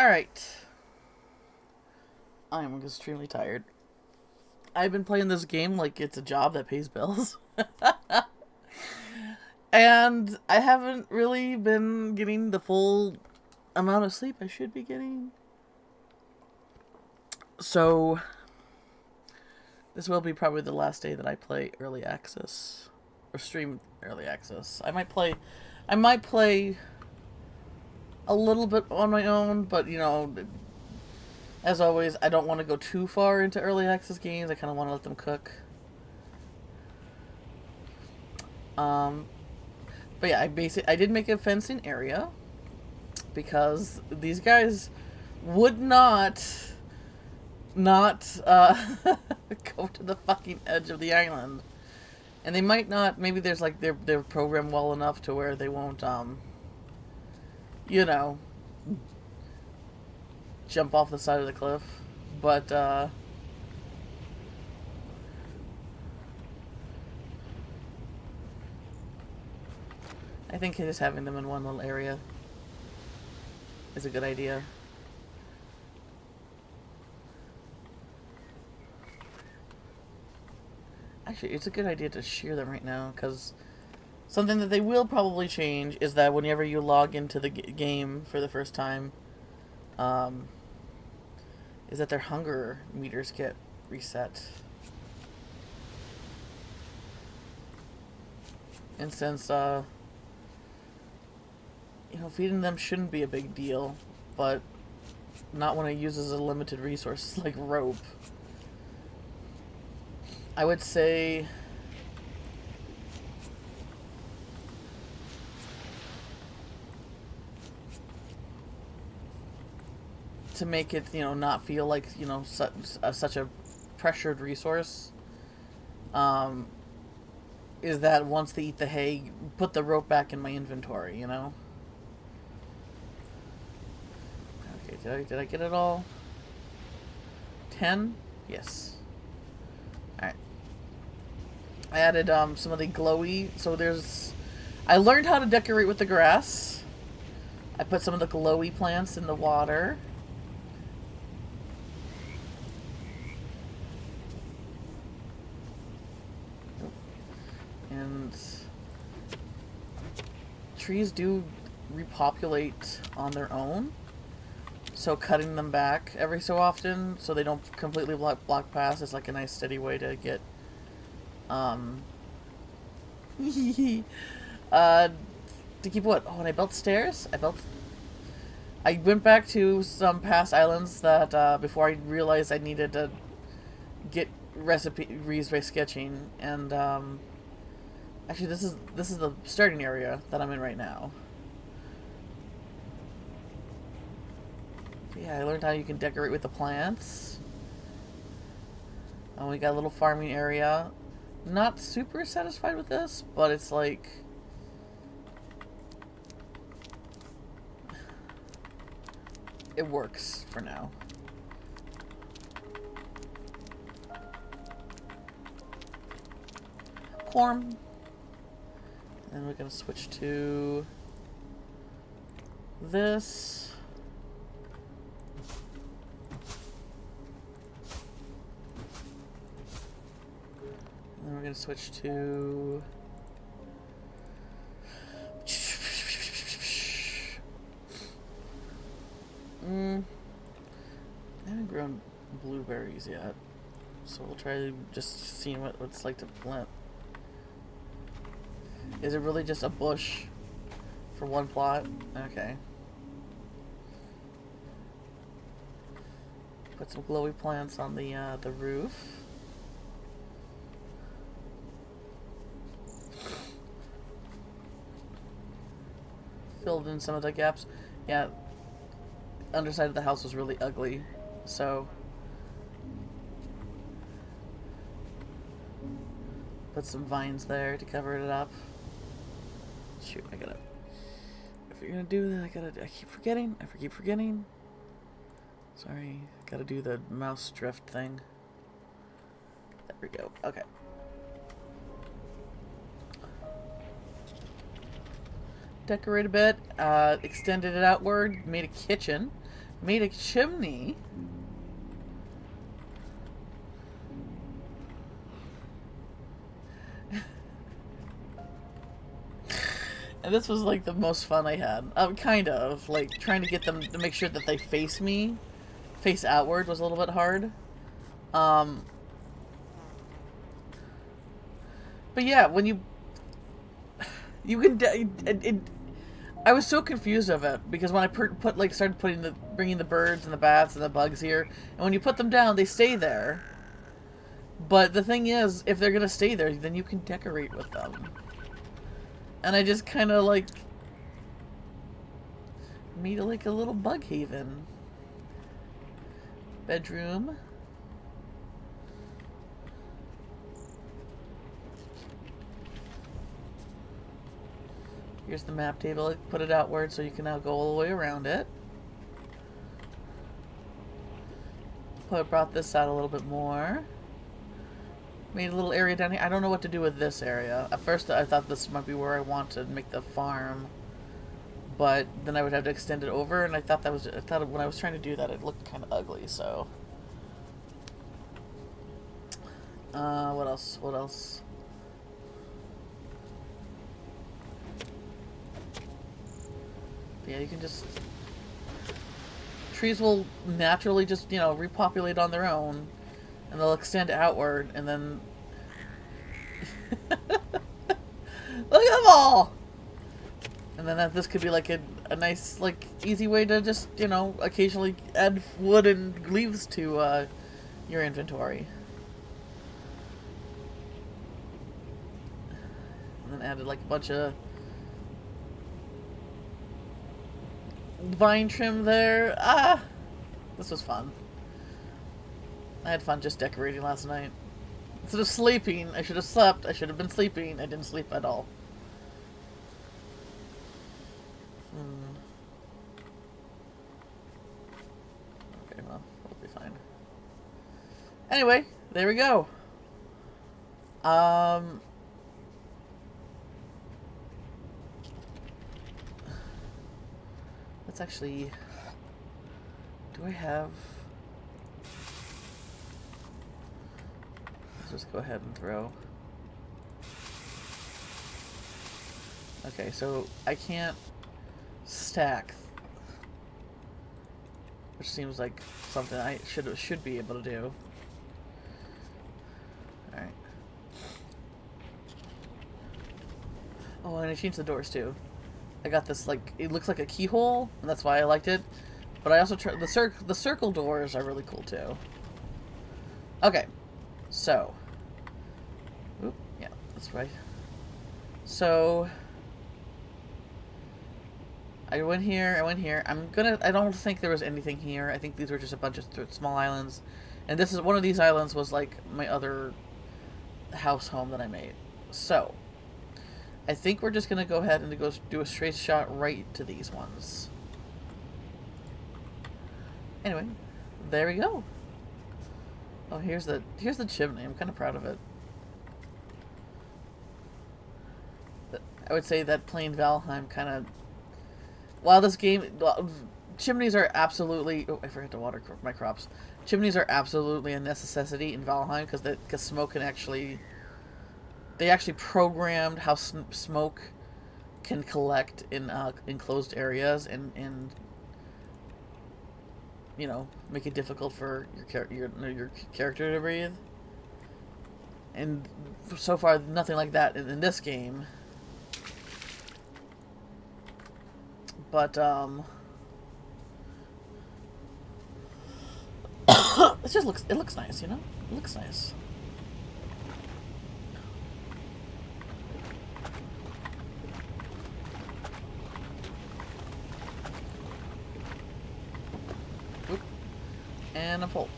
Alright. I'm extremely tired. I've been playing this game like it's a job that pays bills. And I haven't really been getting the full amount of sleep I should be getting. So, this will be probably the last day that I play early access. Or stream early access. I might play a little bit on my own, but you know, as always, I don't want to go too far into early access games. I kind of want to let them cook. Um, but yeah, I did make a fencing area because these guys would not go to the fucking edge of the island, and they might not. Maybe there's like they're programmed well enough to where they won't you know, jump off the side of the cliff, but I think just having them in one little area is a good idea. Actually, it's a good idea to shear them right now, because something that they will probably change is that whenever you log into the game for the first time, is that their hunger meters get reset. And since, you know, feeding them shouldn't be a big deal, but not when it uses a limited resource like rope. I would say to make it, you know, not feel like, you know, such a pressured resource, is that once they eat the hay, put the rope back in my inventory, you know? Okay, did I get it all? 10? Yes. Alright. I added some of the glowy, so I learned how to decorate with the grass. I put some of the glowy plants in the water. And trees do repopulate on their own, so cutting them back every so often so they don't completely block paths is like a nice steady way to get to keep what? Oh, and I built stairs? I went back to some past islands that before I realized I needed to get recipes by sketching, and actually, this is the starting area that I'm in right now. Yeah, I learned how you can decorate with the plants. We got a little farming area. Not super satisfied with this, but it's like it works for now. Corn. And we're gonna switch to this. And then we're gonna switch to I haven't grown blueberries yet, so we'll try just seeing what it's like to plant. Is it really just a bush for one plot? Okay. Put some glowy plants on the roof. Filled in some of the gaps. Yeah, underside of the house was really ugly, so put some vines there to cover it up. Shoot, if you're gonna do that, I keep forgetting. Sorry, gotta do the mouse drift thing. There we go, okay. Decorate a bit, extended it outward, made a kitchen. Made a chimney. And this was like the most fun I had. Kind of. Like trying to get them to make sure that they face me. Face outward was a little bit hard. But yeah, when you can I was so confused of it because when I started bringing the birds and the bats and the bugs here, and when you put them down, they stay there. But the thing is, if they're gonna stay there, then you can decorate with them. And I just kind of like made it like a little bug haven. Bedroom. Here's the map table. Put it outward so you can now go all the way around it. Brought this out a little bit more. Made a little area down here. I don't know what to do with this area. At first I thought this might be where I want to make the farm. But then I would have to extend it over, and I thought when I was trying to do that it looked kind of ugly, so. What else? What else? Yeah, you can just... Trees will naturally just, repopulate on their own. And they'll extend outward, and then... Look at them all! And then this could be like a nice, like, easy way to just, occasionally add wood and leaves to your inventory. And then added, like, a bunch of vine trim there. This was fun. I had fun just decorating last night. Instead of sleeping, I should have slept. I should have been sleeping. I didn't sleep at all. Okay, well, we'll be fine. Anyway, there we go. Let's actually... Do I have... Let's just go ahead and throw... Okay, so I can't stack, which seems like something I should be able to do. All right. Oh, and I changed the doors too. I got this, like, it looks like a keyhole, and that's why I liked it. But I also tried the circle doors are really cool too. Okay, so, oop, yeah, that's right. So I went here. I don't think there was anything here. I think these were just a bunch of small islands, and this is one of these islands was like my other house home that I made. So I think we're just gonna go ahead and go do a straight shot right to these ones. Anyway, there we go. Oh, here's the chimney. I'm kind of proud of it. I would say that plain Valheim kind of... While this game... Chimneys are absolutely... Oh, I forgot to water my crops. Chimneys are absolutely a necessity in Valheim because smoke can actually... They actually programmed how smoke can collect in enclosed areas and you know, make it difficult for your character to breathe. And so far, nothing like that in this game. But it looks nice, you know? It looks nice. Oop. And a pole.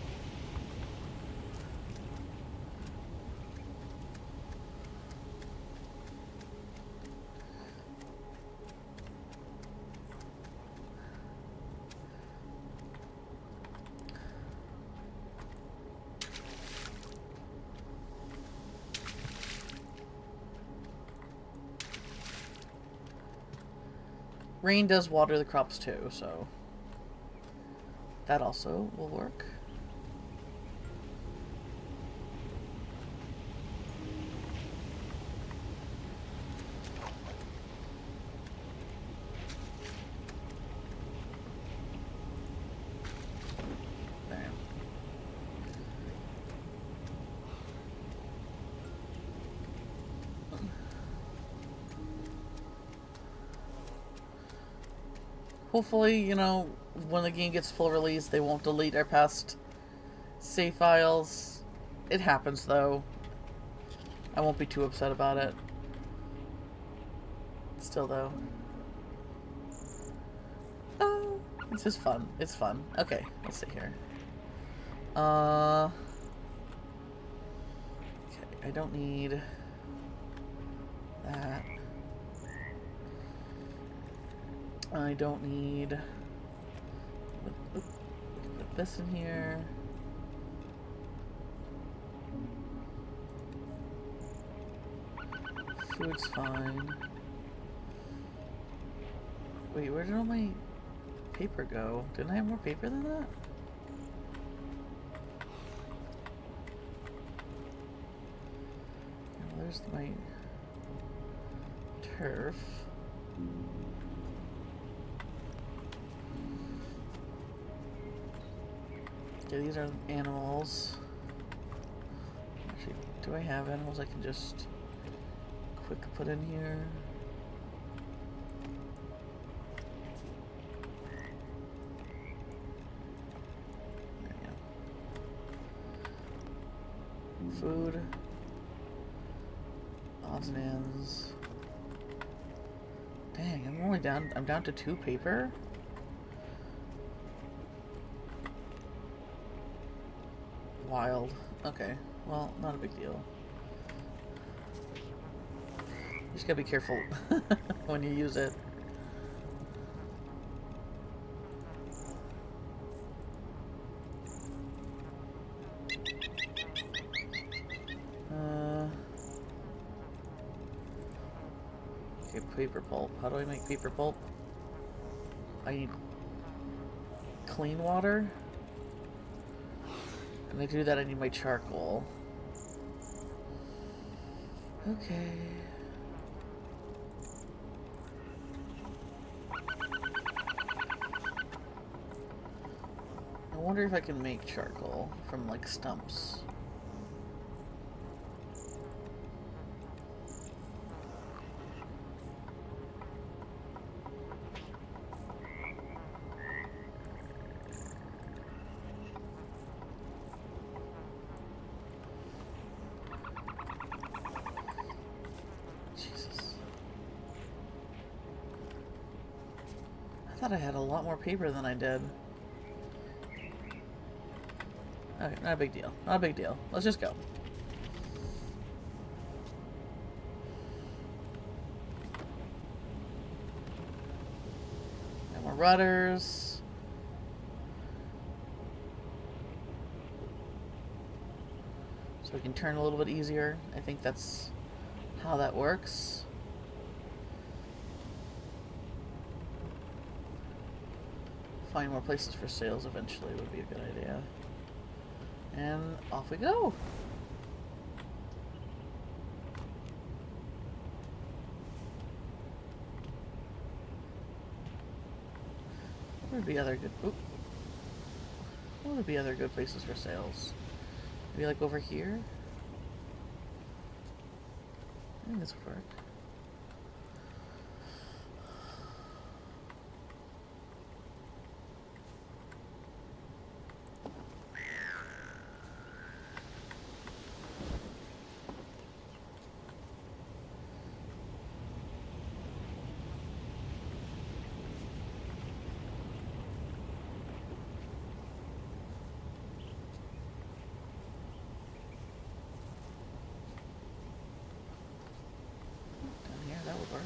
Rain does water the crops too, so... That also will work. There. Hopefully, you know, when the game gets full release, they won't delete our past save files. It happens, though. I won't be too upset about it. Still, though. Oh, it's just fun. It's fun. Okay, let's see here. Okay, I don't need that. I don't need... Put this in here. Food's fine. Wait, where did all my paper go? Didn't I have more paper than that? Oh, there's my turf. Okay, these are animals. Actually, do I have animals I can just quick put in here? There we go. Food. Odds and ends. Dang, I'm down to 2 paper? Wild. Okay, well, not a big deal. You just gotta be careful when you use it. Okay, paper pulp. How do I make paper pulp? I need clean water. And to do that, I need my charcoal. Okay. I wonder if I can make charcoal from, like, stumps. I thought I had a lot more paper than I did. Okay, not a big deal. Not a big deal. Let's just go. Got more rudders. So we can turn a little bit easier. I think that's how that works. Find more places for sales eventually would be a good idea. And off we go. What would be other good? Oop. What would be other good places for sales? Maybe like over here. I think this would work. That would work.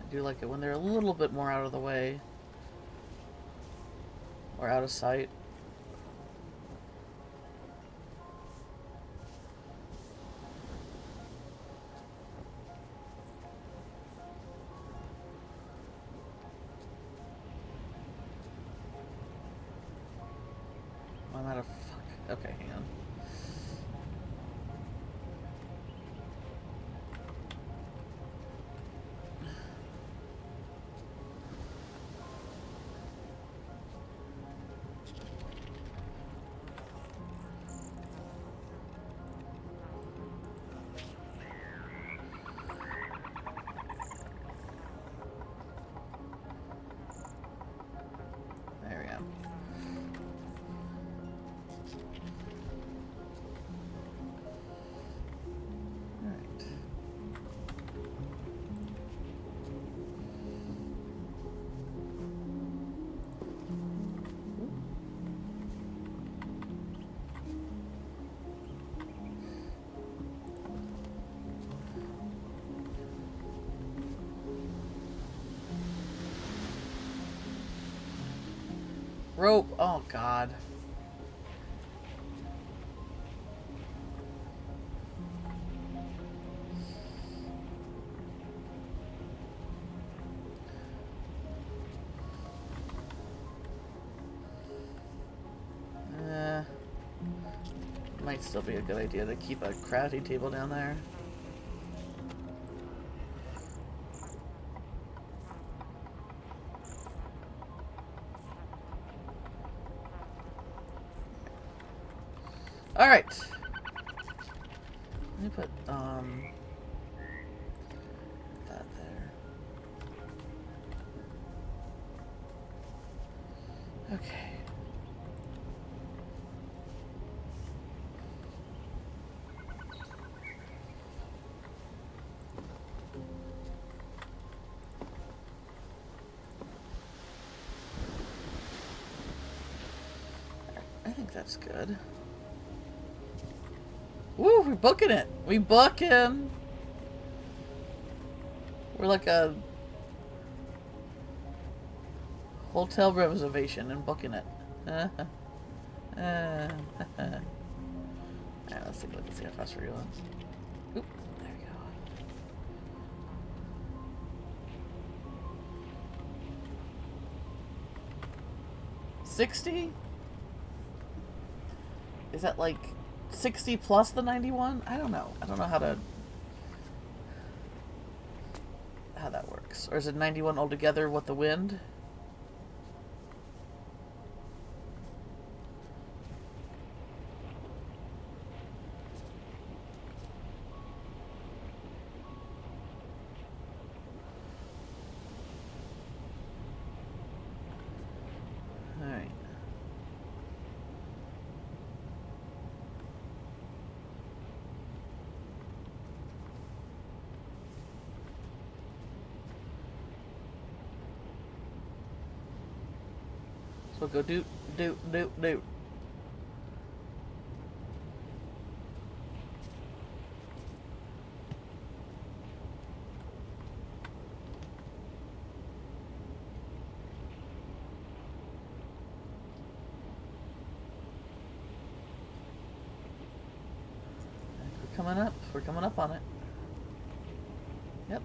I do like it when they're a little bit more out of the way. Or out of sight. rope. Oh, God. Might still be a good idea to keep a crafting table down there. All right. Let me put that there. Okay. I think that's good. Woo, we're booking it. We booking. We're like a hotel reservation and booking it. Alright, let's take a look and see how fast we're going. Oop, there we go. 60? Is that like 60 plus the 91? I don't know. I don't know how that works. Or is it 91 altogether with the wind? Alright. So go doot, doot, doot, doot. We're coming up. We're coming up on it. Yep.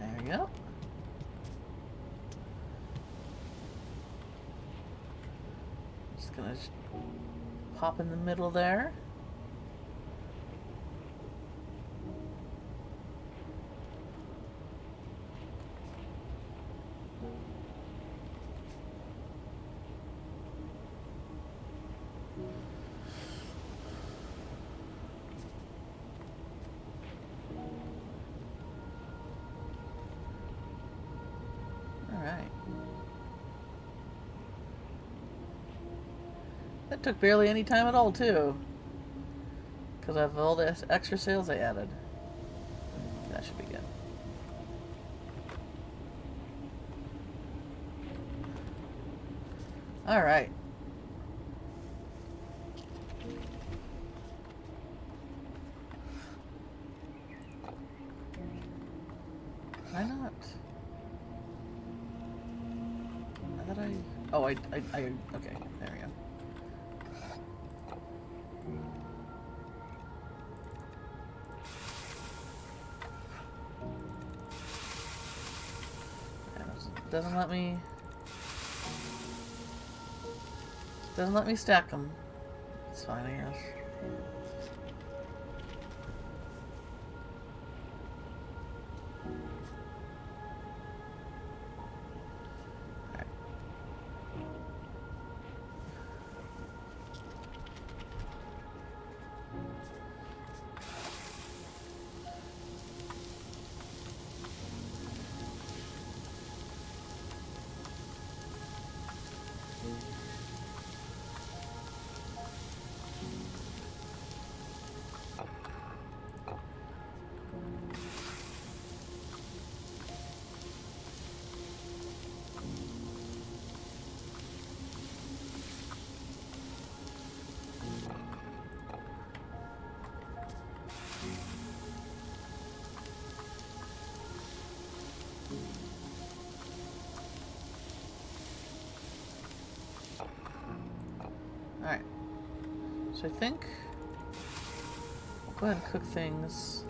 There we go. Just gonna pop in the middle there. Alright. That took barely any time at all, too. Because of all the extra sails I added. That should be good. Alright. Why not? I thought I... Oh, I... Okay, there we go. Doesn't let me... Doesn't let me stack them. It's fine, I guess. So I think I'll go ahead and cook things,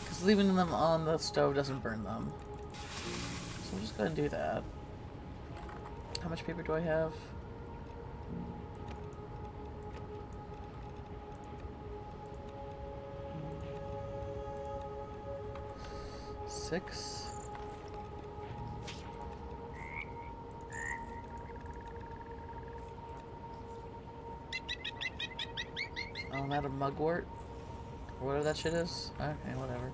because leaving them on the stove doesn't burn them. So I'll just go ahead and do that. How much paper do I have? Six. Oh, I'm out of mugwort. Or whatever that shit is. Okay, whatever.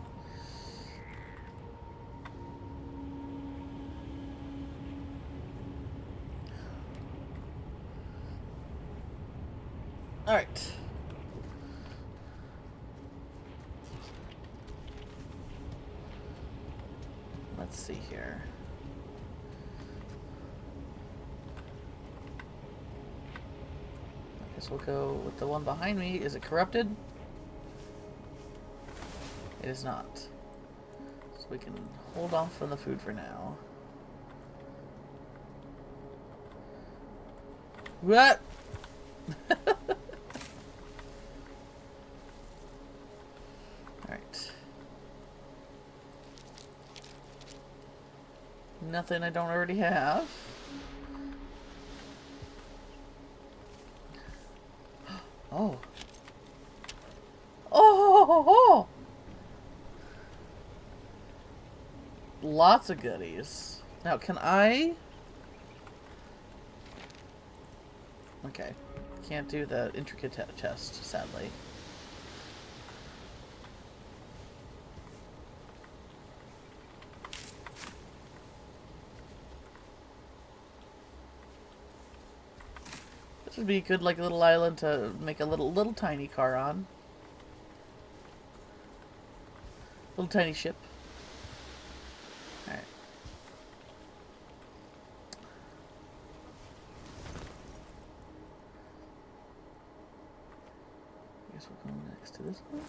Alright. Let's see here. I guess we'll go with the one behind me. Is it corrupted? It is not. So we can hold off on the food for now. What? Alright. Nothing I don't already have. Oh. Oh! Lots of goodies. Now, can I... Okay. Can't do the intricate chest, sadly. This would be a good, like, little island to make a little tiny car on. Little tiny ship. Alright. I guess we'll go next to this one.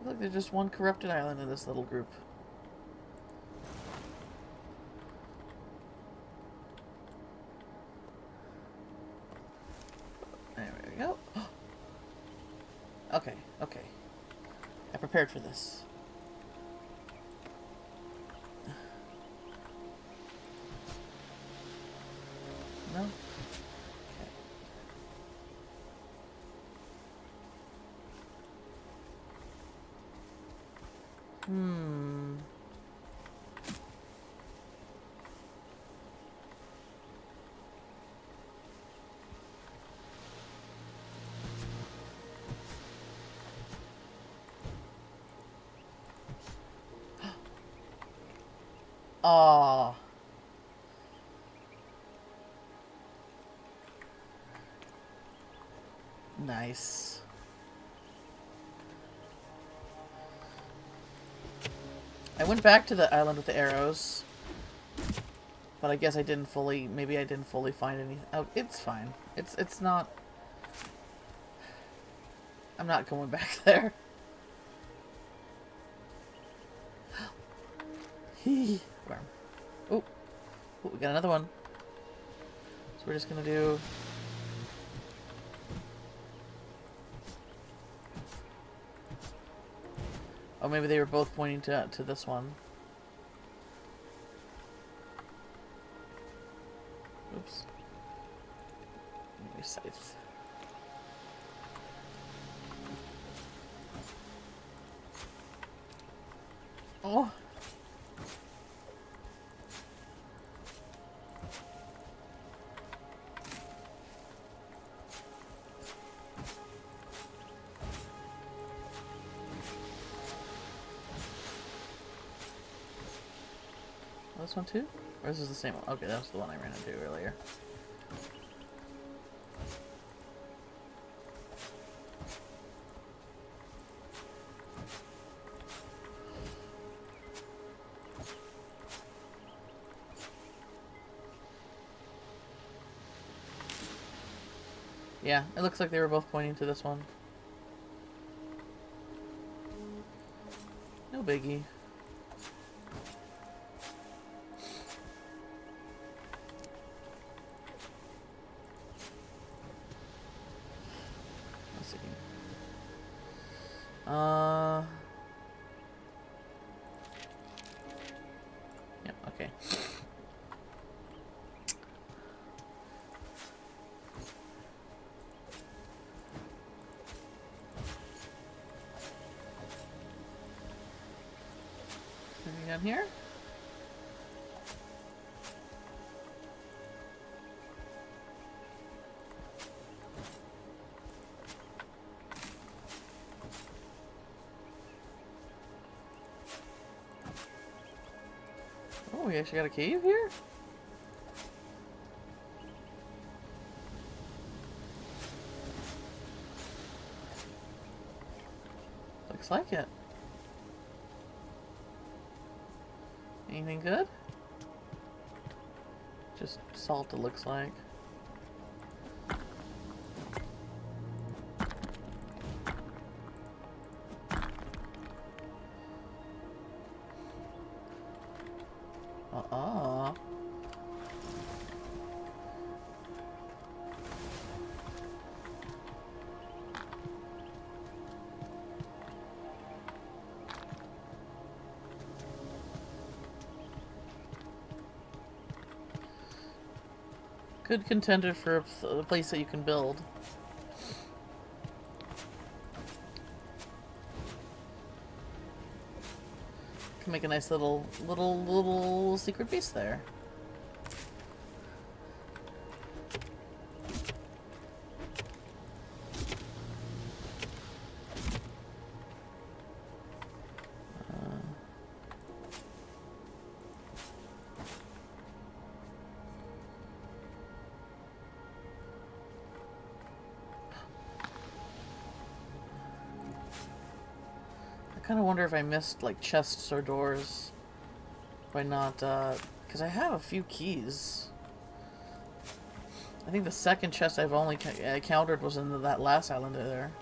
Look, there's just one corrupted island in this little group. There we go. Okay, okay. I prepared for this. No? Okay. Aw. Nice. I went back to the island with the arrows, but I guess I didn't fully, maybe I didn't fully find any. Oh, it's fine. It's not, I'm not going back there. Worm. Oh, we got another one. So we're just gonna do... Oh, maybe they were both pointing to this one. Oops. Maybe scythe. Oh. This one too? Or is this the same one? Okay, that was the one I ran into earlier. Yeah, it looks like they were both pointing to this one. No biggie. Uh... Yep, okay. Anything down here? Oh, we actually got a cave here? Looks like it. Anything good? Just salt, it looks like. Good contender for a place that you can build. Can make a nice little secret base there. I kind of wonder if I missed like chests or doors by not, because I have a few keys. I think the second chest I've only encountered was in that last island there.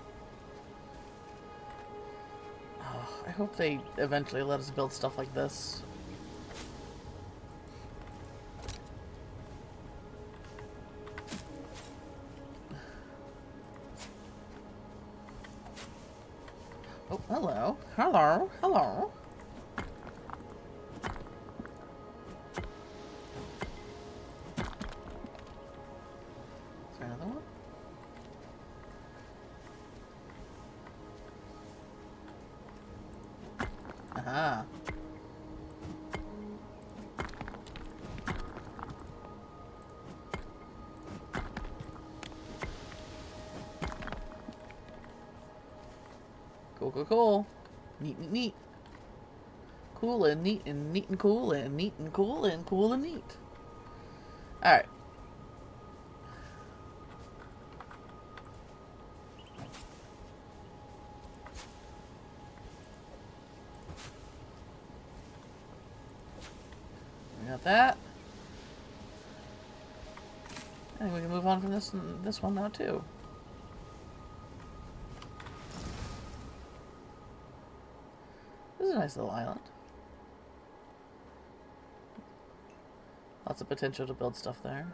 Oh, I hope they eventually let us build stuff like this. Oh, hello. Hello. Hello. Is there another one? Aha. Cool, cool, cool. Neat, neat, neat. Cool and neat and neat and cool and neat and cool and cool and neat. Alright. We got that. I think we can move on from this one now too. This is a nice little island. Lots of potential to build stuff there.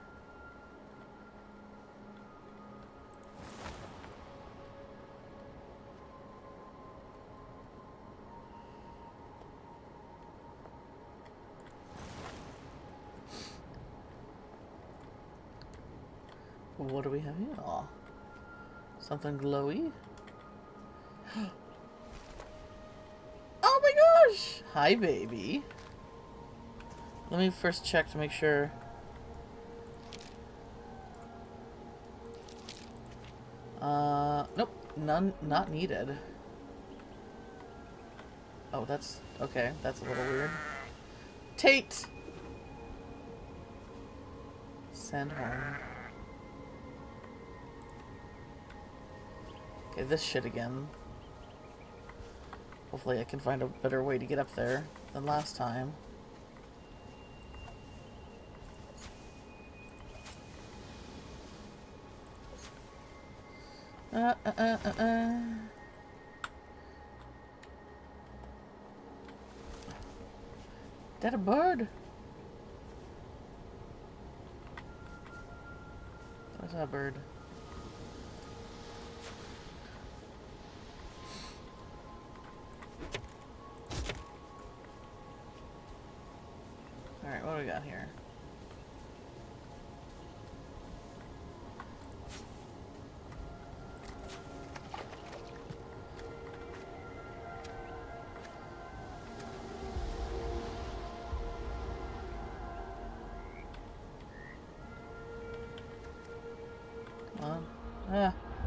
What do we have here? Oh, something glowy. Oh my gosh! Hi, baby. Let me first check to make sure. Nope. None, not needed. Oh, that's, okay. That's a little weird. Tate! Send home. Okay, this shit again. Hopefully I can find a better way to get up there than last time. Is that a bird? That's not a bird.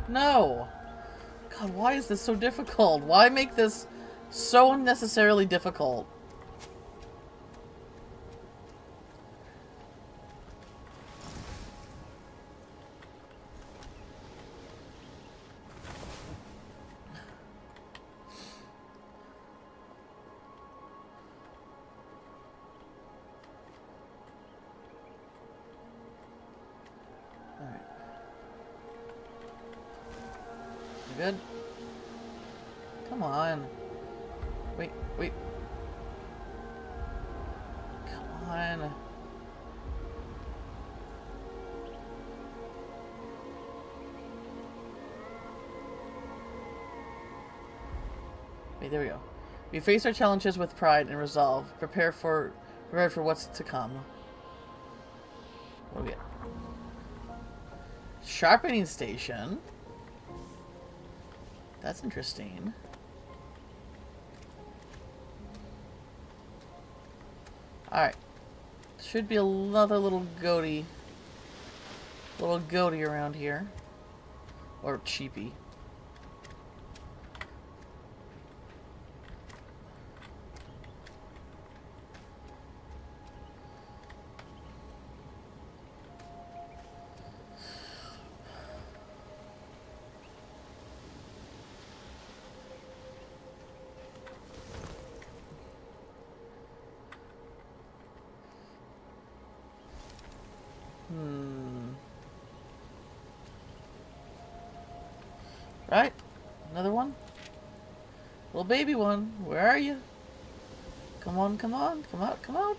No! God, why is this so difficult? Why make this so unnecessarily difficult? Alright. You good? Come on. Wait, wait. Come on. Wait, there we go. We face our challenges with pride and resolve. Prepare for what's to come. What do we get? Sharpening station. That's interesting. Alright. Should be another little goatee. Little goatee around here. Or cheapy. Right? Another one? Little baby one. Where are you? Come on, come on. Come out, come out.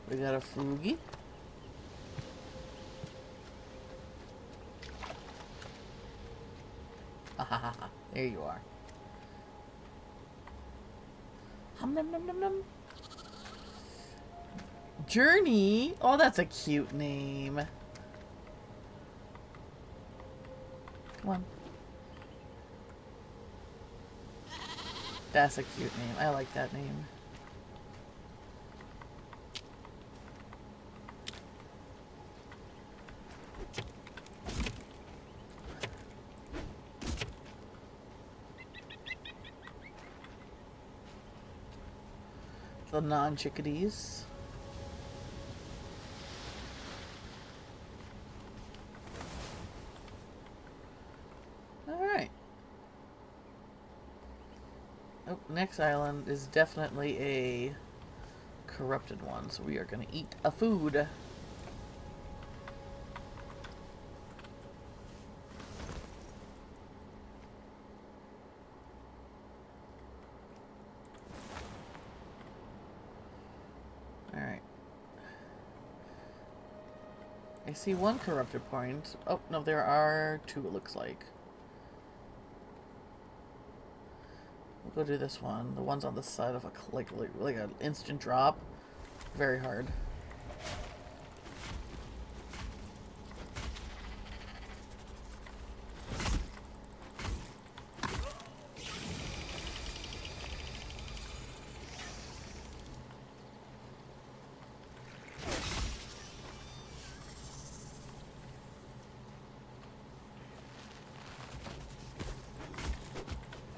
We got a Frugi. There you are. Hum num num num num. Journey? Oh, that's a cute name. Come on. That's a cute name. I like that name. The non-chickadees. Alright. Oh, next island is definitely a corrupted one, so we are going to eat a food. Alright. I see one corrupted point. Oh, no, there are two, it looks like. We'll go do this one. The one's on the side of a, like an instant drop. Very hard.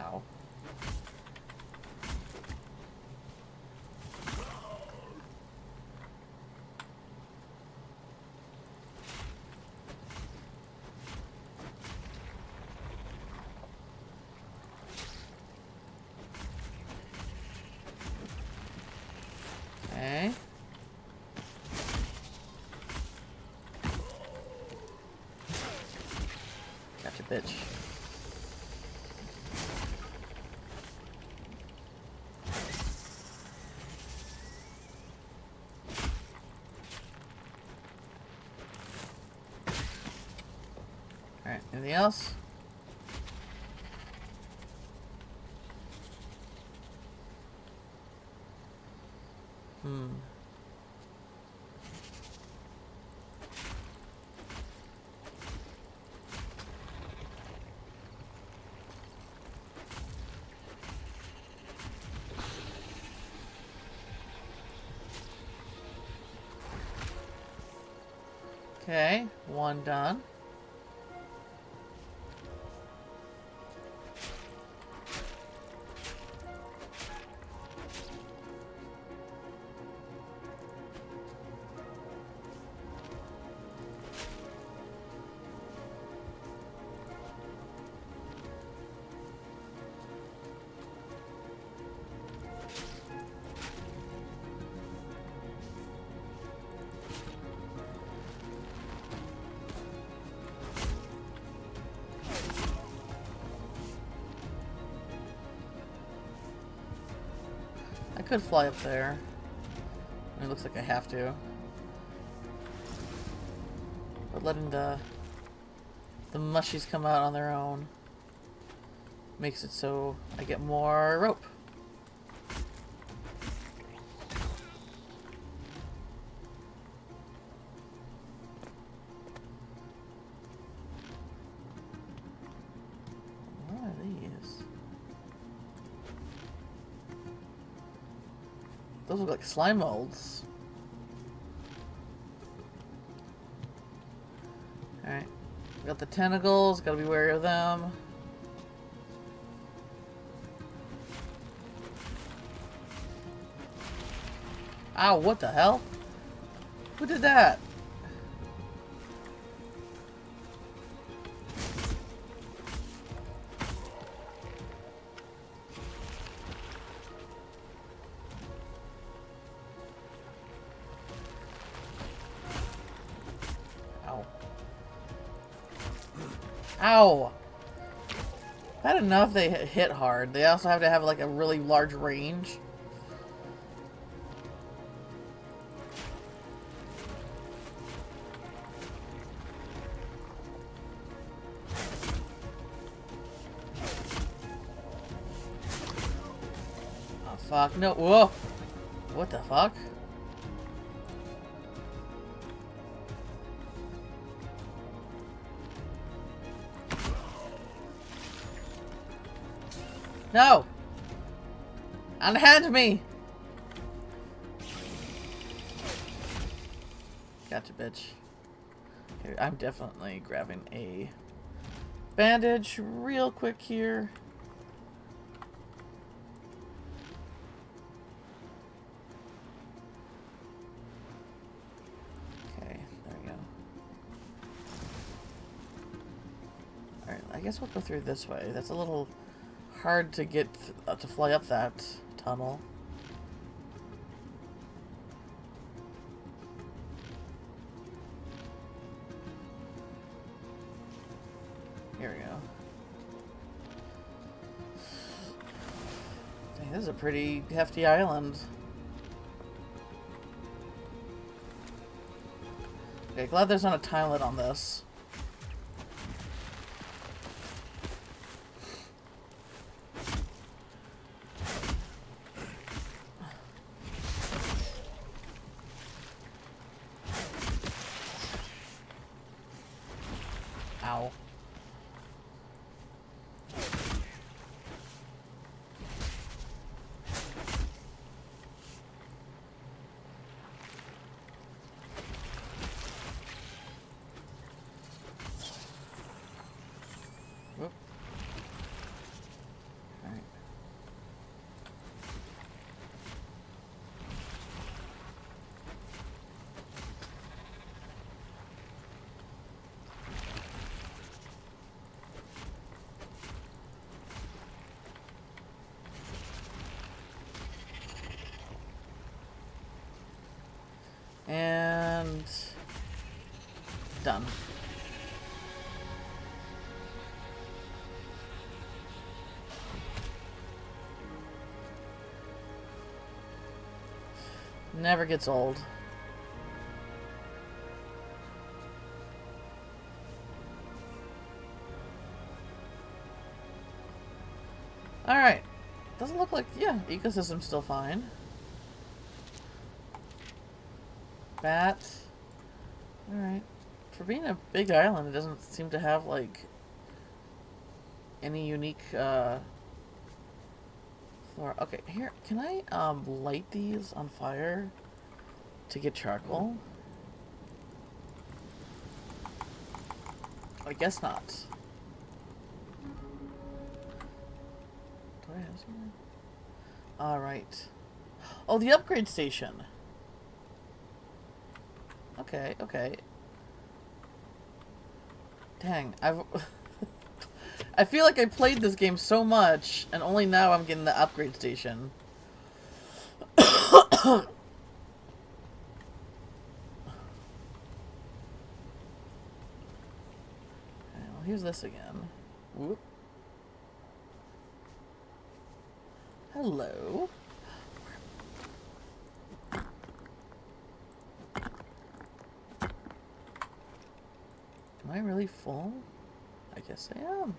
Ow. Okay. Gotcha, bitch. Alright, anything else? Okay, one done. I could fly up there. It looks like I have to. But letting the mushies come out on their own makes it so I get more rope. What are these? Those look like slime molds. Alright. Got the tentacles, gotta be wary of them. Ow, what the hell? Who did that? Ow. Ow! Bad enough they hit hard. They also have to have like a really large range. Oh fuck, no, whoa! What the fuck? No! Unhand me! Gotcha, bitch. Okay, I'm definitely grabbing a bandage real quick here. Okay, there we go. Alright, I guess we'll go through this way. That's a little hard to get to fly up that tunnel. Here we go. Dang, this is a pretty hefty island. Okay, glad there's not a time limit on this. Ow. Whoop. All right. And done. Never gets old. Alright. Doesn't look like, yeah, ecosystem's still fine. Bat. Alright. For being a big island, it doesn't seem to have, like, any unique, flora. Okay, here, can I, light these on fire to get charcoal? I guess not. Do I have something? Alright. Oh, the upgrade station. Okay, okay. Dang, I feel like I played this game so much, and only now I'm getting the upgrade station. Okay, well, here's this again. Whoop. Hello. Am I really full? I guess I am.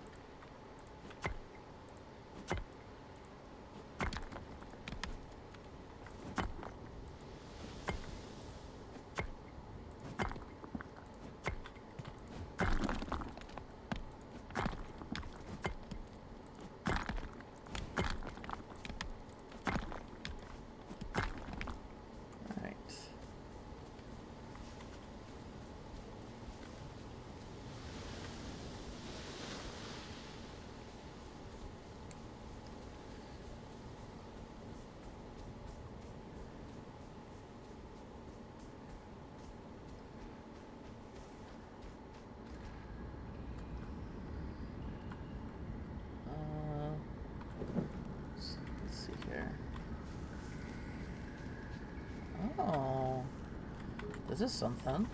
Let's see here. Oh, this is something.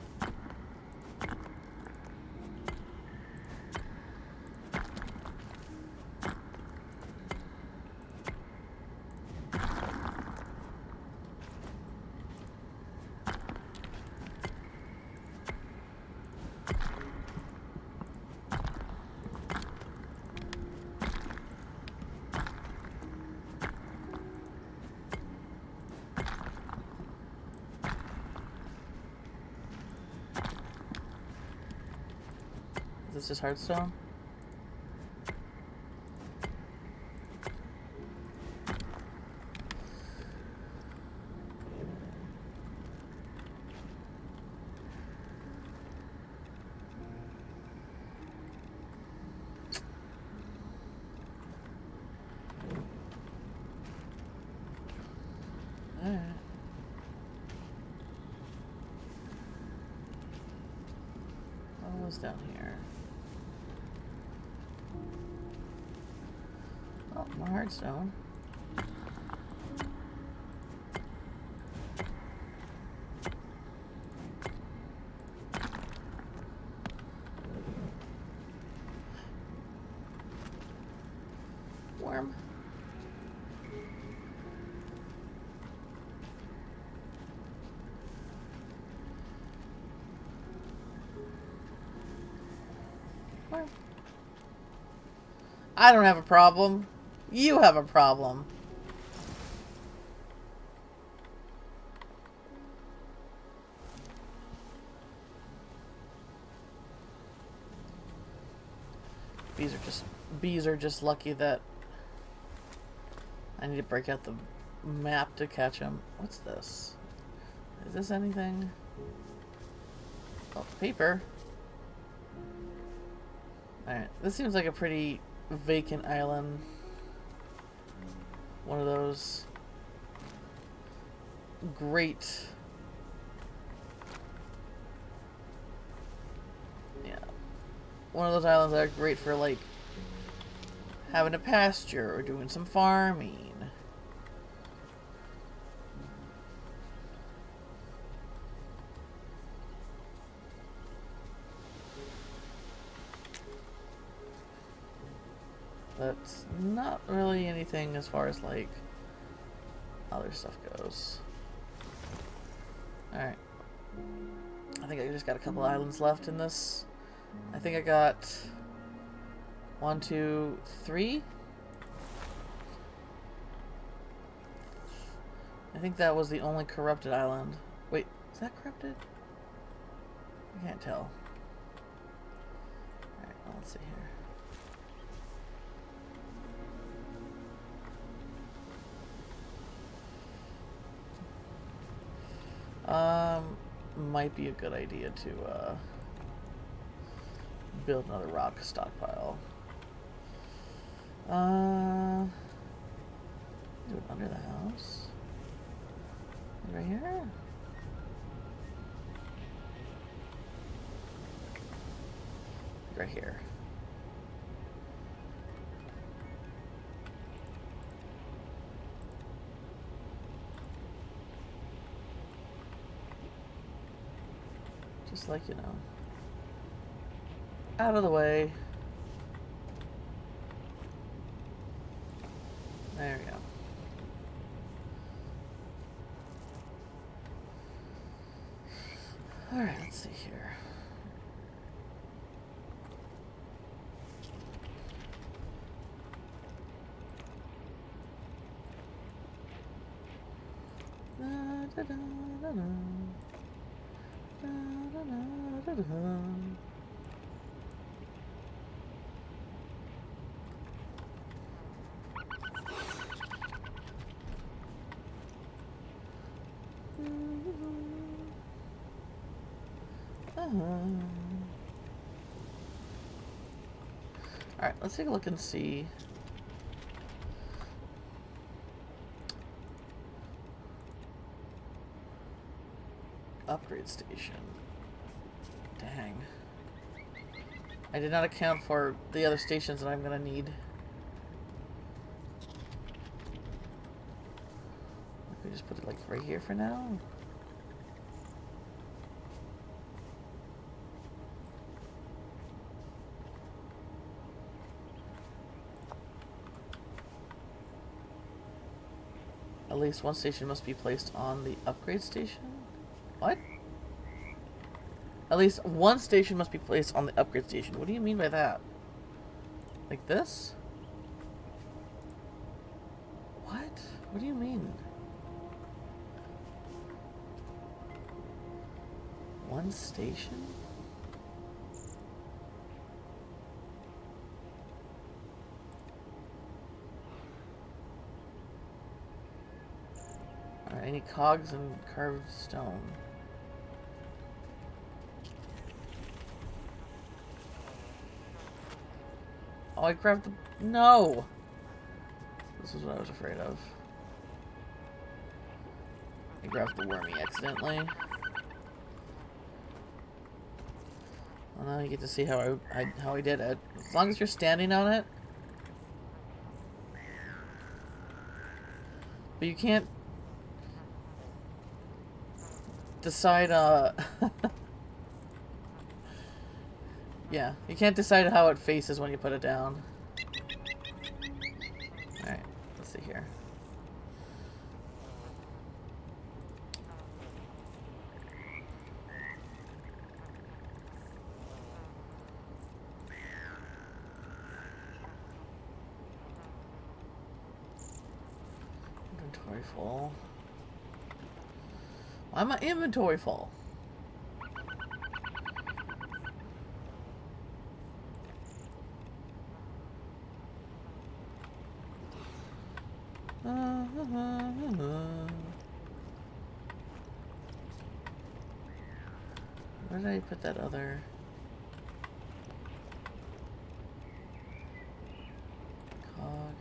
Is this just Hearthstone? Alright. What was down here? Oh, more Hearthstone. Worm. Worm. I don't have a problem. You have a problem. Bees are just lucky that I need to break out the map to catch them. What's this? Is this anything? Oh, paper. Alright, this seems like a pretty vacant island. One of those great... Yeah. One of those islands that are great for, like, having a pasture or doing some farming. That's not really anything as far as, like, other stuff goes. Alright. I think I just got a couple islands left in this. I think I got 1, 2, 3. I think that was the only corrupted island. Wait, is that corrupted? I can't tell. Alright, well, let's see here. Might be a good idea to Build another rock stockpile. Do it under the house. Right here. Right here. Just like, you know, out of the way. There we go. Alright, let's see here. Da, da, da, da, da. Da, da, da, da, da. Alright, let's take a look and see. Upgrade station. Dang. I did not account for the other stations that I'm gonna need. We just put it like right here for now. At least one station must be placed on the upgrade station? What? At least one station must be placed on the upgrade station. What do you mean by that? Like this? What? What do you mean? One station? Alright, I need cogs and carved stone. Oh, I grabbed the... No! This is what I was afraid of. I grabbed the wormy accidentally. Well, now you get to see how I did it. As long as you're standing on it. But you can't decide, yeah, you can't decide how it faces when you put it down. Alright, let's see here. Inventory full. Why am I inventory full? Where did I put that other? Cog.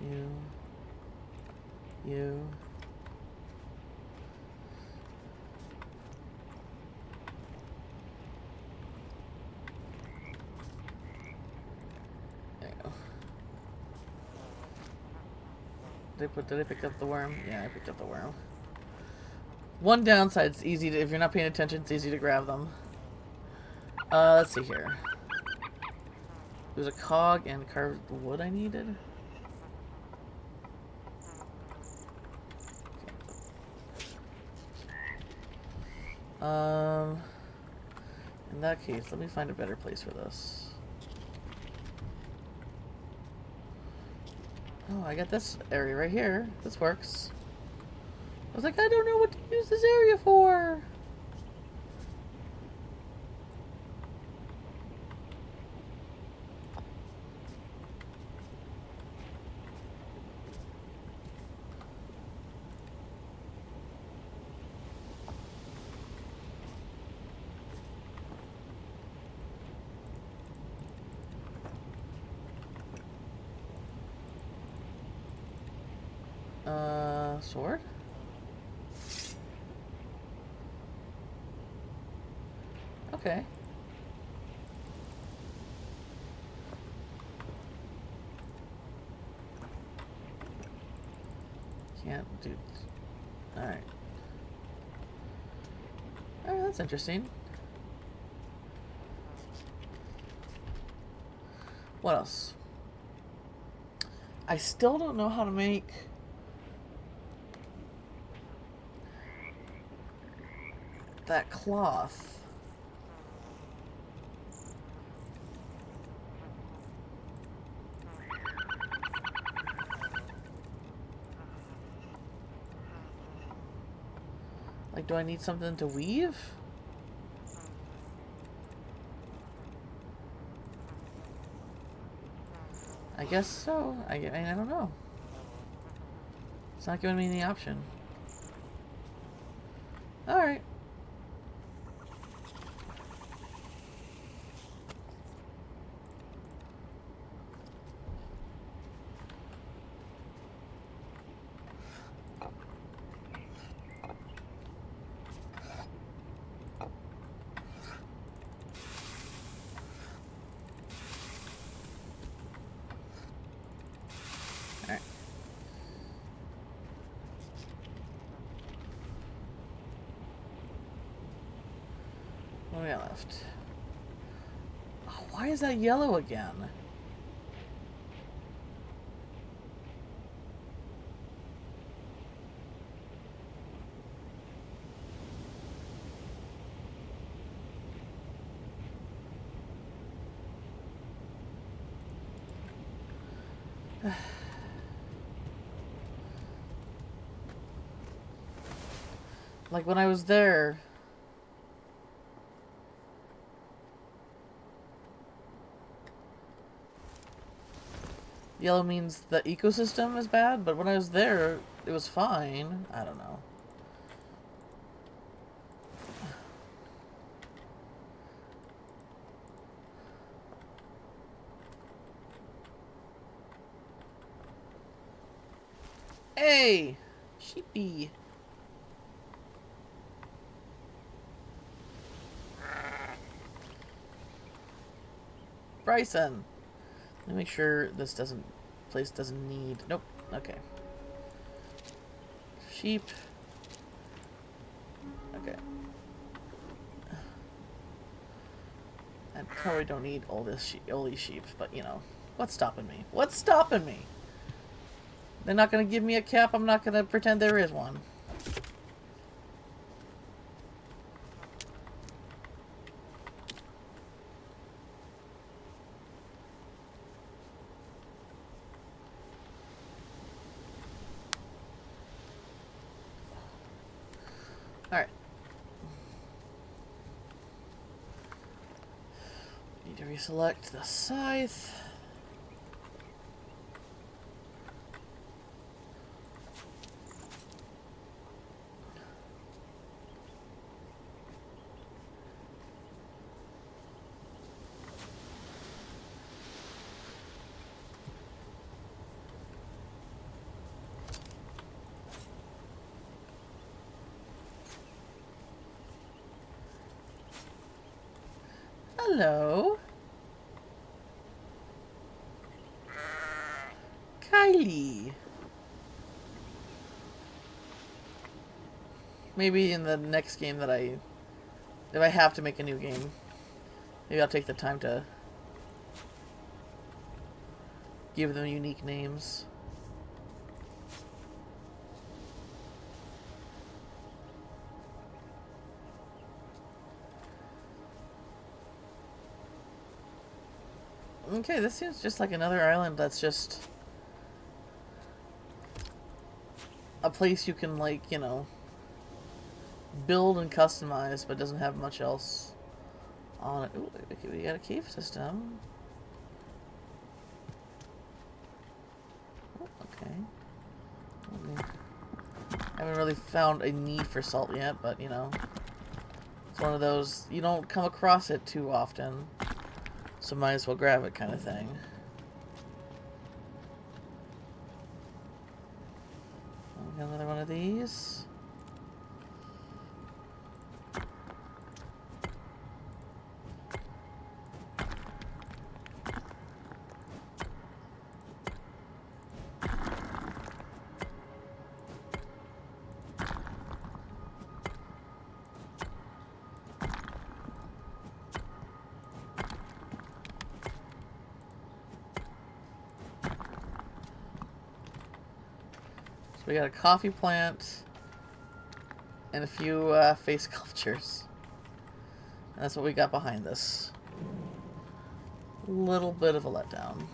You. There you go. Did I pick up the worm? Yeah, I picked up the worm. One downside, it's easy to, if you're not paying attention, it's easy to grab them. Let's see here. There's a cog and carved wood I needed. In that case, let me find a better place for this. Oh, I got this area right here. This works. I was like, I don't know what to use this area for. sword? Okay. Can't do... Alright. Alright, that's interesting. What else? I still don't know how to make... that cloth. Like, do I need something to weave? I guess so. I don't know. It's not giving me any option. Alright. Alright. What do we got left? Oh, why is that yellow again? Like when I was there... Yellow means the ecosystem is bad, but when I was there, it was fine. I don't know. Hey! Sheepy. Bryson! Let me make sure this place doesn't need... Nope. Okay. Sheep. Okay. I probably don't need all these sheep, but you know. What's stopping me? What's stopping me? They're not gonna give me a cap, I'm not gonna pretend there is one. Alright. Need to reselect the scythe. Hello. Kylie. Maybe in the next game that if I have to make a new game, maybe I'll take the time to give them unique names. Okay, this seems just like another island that's just a place you can, like, you know, build and customize, but doesn't have much else on it. Ooh, we got a cave system. Oh, okay. I haven't really found a need for salt yet, but, you know, it's one of those, you don't come across it too often. So might as well grab it kind of thing. Got another one of these. We got a coffee plant and a few face sculptures. And that's what we got behind this. Little bit of a letdown.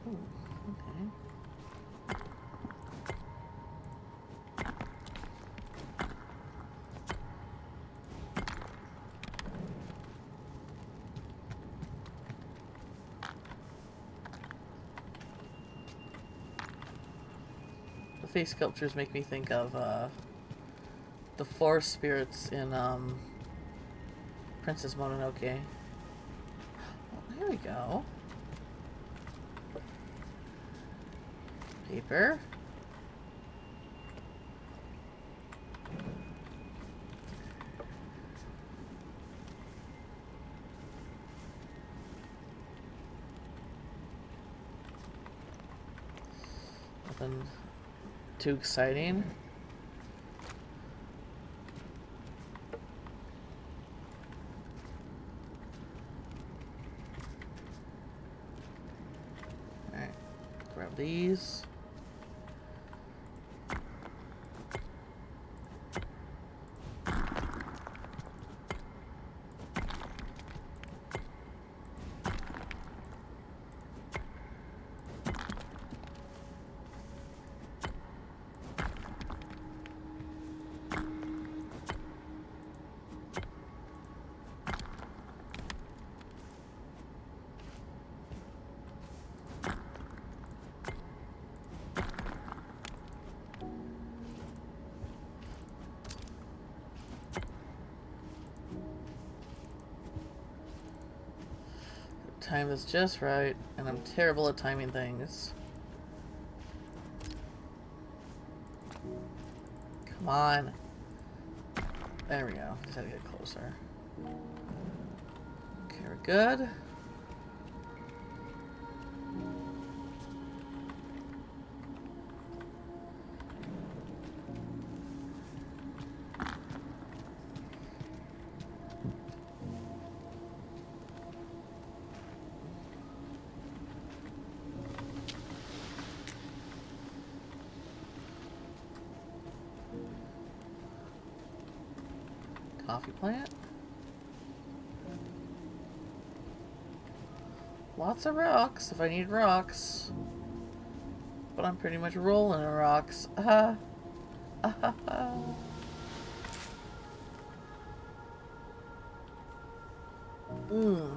Ooh, okay. The face sculptures make me think of the forest spirits in Princess Mononoke. Oh, here we go. Paper. Nothing too exciting. Alright, grab these. Time is just right, and I'm terrible at timing things. Come on. There we go. Just had to get closer. Okay, we're good. Coffee plant. Lots of rocks if I need rocks. But I'm pretty much rolling in rocks. Mmm.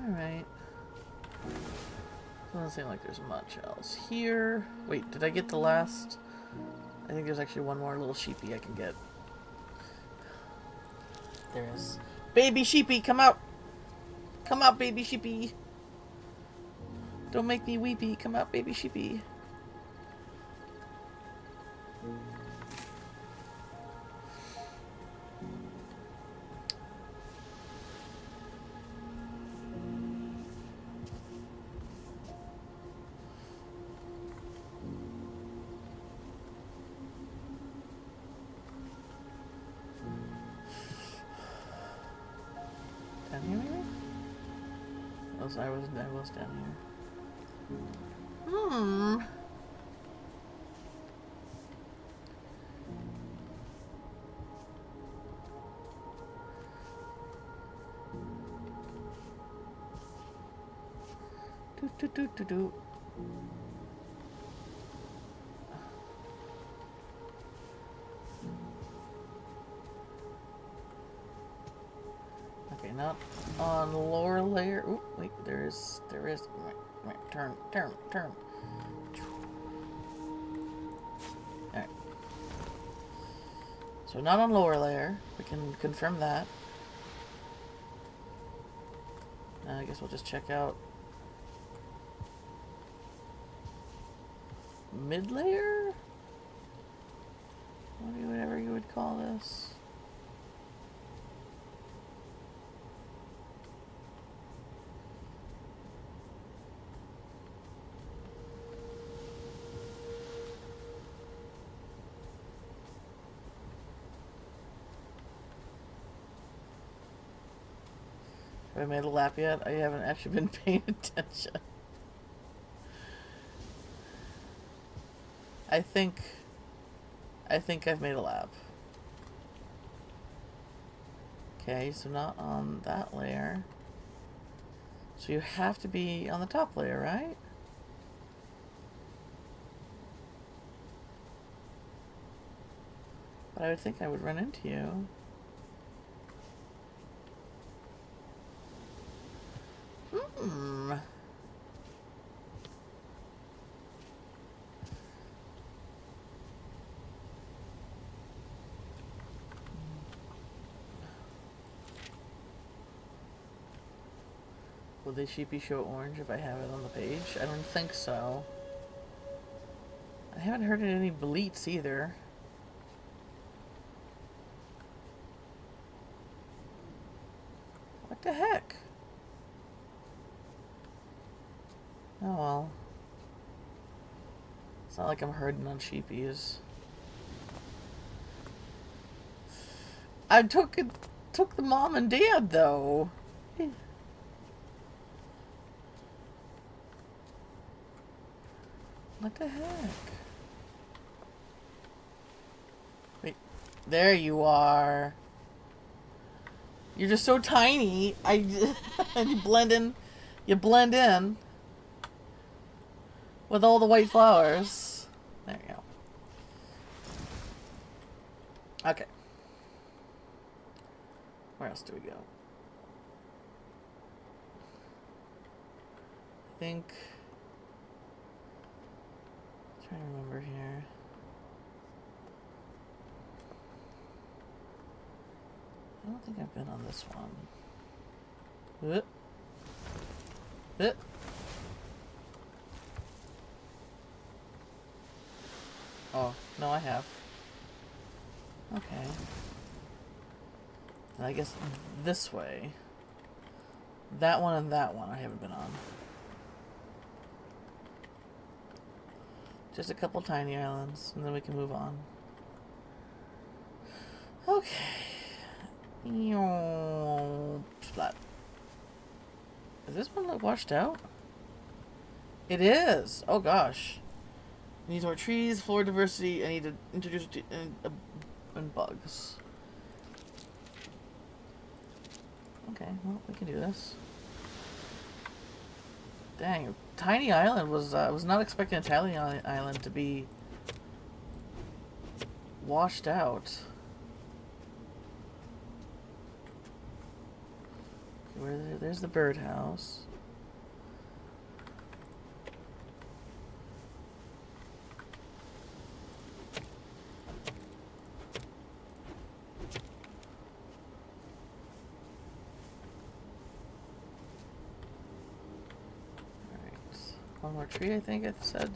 Alright. Doesn't seem like there's much else here. Wait, did I get the last? I think there's actually one more little sheepy I can get. There is. Baby sheepy, come out! Come out, baby sheepy! Don't make me weepy. Come out, baby sheepy. Down here, maybe? I was down here. Hmm. Do. not on lower layer. Oop, wait, there is. Turn. Alright. So not on lower layer. We can confirm that. I guess we'll just check out mid layer? Whatever you would call this. Have I made a lap yet? I haven't actually been paying attention. I think I've made a lap. Okay, so not on that layer. So you have to be on the top layer, right? But I would think I would run into you. Will they sheepy show orange if I have it on the page? I don't think so. I haven't heard any bleats either. What the heck? Oh well. It's not like I'm herding on sheepies. I took the mom and dad though. What the heck? Wait, there you are. You're just so tiny. You blend in. You blend in with all the white flowers. There you go. Okay. Where else do we go? I think. I'm trying to remember here. I don't think I've been on this one. Oh, no, I have. Okay. I guess this way. That one and that one I haven't been on. Just a couple tiny islands, and then we can move on. Okay. Splat. Is this one like washed out? It is! Oh gosh. Needs more trees, floor diversity. I need to introduce and bugs. Okay, well, we can do this. Dang, tiny island was not expecting a tiny island to be washed out. There's the birdhouse. One more tree, I think I said.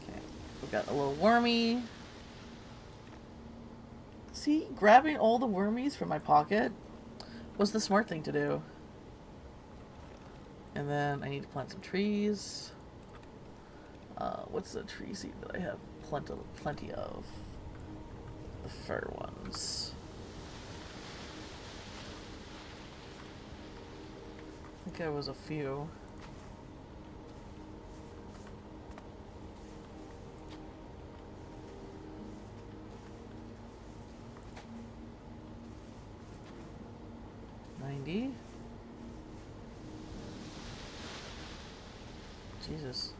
Okay, we got a little wormy. See, grabbing all the wormies from my pocket was the smart thing to do. And then I need to plant some trees. What's the tree seed that I have plenty of? The fir ones. I think there was a few. Jesus.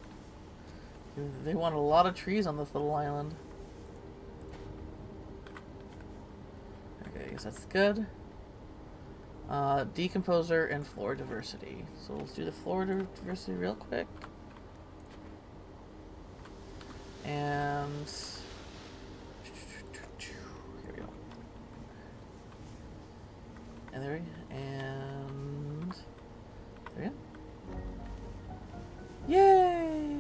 They want a lot of trees on this little island. things. That's good. Decomposer and floor diversity. So let's do the floor diversity real quick. And here we go. And there we go. And there we go. Yay!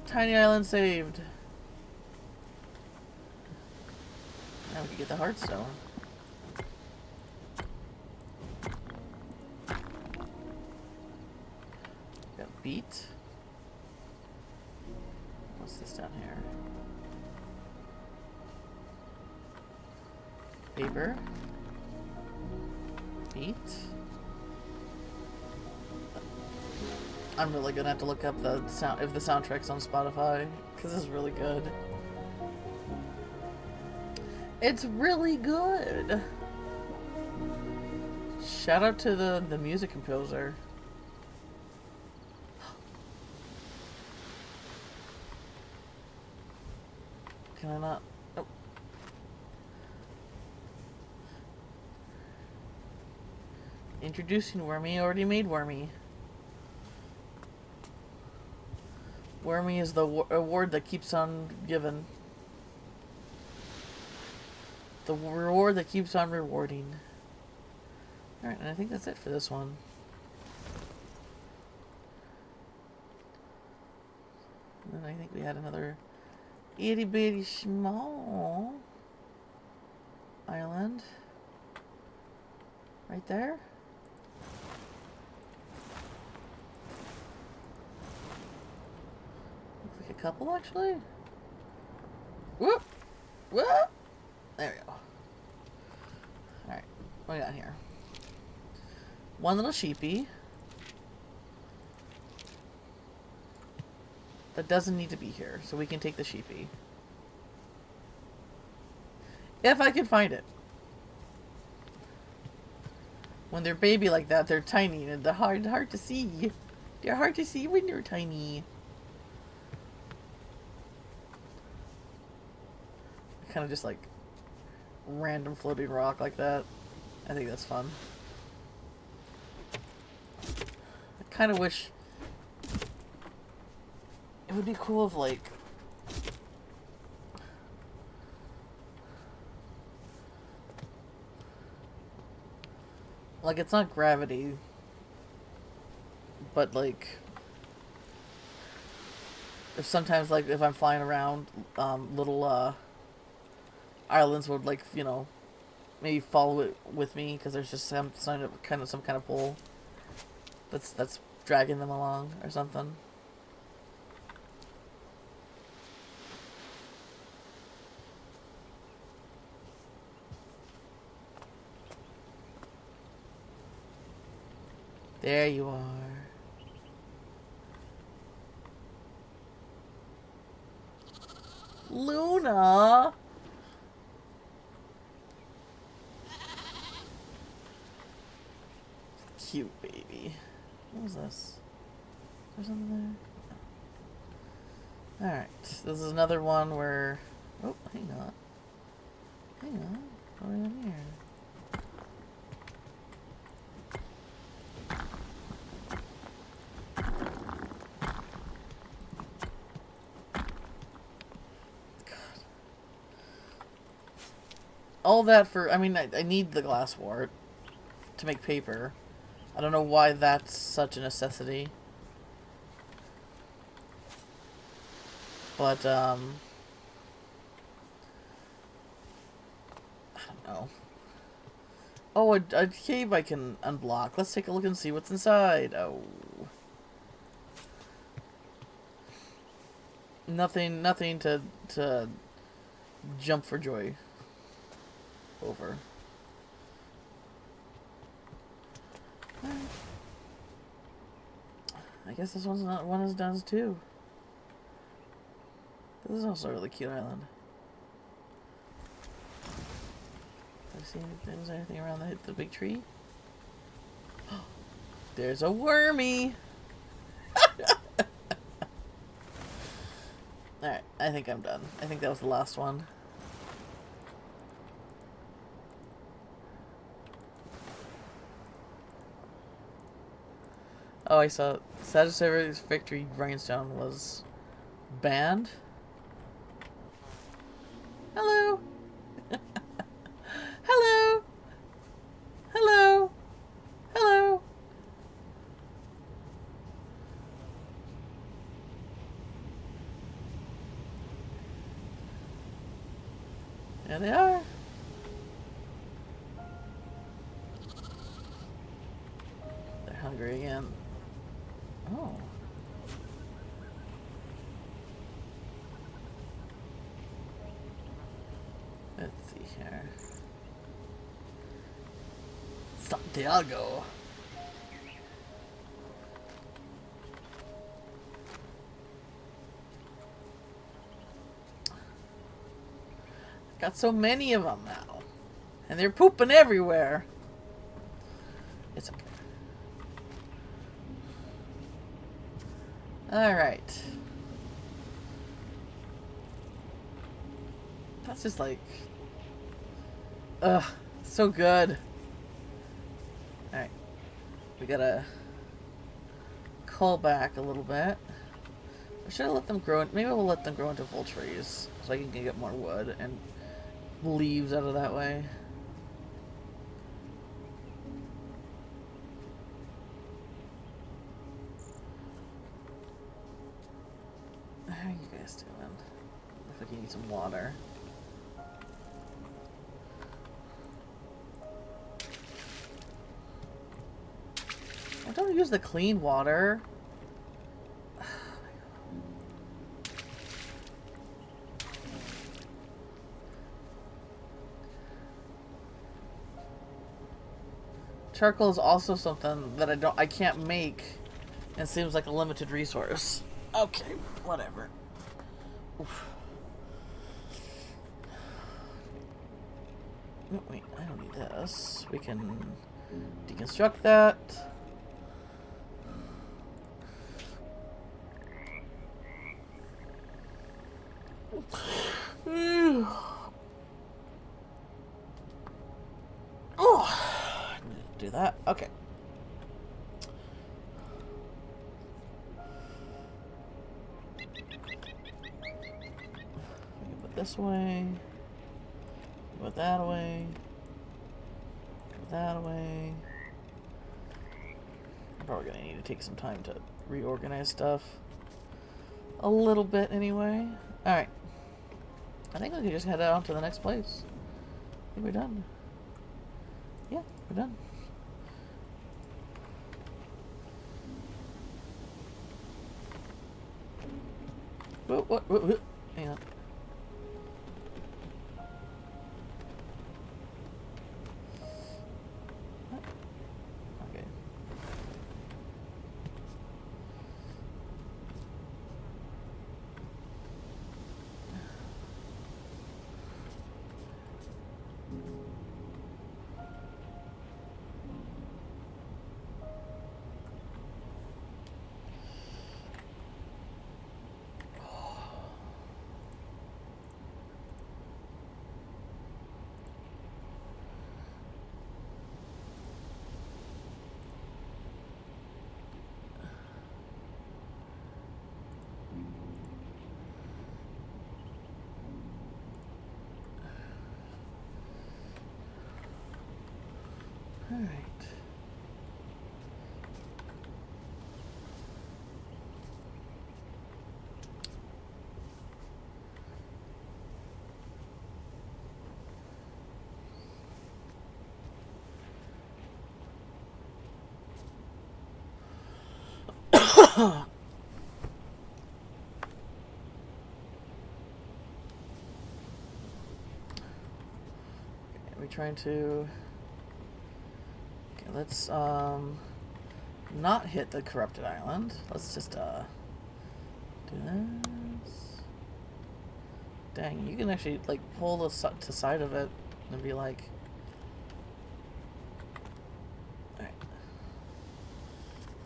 Tiny island saved. Now we can get the Heartstone. Got beet. What's this down here? Paper. Beet. I'm really gonna have to look up the sound if the soundtrack's on Spotify, because it's really good. It's really good. Shout out to the music composer. Can I not? Oh. Introducing Wormy. Already made Wormy. Wormy is the award that keeps on giving. The reward that keeps on rewarding. Alright, and I think that's it for this one. And then I think we had another itty bitty small island. Right there. Looks like a couple actually. Whoop! Whoop! There we go. Alright, what we got here? One little sheepy. That doesn't need to be here, so we can take the sheepy. If I can find it. When they're baby like that, they're tiny and they're hard to see. They're hard to see when they're tiny. Kind of just like random floating rock like that. I think that's fun. I kind of wish it would be cool if like it's not gravity, but like if sometimes like if I'm flying around, little islands would like, you know, maybe follow it with me because there's just some kind of pull that's dragging them along or something. There you are. Luna! Cute baby. What was this? Is there something there? Alright. This is another one where... Oh, hang on. Hang on. What are we on here? All that for... I mean, I need the glass wart to make paper. I don't know why that's such a necessity. But, I don't know. Oh, a cave I can unblock. Let's take a look and see what's inside. Oh. Nothing to jump for joy over. I guess this one's not one as done too. This is also a really cute island. Did I see anything? Was there anything around the big tree? There's a wormy! Alright, I think I'm done. I think that was the last one. Oh, I saw Sagittarius Victory Grindstone was banned. Hello. Hello. Hello. Hello. There they are. They're hungry again. Oh. Let's see here. Santiago. Got so many of them now. And they're pooping everywhere. It's okay. Alright. That's just like... Ugh. So good. Alright. We gotta... cull back a little bit. I should have let them grow... Maybe we'll let them grow into full trees. So I can get more wood and leaves out of that way. How are you guys doing? Looks like you need some water. I don't use the clean water. Charcoal is also something that I can't make, and seems like a limited resource. Okay, whatever. Oof. No, wait, I don't need this. We can deconstruct that. Oh, do that. Okay. Put this away. Put that away. Put that away. I'm probably gonna need to take some time to reorganize stuff. A little bit, anyway. Alright. I think we can just head out to the next place. I think we're done. Yeah, we're done. What? Hang on. Okay. All right. We're trying to... Okay, let's not hit the corrupted island. Let's just do this. Dang, you can actually like pull the to side of it and be like... Alright.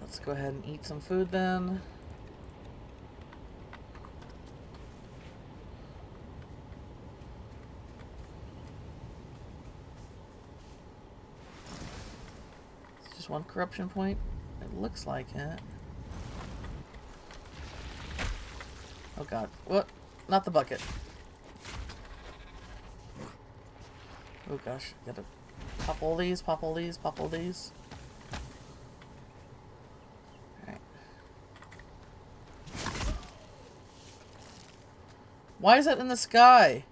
Let's go ahead and eat some food then. It's just one corruption point. It looks like it. Oh god. What? Not the bucket. Oh gosh. Gotta pop all these, pop all these, pop all these. Alright. Why is that in the sky?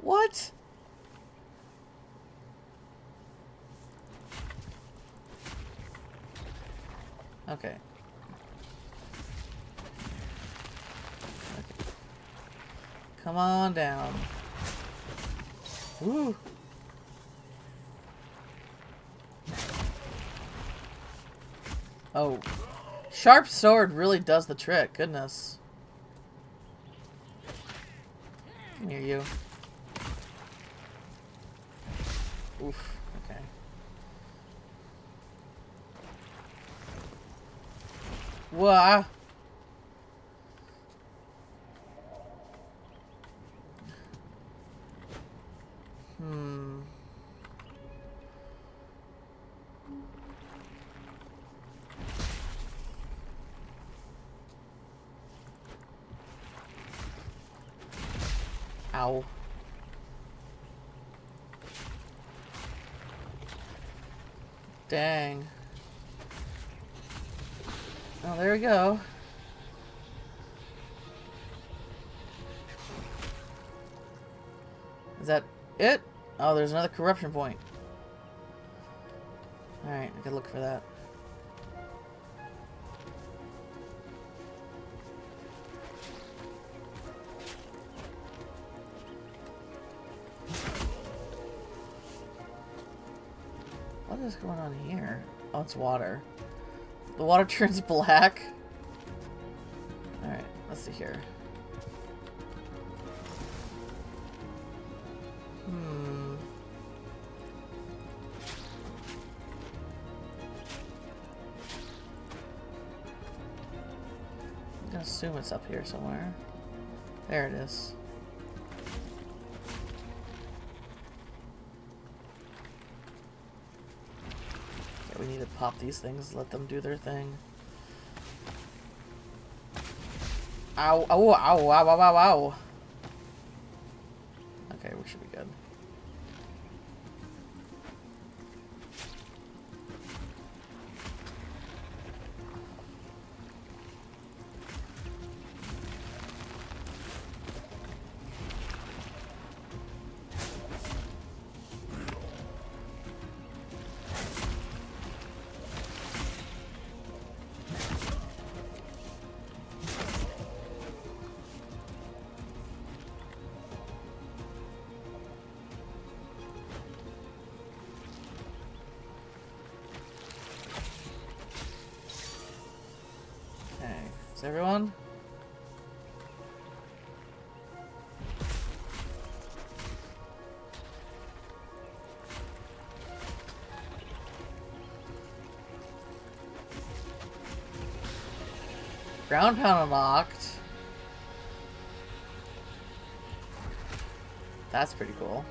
What? Okay. Come on down. Woo. Oh. Sharp sword really does the trick. Goodness. Come here, you. Oof. Okay. Wah. Ow. Dang. Oh, there we go. Is that it? Oh, there's another corruption point. Alright, I gotta look for that. What is going on here? Oh, it's water. The water turns black. Alright, let's see here. I'm gonna assume it's up here somewhere. There it is. Okay, we need to pop these things, let them do their thing. Ow, ow, ow, ow, ow, ow, ow. Okay, we should be good. Is everyone? Ground pound unlocked. That's pretty cool.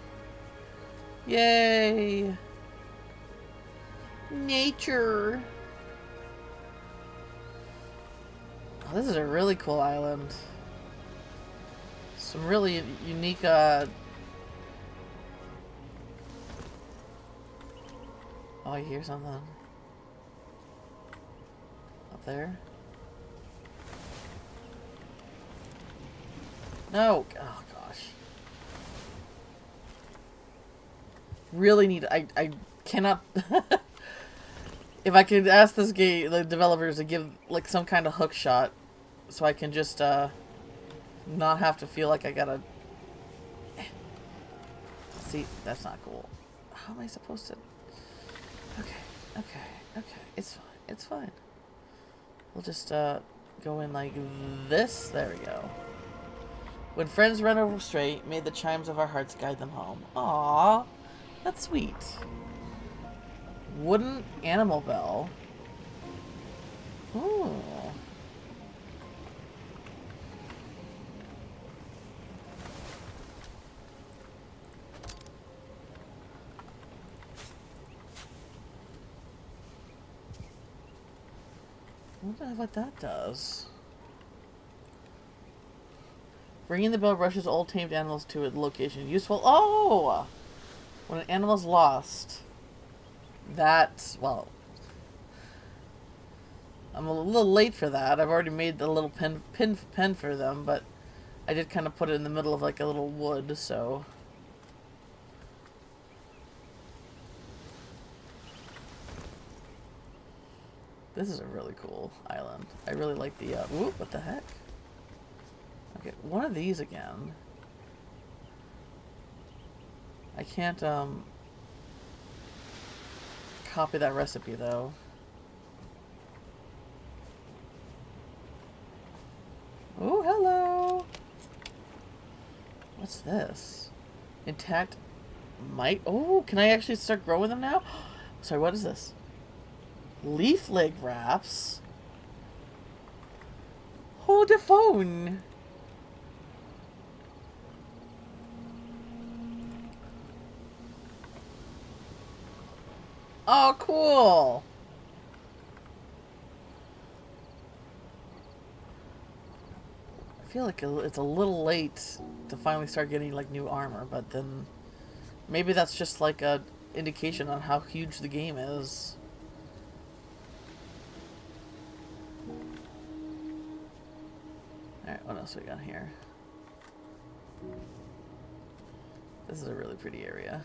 Yay! Nature! Oh, this is a really cool island. Some really unique, Oh, I hear something. Up there? No! Oh, gosh. Really need... I cannot... If I could ask this game, the developers to give, like, some kind of hook shot, so I can just, not have to feel like I gotta... See, that's not cool. How am I supposed to... Okay. It's fine. It's fine. We'll just, go in like this. There we go. When friends run over straight, may the chimes of our hearts guide them home. Aww. That's sweet. Wooden animal bell. Ooh. wonder what that does. Ringing the bell rushes all tamed animals to a location. Useful. Oh! When an animal's lost. That's, well, I'm a little late for that. I've already made the little pen for them, but I did kind of put it in the middle of like a little wood, so. This is a really cool island. I really like the, whoop, what the heck? Okay, one of these again. I can't, copy that recipe, though. Oh, hello! What's this? Intact mite? Oh, can I actually start growing them now? Sorry, what is this? Leaf leg wraps? Hold the phone! Oh, cool! I feel like it's a little late to finally start getting like new armor, but then maybe that's just like a indication on how huge the game is. Alright, what else we got here? This is a really pretty area.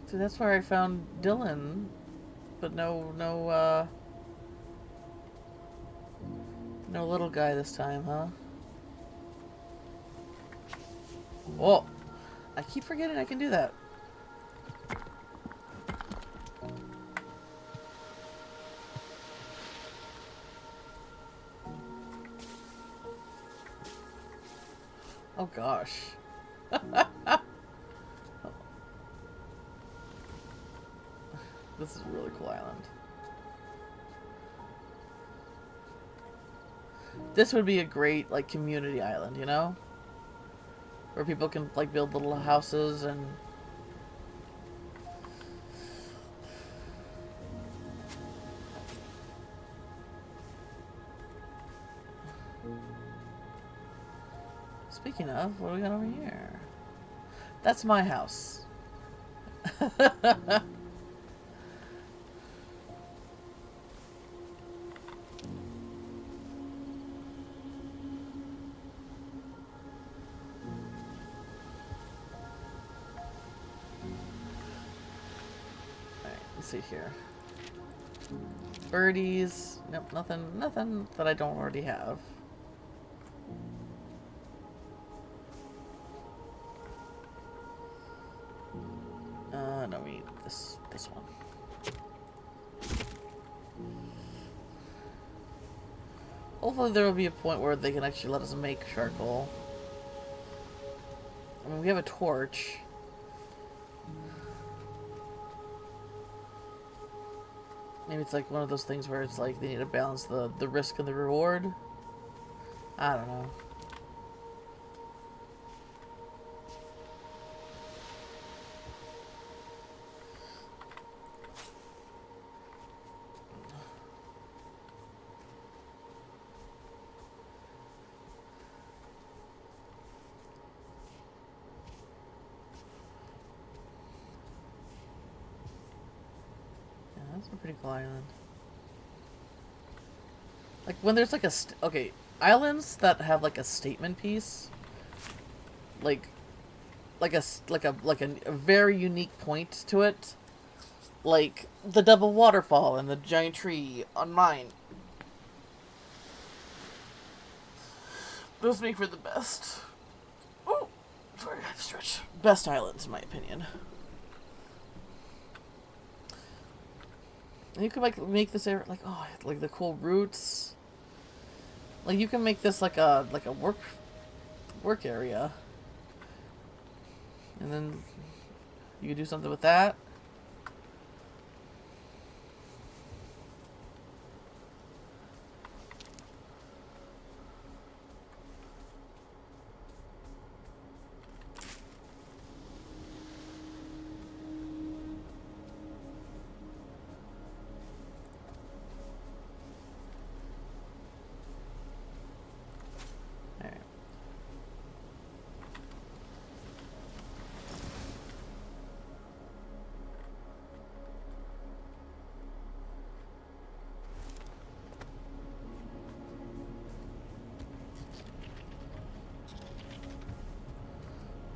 So that's where I found Dylan, but no little guy this time, huh? Oh, I keep forgetting I can do that. Oh gosh. This is a really cool island. This would be a great, like, community island, you know? Where people can, like, build little houses and... Speaking of, what do we got over here? That's my house. Let's see here. Birdies. Nope, nothing that I don't already have. No, we need this one. Hopefully there will be a point where they can actually let us make charcoal. I mean, we have a torch. Maybe it's like one of those things where it's like they need to balance the risk and the reward. I don't know. That's a pretty cool island. Like when there's like a okay, islands that have like a statement piece, like a very unique point to it, like the double waterfall and the giant tree on mine. Those make for the best. Oh, sorry, I had to stretch. Best islands, in my opinion. And you can like make this area like, oh, like the cool roots. Like you can make this like a work area. And then you can do something with that.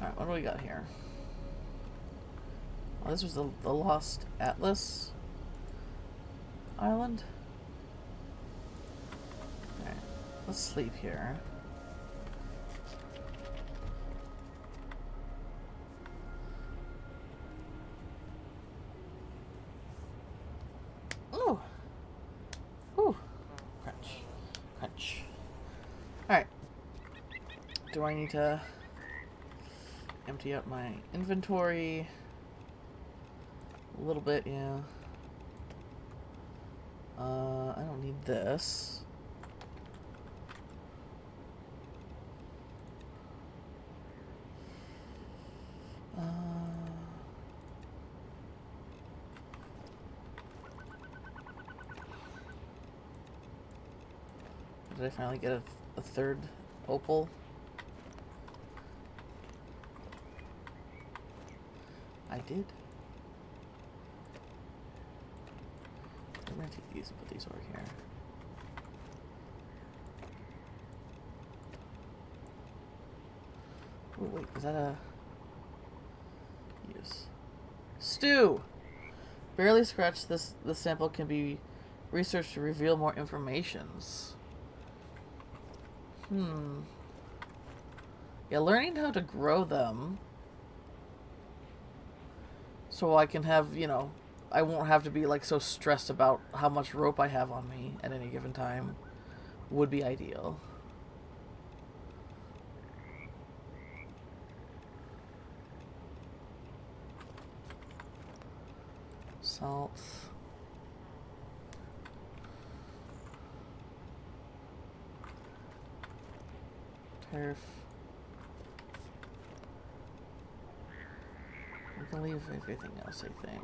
Alright, what do we got here? Oh, this was the Lost Atlas Island. Alright, let's sleep here. Ooh! Ooh! Crunch. Crunch. Alright. Do I need to empty out my inventory? A little bit, yeah. I don't need this. Did I finally get a third opal? I did. I'm gonna take these and put these over here. Oh wait, is that a... Yes. Stew! Barely scratched this. The sample can be researched to reveal more informations. Yeah, learning how to grow them so I can have, you know, I won't have to be like so stressed about how much rope I have on me at any given time would be ideal. Salt. Turf. We can leave everything else, I think.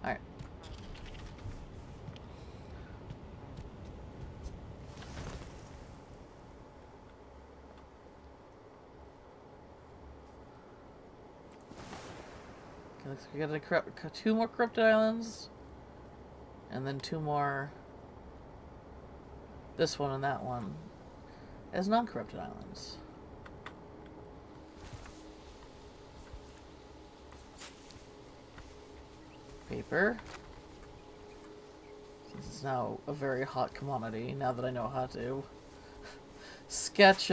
Alright. Okay, looks like we got two more corrupted islands. And then two more. This one and that one as non-corrupted islands. Paper. Since it's now a very hot commodity, now that I know how to sketch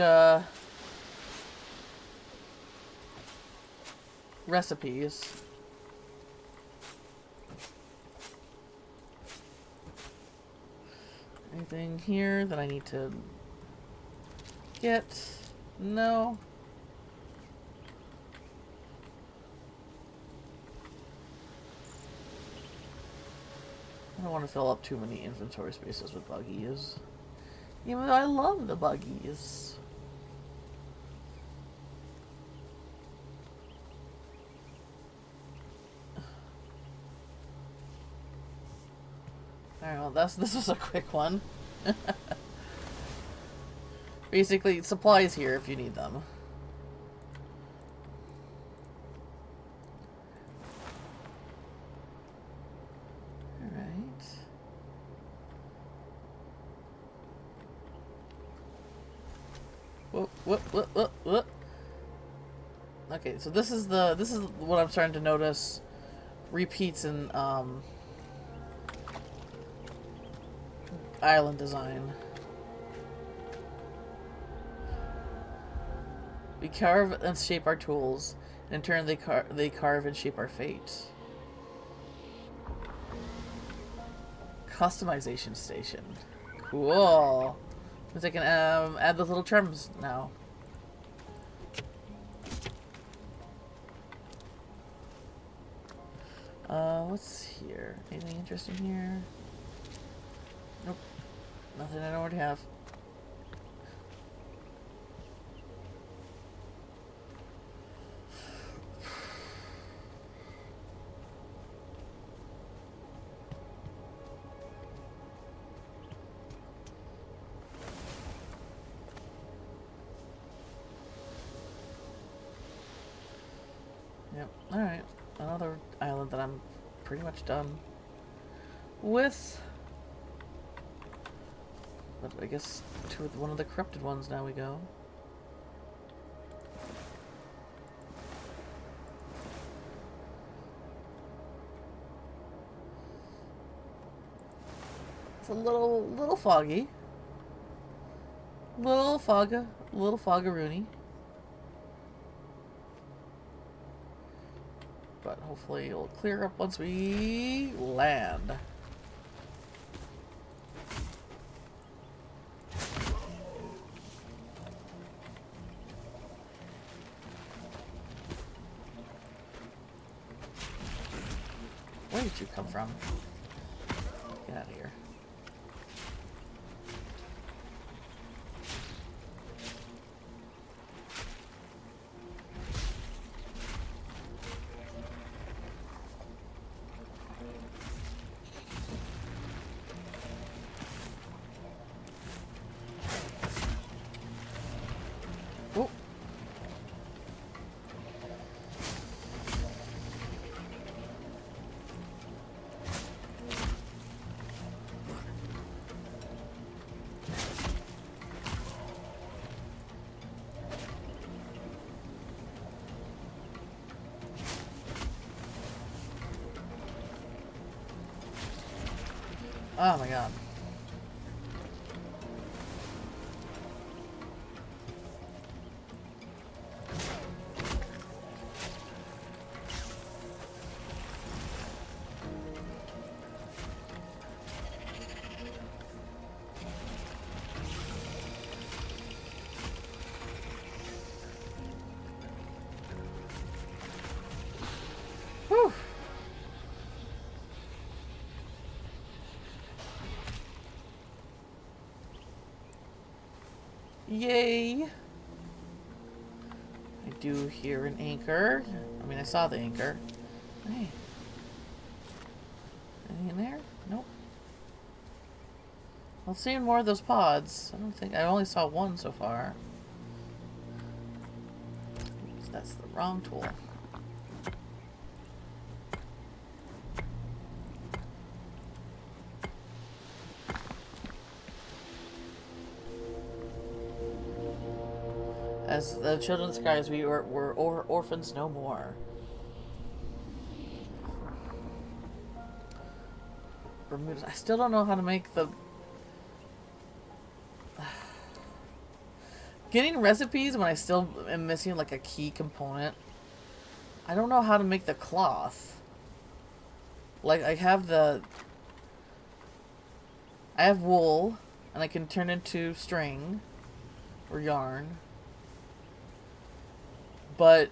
recipes. Anything here that I need to get? No. I don't want to fill up too many inventory spaces with buggies. Even though I love the buggies. Alright, well this was a quick one. Basically, supplies here if you need them. Alright. Whoop. Okay, so this is what I'm starting to notice repeats in island design. We carve and shape our tools. In turn, they carve and shape our fate. Customization station. Cool. Means I can add those little charms now. What's here? Anything interesting here? Nope. Nothing I don't already have. Yep. Alright. Another island that I'm pretty much done with. But I guess to one of the corrupted ones now we go. It's a little foggy. Little foggaroony. But hopefully it'll clear up once we land. Where did you come from? Get out of here. Oh. Oh my god. Whew. Yay! I do hear an anchor. I mean, I saw the anchor. Hey. Anything in there? Nope. Well, seeing more of those pods. I only saw one so far. Oops, that's the wrong tool. As the children of the skies, we were orphans no more. Bermuda. I still don't know how to make the... Getting recipes when I still am missing like a key component. I don't know how to make the cloth. Like I have wool and I can turn into string or yarn. But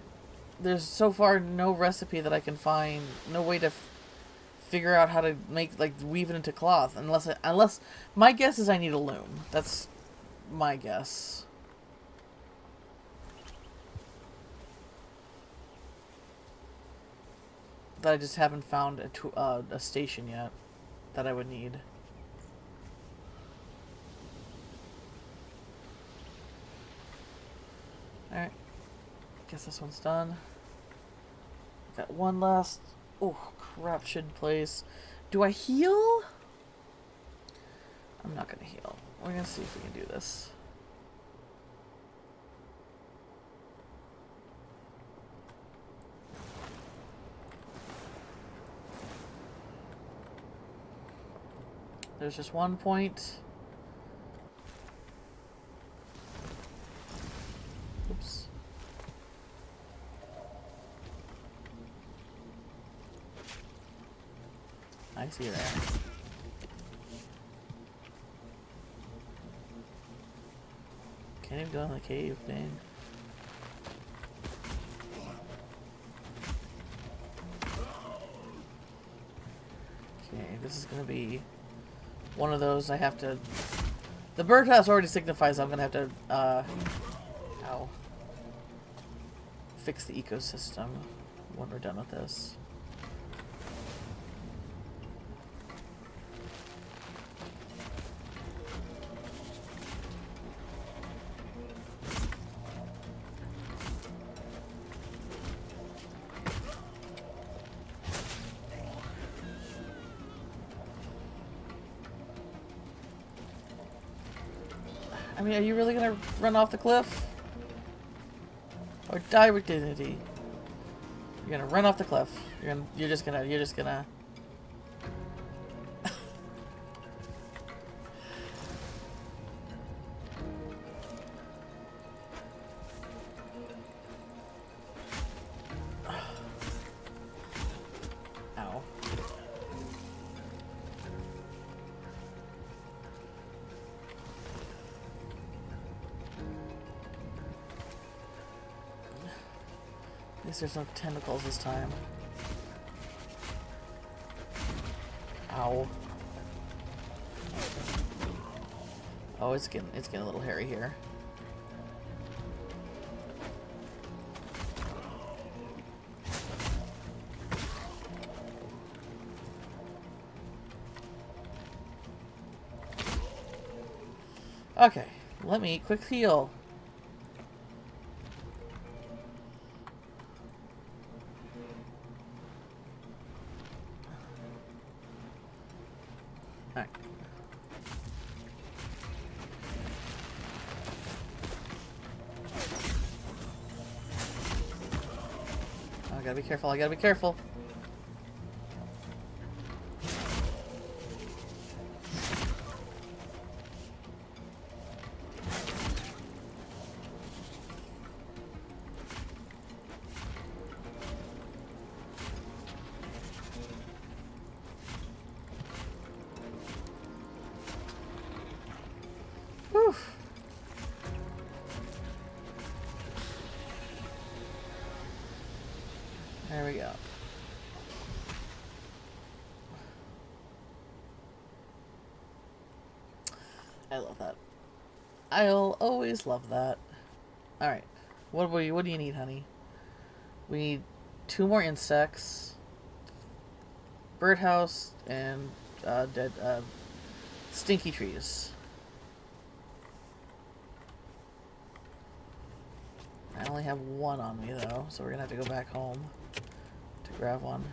there's so far no recipe that I can find, no way to figure out how to make, like, weave it into cloth. Unless my guess is I need a loom. That's my guess. That I just haven't found a station yet that I would need. Alright. Guess this one's done. Got one last corruption place. Do I heal? I'm not gonna heal. We're gonna see if we can do this. There's just one point. Oops. I see that. Can't even go in the cave, dang. Okay, this is gonna be one of those I have to... The birdhouse already signifies I'm gonna have to, ow. Fix the ecosystem when we're done with this. I mean, are you really gonna run off the cliff? Or die with dignity? You're gonna run off the cliff. You're just gonna... Ow. At least there's no tentacles this time. Ow. Oh, it's getting a little hairy here. Okay, let me quick heal. Alright. Oh, I gotta be careful, I gotta be careful. Whew. There we go. I love that. I'll always love that. Alright. What do you need, honey? We need 2 more insects. Birdhouse and dead stinky trees. I only have 1 on me though, so we're gonna have to go back home to grab one.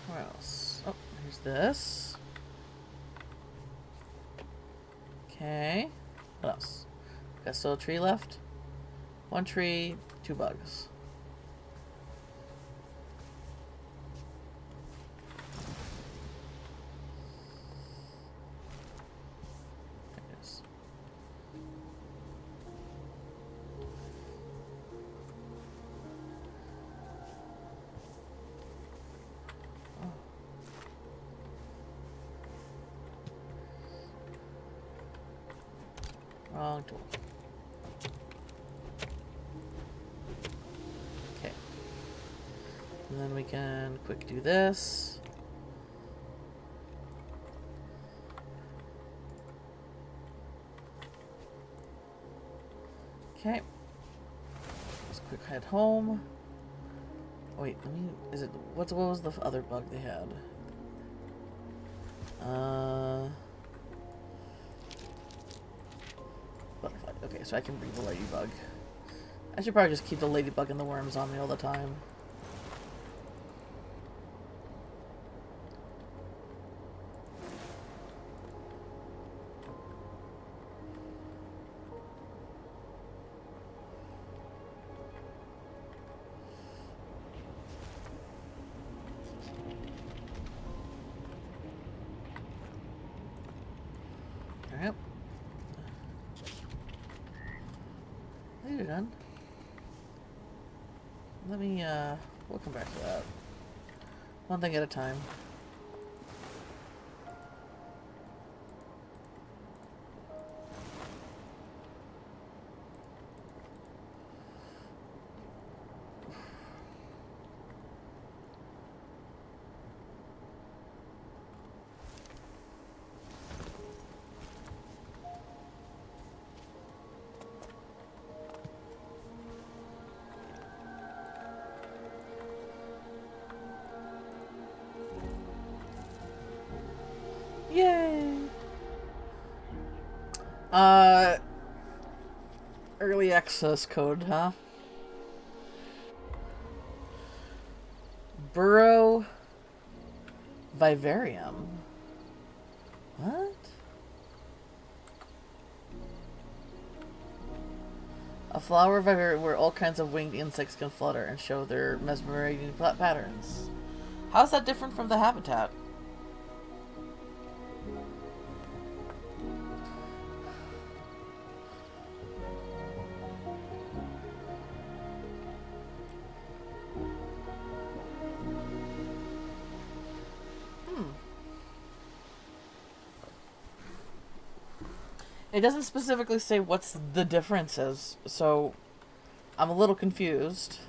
Where else? Oh, here's this. Okay. What else? Got still a tree left? 1 tree, 2 bugs. There it is. Wrong tool. Okay. And then we can quick do this. Okay. Let's quick head home. Oh, wait, let me. Is it. What was the other bug they had? Butterfly. Okay, so I can breed the ladybug. I should probably just keep the ladybug and the worms on me all the time. Alright. You're done. Let me, we'll come back to that. One thing at a time. Yay! Early access code, huh? Burrow Vivarium. What? A flower vivarium where all kinds of winged insects can flutter and show their mesmerizing patterns. How's that different from the habitat? It doesn't specifically say what's the differences, so I'm a little confused.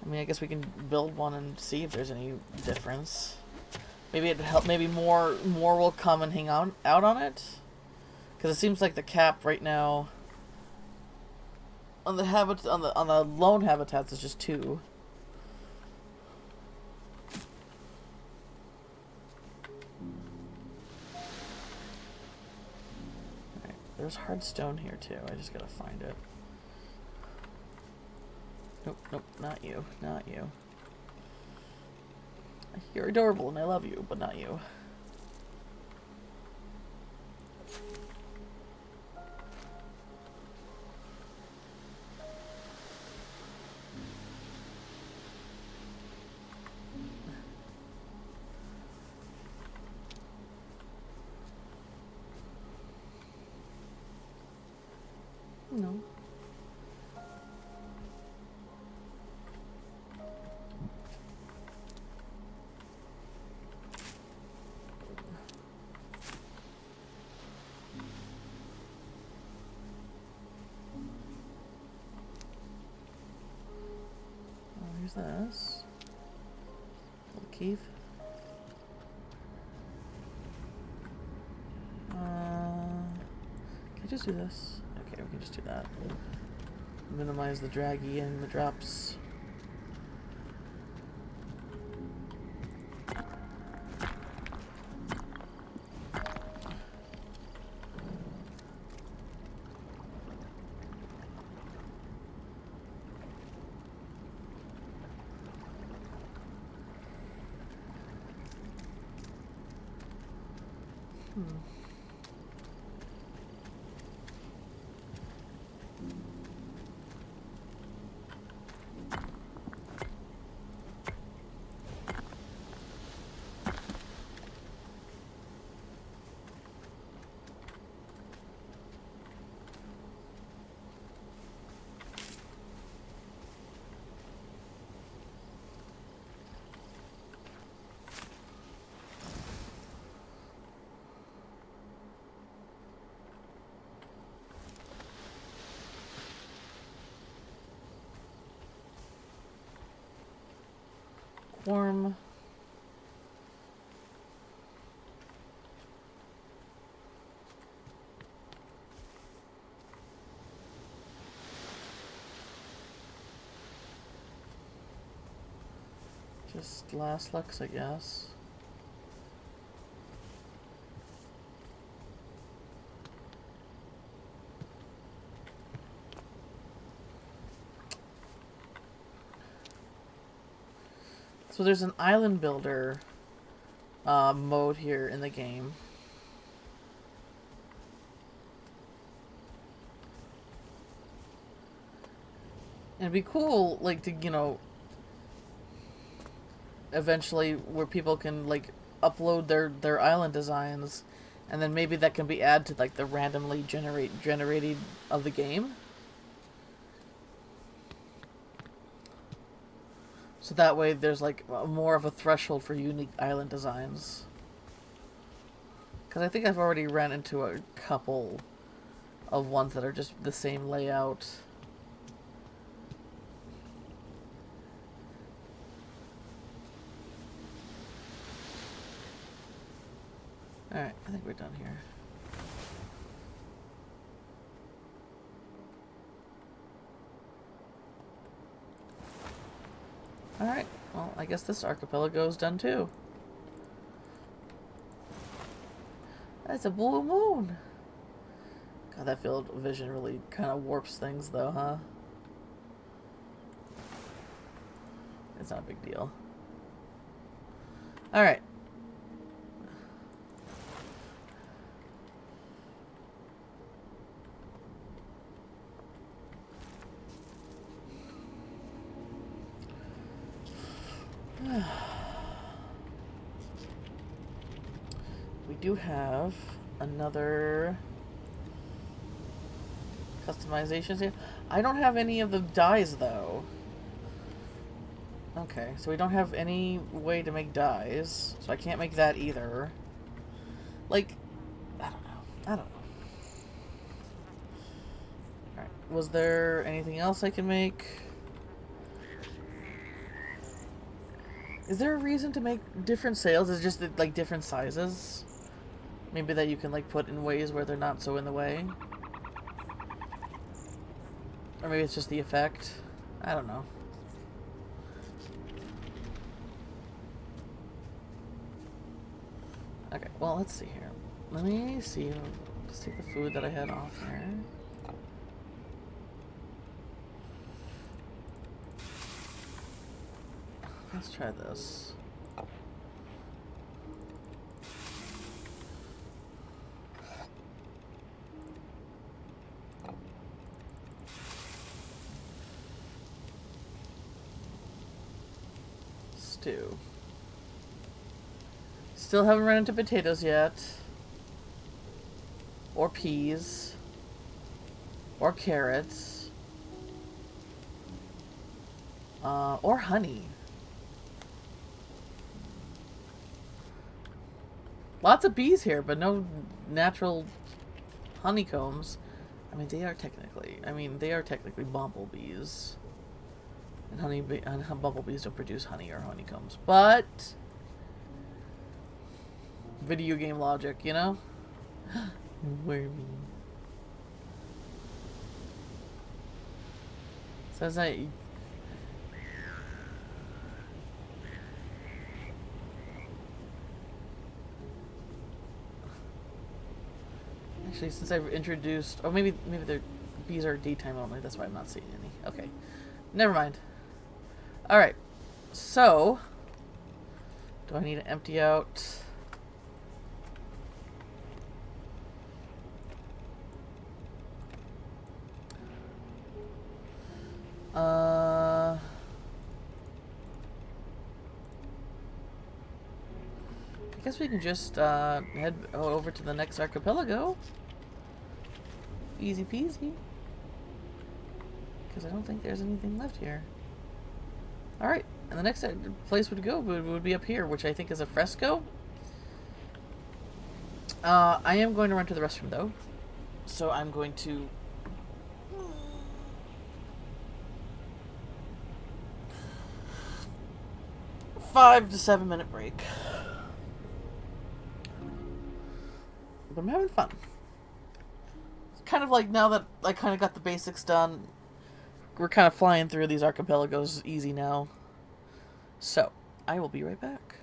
I mean, I guess we can build one and see if there's any difference. Maybe it help. Maybe more will come and hang out on it, because it seems like the cap right now on the on the lone habitats is just 2. There's hard stone here too. I just gotta find it. Nope, nope, not you, not you. You're adorable and I love you, but not you. No. Oh, here's this. Little Keith. Can I just do this? Okay, we can just do that. Minimize the draggy and the drops. Warm. This last Lux, I guess. So there's an island builder mode here in the game. And it'd be cool, like, to, you know, eventually where people can, like, upload their island designs, and then maybe that can be added to, like, the randomly generated of the game. So that way there's, like, more of a threshold for unique island designs. Because I think I've already ran into a couple of ones that are just the same layout. Alright, I think we're done here. Alright, well, I guess this archipelago is done too. That's a blue moon! God, that field of vision really kind of warps things though, huh? It's not a big deal. Alright. We do have another customizations here. I don't have any of the dyes though. Okay, so we don't have any way to make dyes, so I can't make that either. Like, I don't know. Alright, was there anything else I can make? Is there a reason to make different sails? Is it just like different sizes? Maybe that you can like put in ways where they're not so in the way? Or maybe it's just the effect? I don't know. Okay, well, let's see here. Let me see. Let's take the food that I had off there. Let's try this. Stew. Still haven't run into potatoes yet. Or peas. Or carrots. Or honey. Lots of bees here, but no natural honeycombs. I mean, they are technically bumblebees. And bumblebees don't produce honey or honeycombs. But video game logic, you know? Wormy. Says that. Actually, since I've introduced, or maybe the bees are daytime only. That's why I'm not seeing any. Okay, never mind. All right, so do I need to empty out? I guess we can just head over to the next archipelago. Easy peasy. Because I don't think there's anything left here. Alright, and the next place would go would be up here, which I think is a fresco. I am going to run to the restroom though. So I'm going to... 5 to 7 minute break. But I'm having fun. It's kind of like now that I kind of got the basics done, we're kind of flying through these archipelagos easy now. So, I will be right back.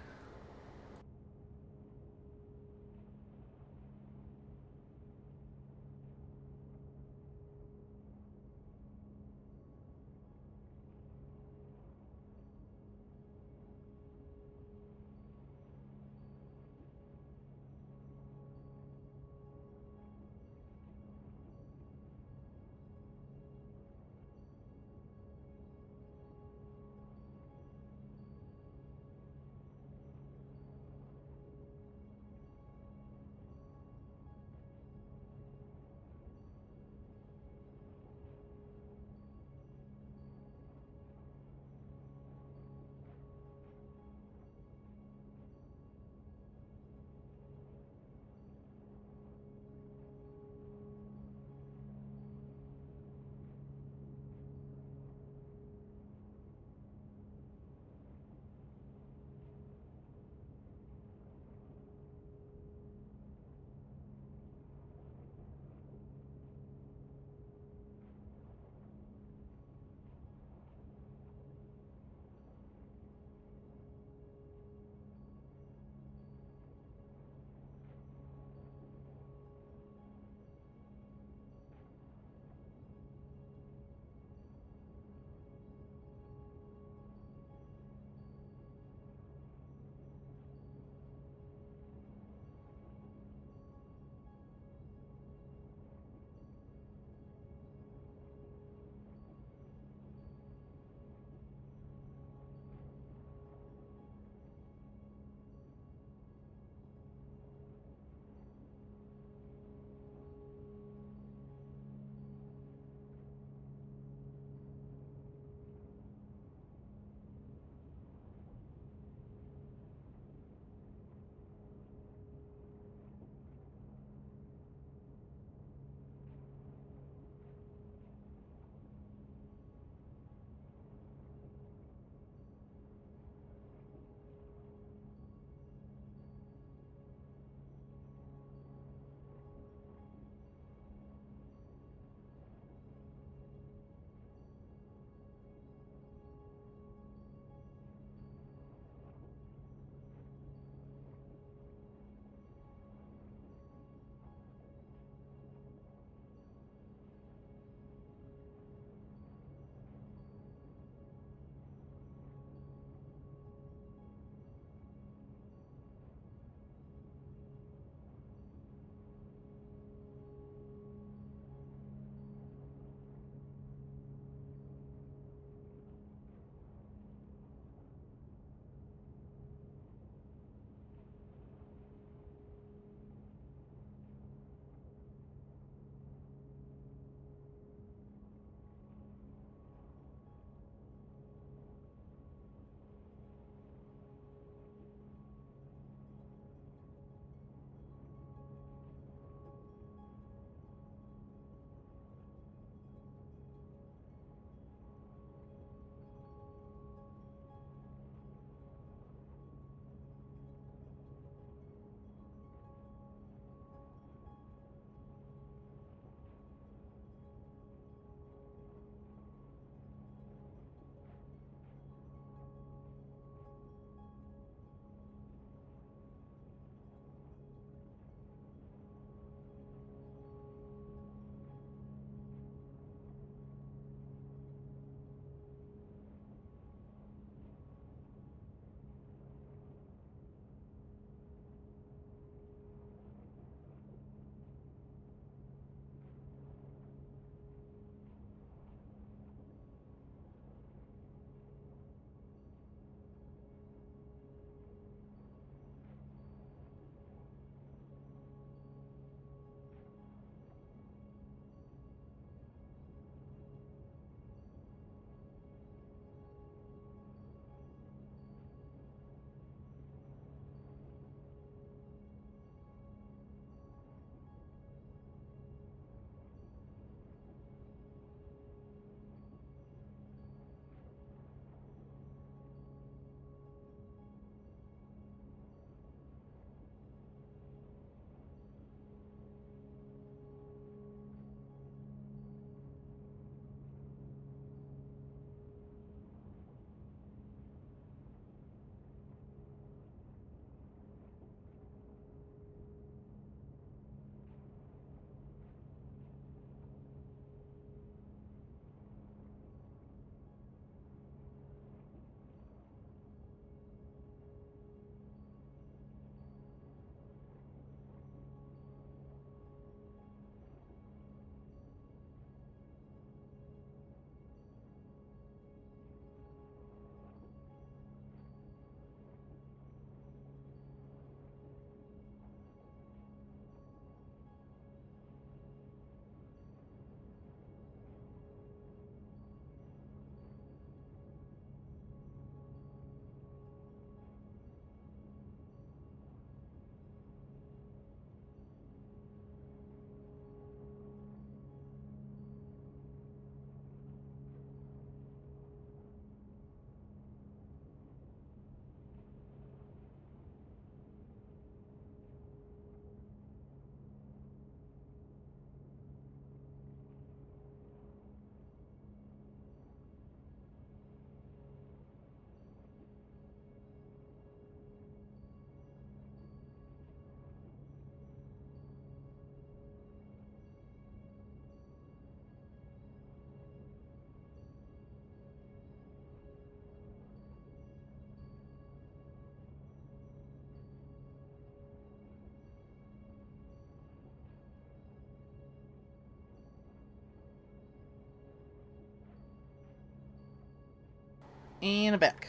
And a back.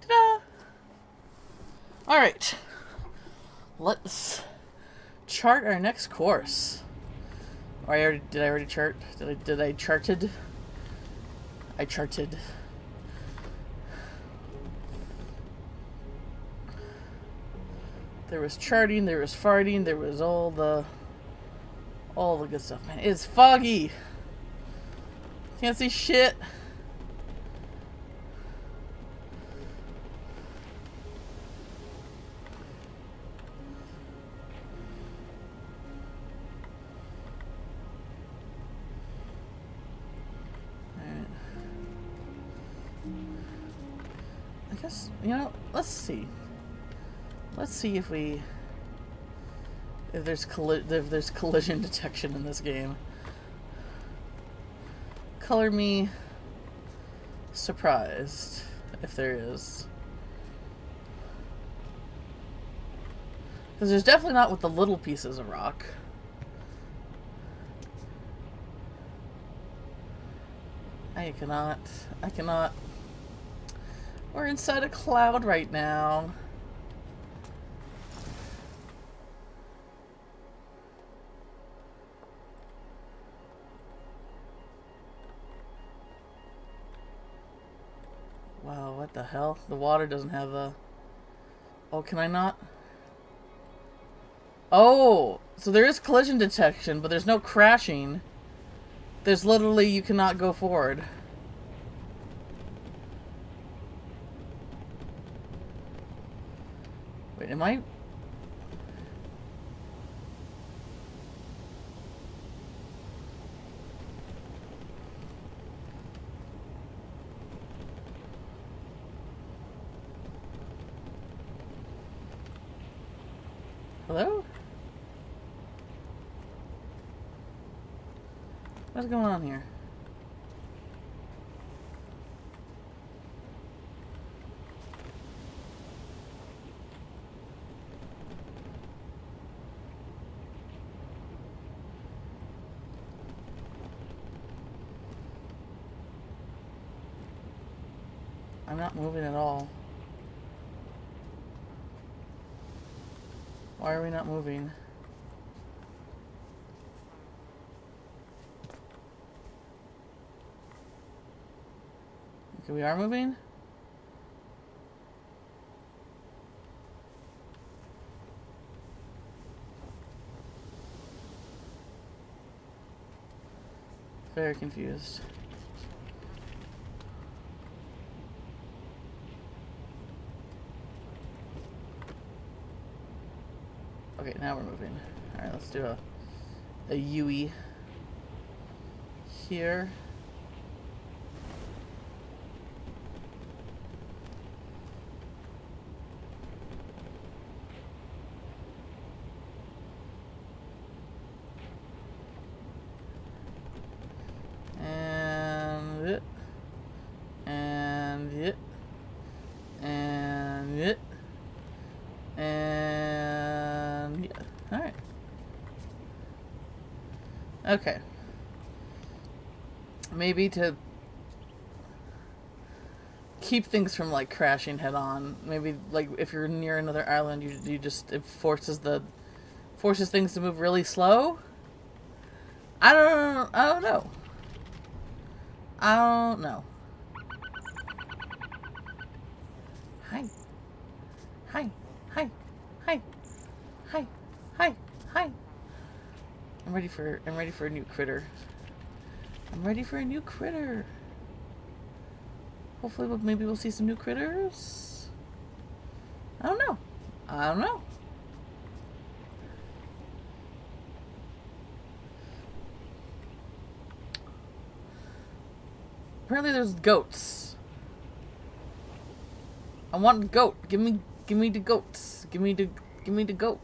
Ta-da! Alright. Let's chart our next course. Did I already chart? Did I charted? I charted. There was charting, there was farting, there was all the good stuff, man. It's foggy. Can't see shit. Alright. I guess, let's see. Let's see if there's collision detection in this game. Color me surprised if there is. Because there's definitely not with the little pieces of rock. I cannot. We're inside a cloud right now. Wow, what the hell? The water doesn't have a... Oh, can I not? Oh, so there is collision detection, but there's no crashing. There's literally, you cannot go forward. Wait, am I... Hello? What's going on here? I'm not moving at all. Why are we not moving? Okay, we are moving? Very confused. Okay, now we're moving. Alright, let's do a Yui here. And it. And it. And it. And yeah. Alright. Okay. Maybe to keep things from like crashing head on. Maybe like if you're near another island, you just it forces things to move really slow. I don't know. I don't know. Hi. Hi. Hi. Hi. Hi. Hi. Hi. I'm ready for a new critter. I'm ready for a new critter. Hopefully maybe we'll see some new critters. I don't know. I don't know. Apparently there's goats. I want a goat. Give me the goats. Give me the goat.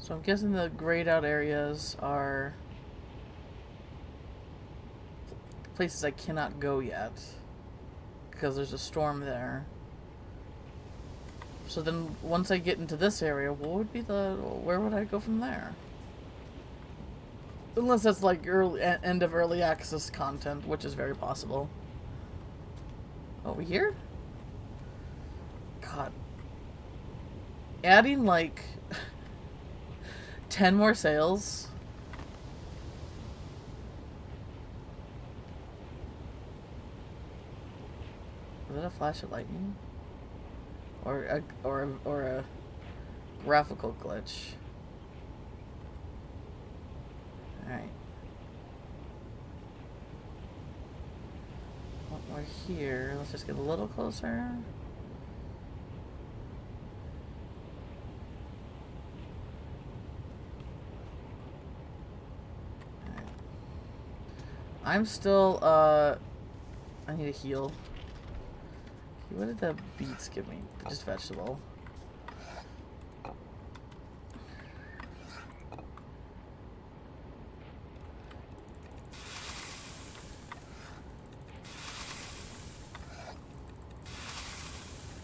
So I'm guessing the grayed out areas are places I cannot go yet because there's a storm there. So then once I get into this area, where would I go from there? Unless that's like end of early access content, which is very possible. Over here? God. Adding like 10 more sails. Was that a flash of lightning? Or a graphical glitch? Alright. Well, we're here. Let's just get a little closer. Alright. I'm still, I need a heal. What did the beets give me? Just vegetable.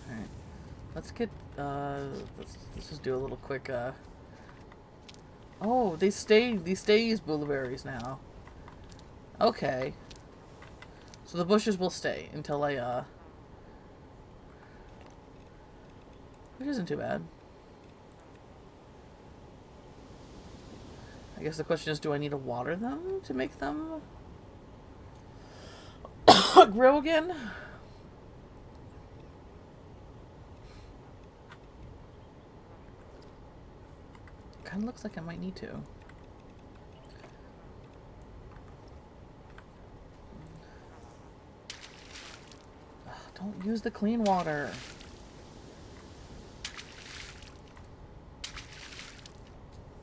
Alright. Let's get, let's just do a little quick, oh, they use blueberries now. Okay. So the bushes will stay until I, which isn't too bad. I guess the question is, do I need to water them to make them grow again? Kind of looks like I might need to. Ugh, don't use the clean water.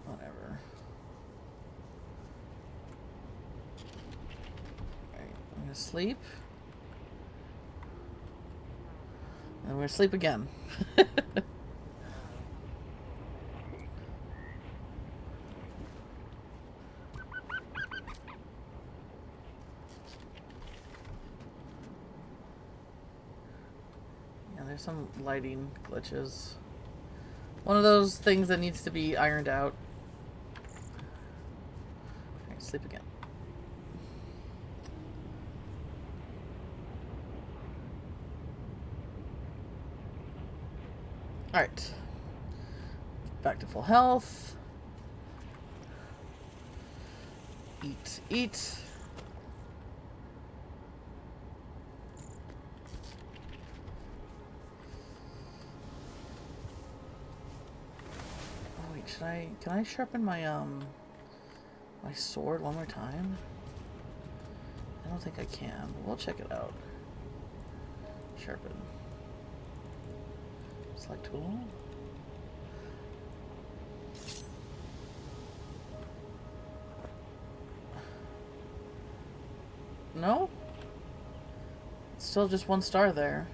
Whatever. Alright, I'm gonna sleep. And we're gonna sleep again. There's some lighting glitches. One of those things that needs to be ironed out. Alright, sleep again. Alright. Back to full health. Eat. Can I sharpen my my sword one more time? I don't think I can, but we'll check it out. Sharpen. Select tool. No? It's still just 1 star there.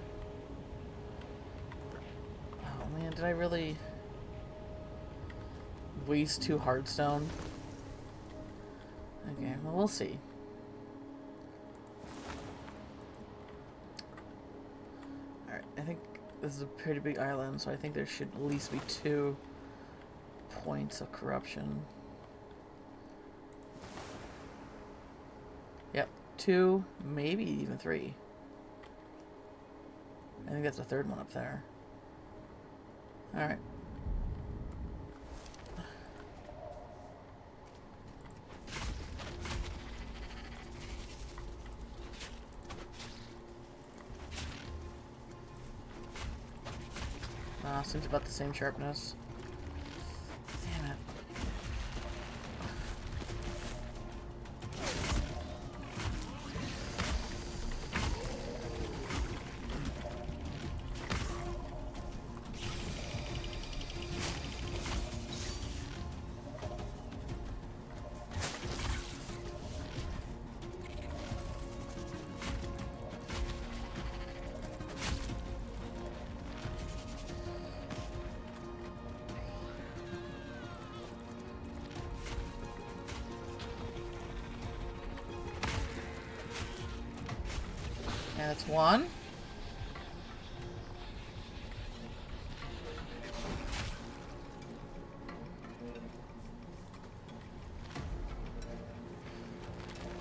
Oh man, did I really waste 2 hardstone? Okay, well, we'll see. Alright, I think this is a pretty big island, so I think there should at least be 2 points of corruption. Yep, 2, maybe even 3. I think that's a 3rd one up there. Alright. Seems about the same sharpness. Damn it. Okay, that's one.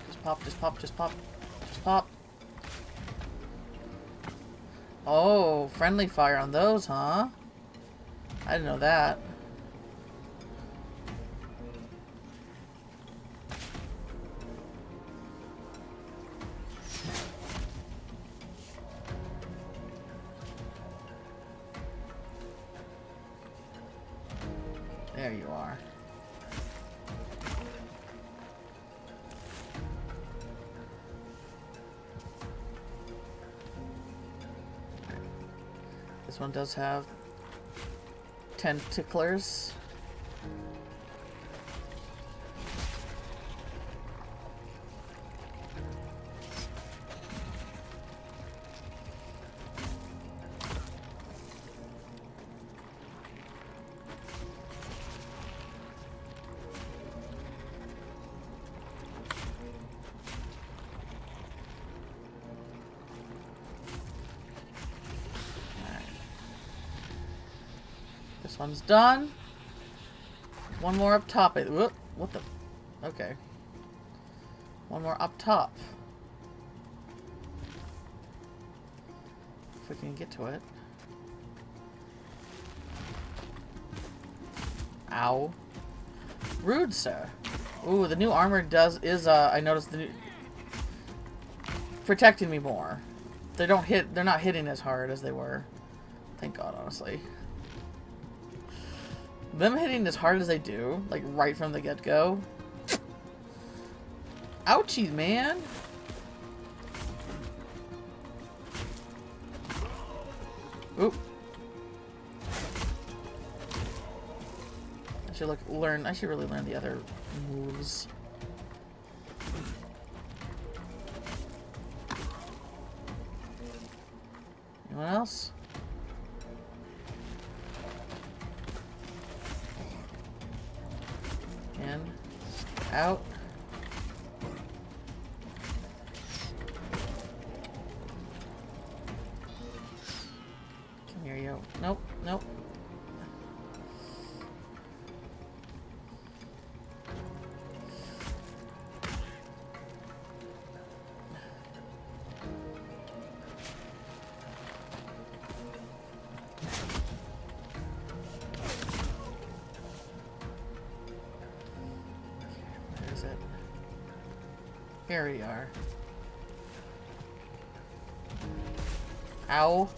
Just pop, just pop, just pop. Just pop. Oh, friendly fire on those, huh? I didn't know that. There you are. This one does have tentaclers. This one's done. One more up top. Whoop, what the? Okay. One more up top. If we can get to it. Ow. Rude, sir. Ooh, the new armor is I noticed the new protecting me more. They're not hitting as hard as they were. Thank God, honestly. Them hitting as hard as they do, like right from the get-go. Ouchies, man. Oop. I should really learn the other moves. Anyone else? In. Out. Come here, yo. Nope, nope. Here we are. Ow.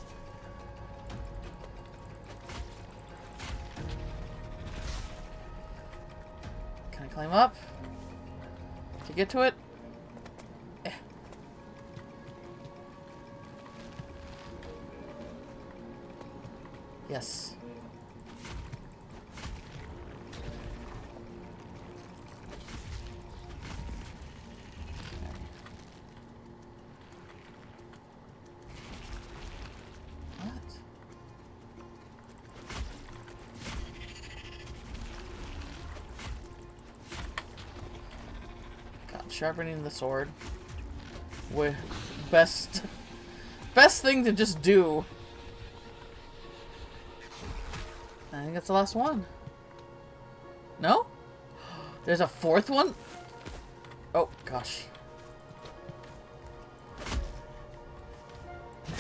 Can I climb up? To get to it? Eh. Yes. Sharpening the sword. Best thing to just do. I think that's the last one. No? There's a fourth one? Oh, gosh. I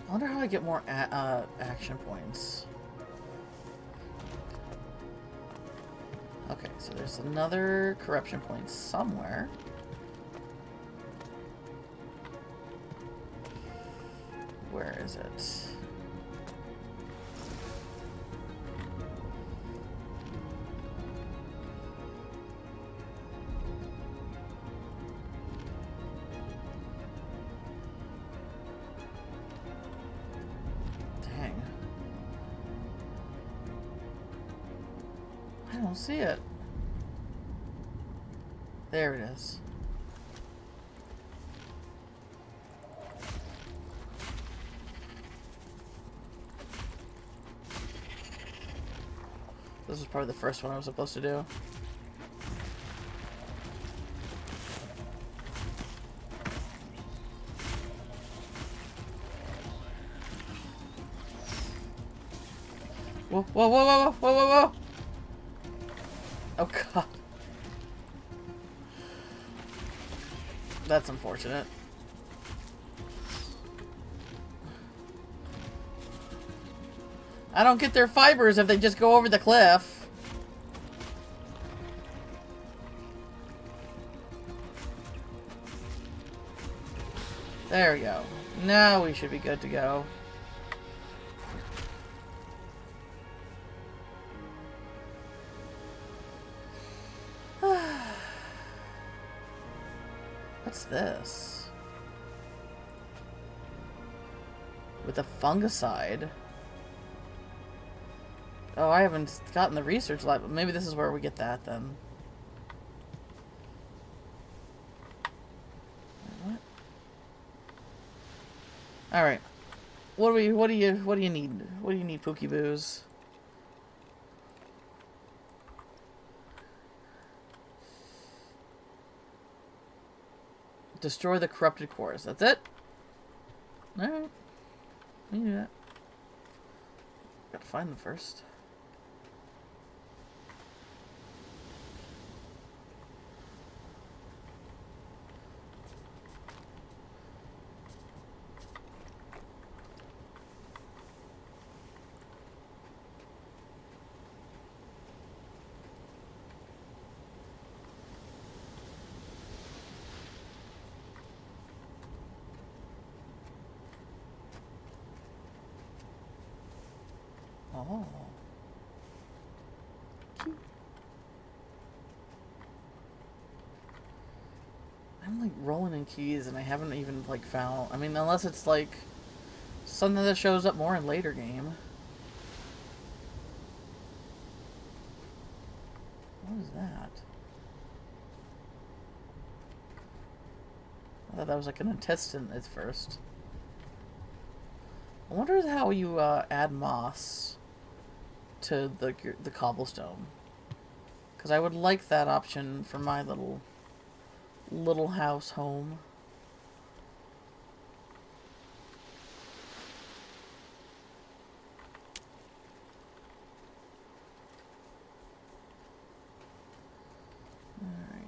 wonder how I get more action points. Okay, so there's another corruption point somewhere. Where is it? Dang. I don't see it. There it is. This is probably the first one I was supposed to do. Whoa, whoa, whoa, whoa, whoa, whoa, whoa! Oh, God. That's unfortunate. I don't get their fibers if they just go over the cliff. There we go. Now we should be good to go. What's this? With a fungicide. Oh, I haven't gotten the research lab, but maybe this is where we get that then. What? All right. What do you need? What do you need, Pookie Boos? Destroy the corrupted cores. That's it? Alright. We can do that. Gotta find them first. Oh. Cute. I'm like rolling in keys and I haven't even like found, I mean, unless it's like something that shows up more in later game. What is that? I thought that was like an intestine at first. I wonder how you add moss to the cobblestone, because I would like that option for my little house home. All right.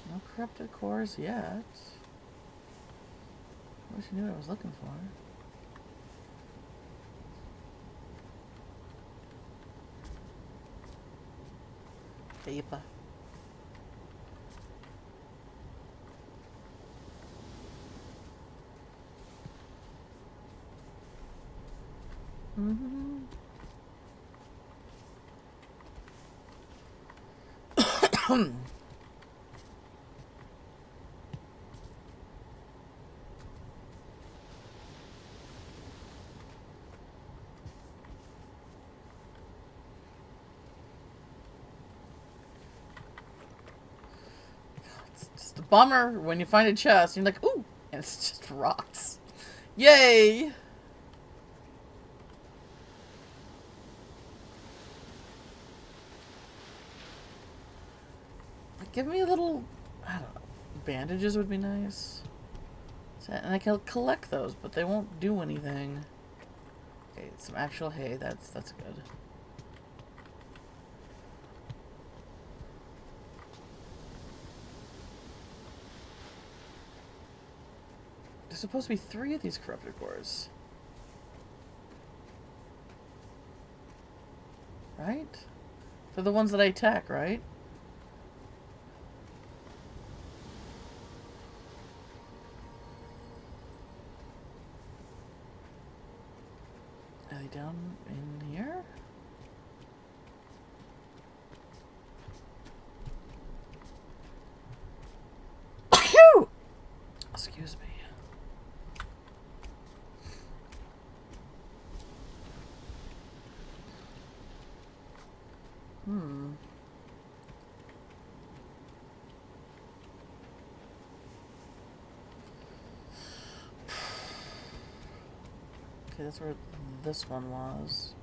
No corrupted cores yet. I wish I knew what I was looking for. Paper. Mm-hmm. It's just a bummer when you find a chest. You're like, ooh, and it's just rocks. Yay! Give me a little, I don't know, bandages would be nice. And I can collect those, but they won't do anything. Okay, some actual hay, that's good. There's supposed to be 3 of these corrupted cores. Right? They're the ones that I attack, right? Are they down in here? Excuse me. Okay, that's where this one was.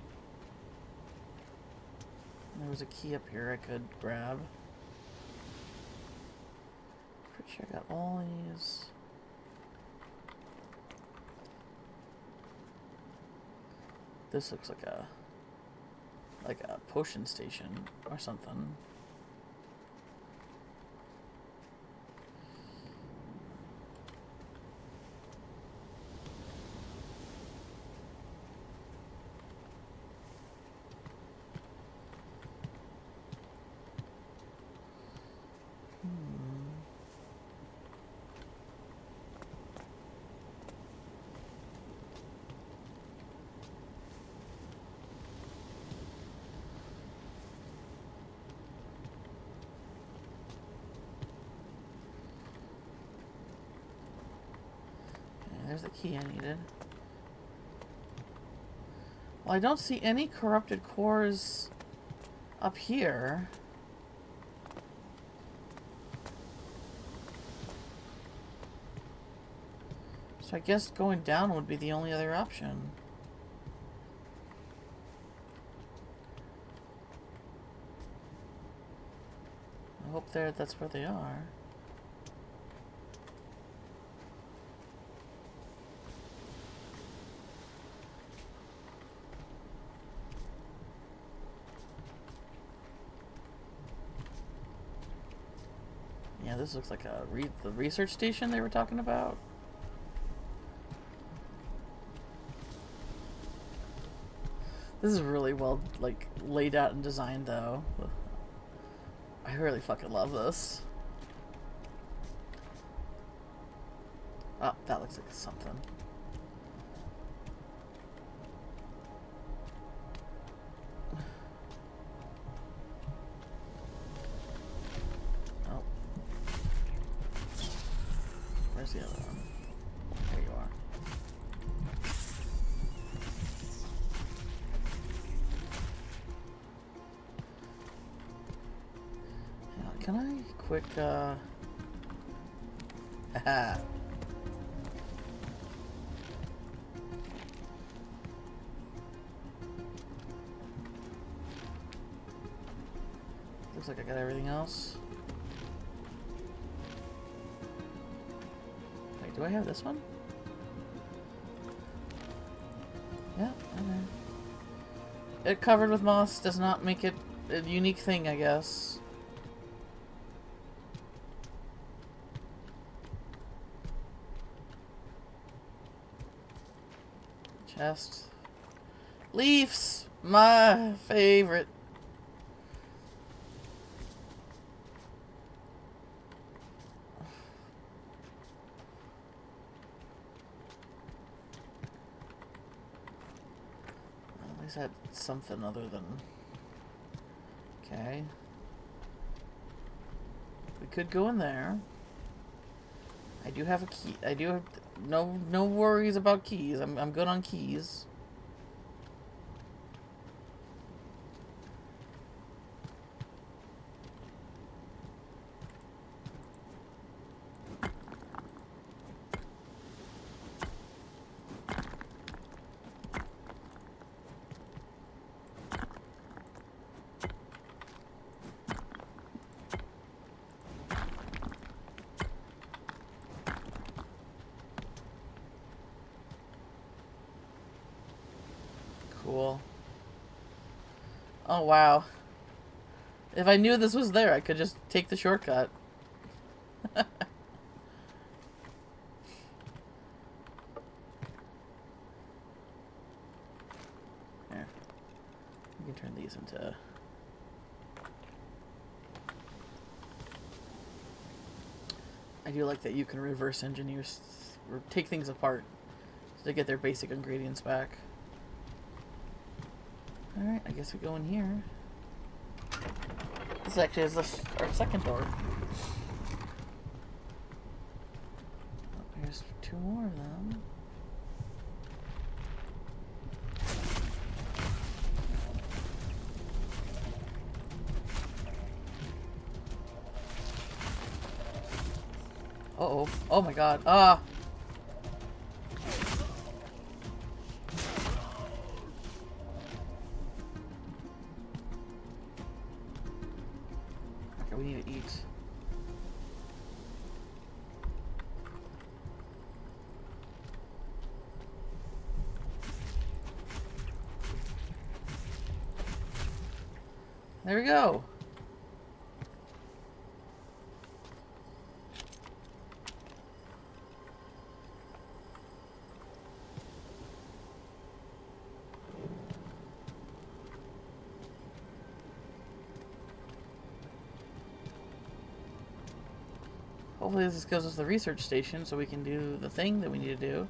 There was a key up here I could grab. Pretty sure I got all these. This looks like a potion station or something. There's the key I needed. Well, I don't see any corrupted cores up here. So I guess going down would be the only other option. I hope that's where they are. Yeah, this looks like the research station they were talking about. This is really well, like, laid out and designed, though. I really fucking love this. Oh, that looks like something. Where's the other one? There you are. Yeah, can I quick, Aha. Looks like I got everything else. Wait, do I have this one? Yeah, okay. It covered with moss does not make it a unique thing, I guess. Chest. Leaves! My favorite. At least I had something other than... Okay. We could go in there. I do have a key. I do have... No worries about keys. I'm good on keys. Cool. Oh, wow. If I knew this was there, I could just take the shortcut. Here. You can turn these into... I do like that you can reverse engineer or take things apart to get their basic ingredients back. Alright, I guess we go in here. This actually is our second door. Oh, here's two more of them. Uh-oh. Oh my god. Ah! Okay, we need to eat. There we go. Hopefully this goes to the research station so we can do the thing that we need to do.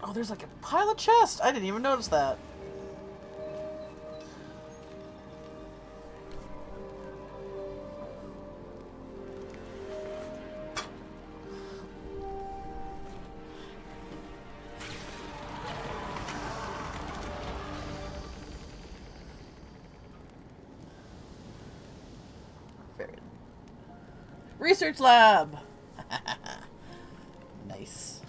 Oh, there's like a pile of chests! I didn't even notice that. Research lab! Nice.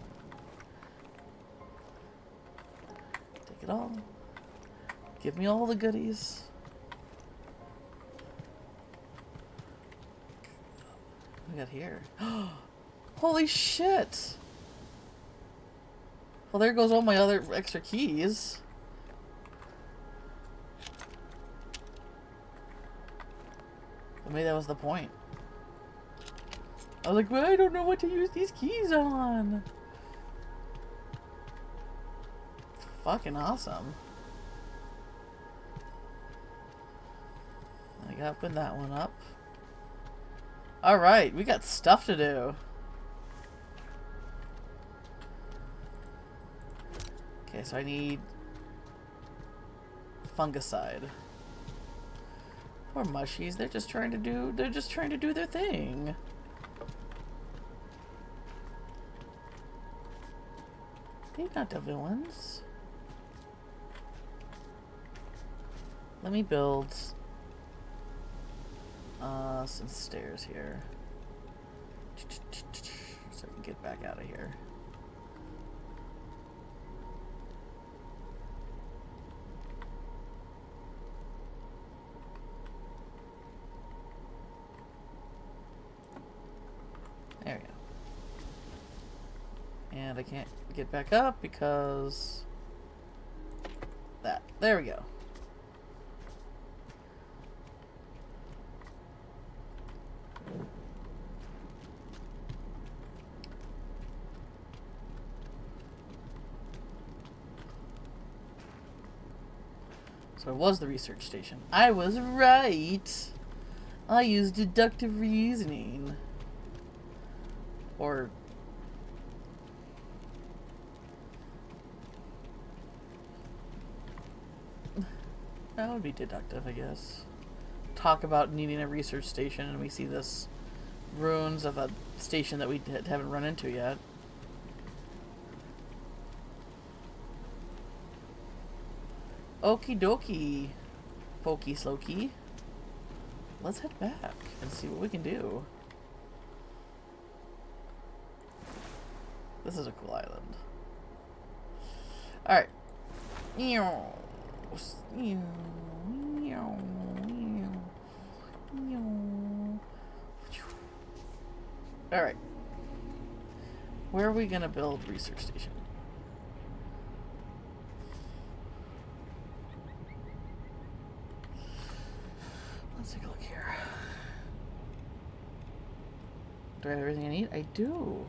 Take it all. Give me all the goodies. What do we got here? Holy shit! Well, there goes all my other extra keys. Well, maybe that was the point. I was like, well, I don't know what to use these keys on. It's fucking awesome. I gotta open that one up. Alright, we got stuff to do. Okay, so I need fungicide. Poor mushies, they're just trying to do their thing. They're not the villains. Let me build some stairs here. So I can get back out of here. There we go. And I can't get back up because that. There we go. So it was the research station. I was right. I used deductive reasoning. Or that would be deductive, I guess. Talk about needing a research station, and we see this ruins of a station that we haven't run into yet. Okie dokie, Pokey Slokey. Let's head back and see what we can do. This is a cool island. Alright. Alright. Where are we gonna build research station? Let's take a look here. Do I have everything I need? I do.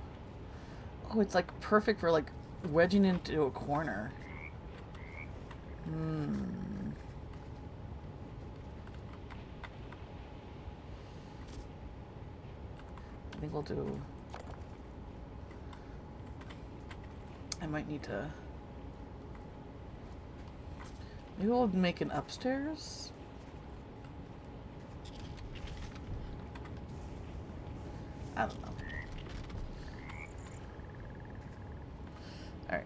Oh, it's like perfect for like wedging into a corner. I think we'll do... I might need to... Maybe we'll make an upstairs? I don't know. Alright.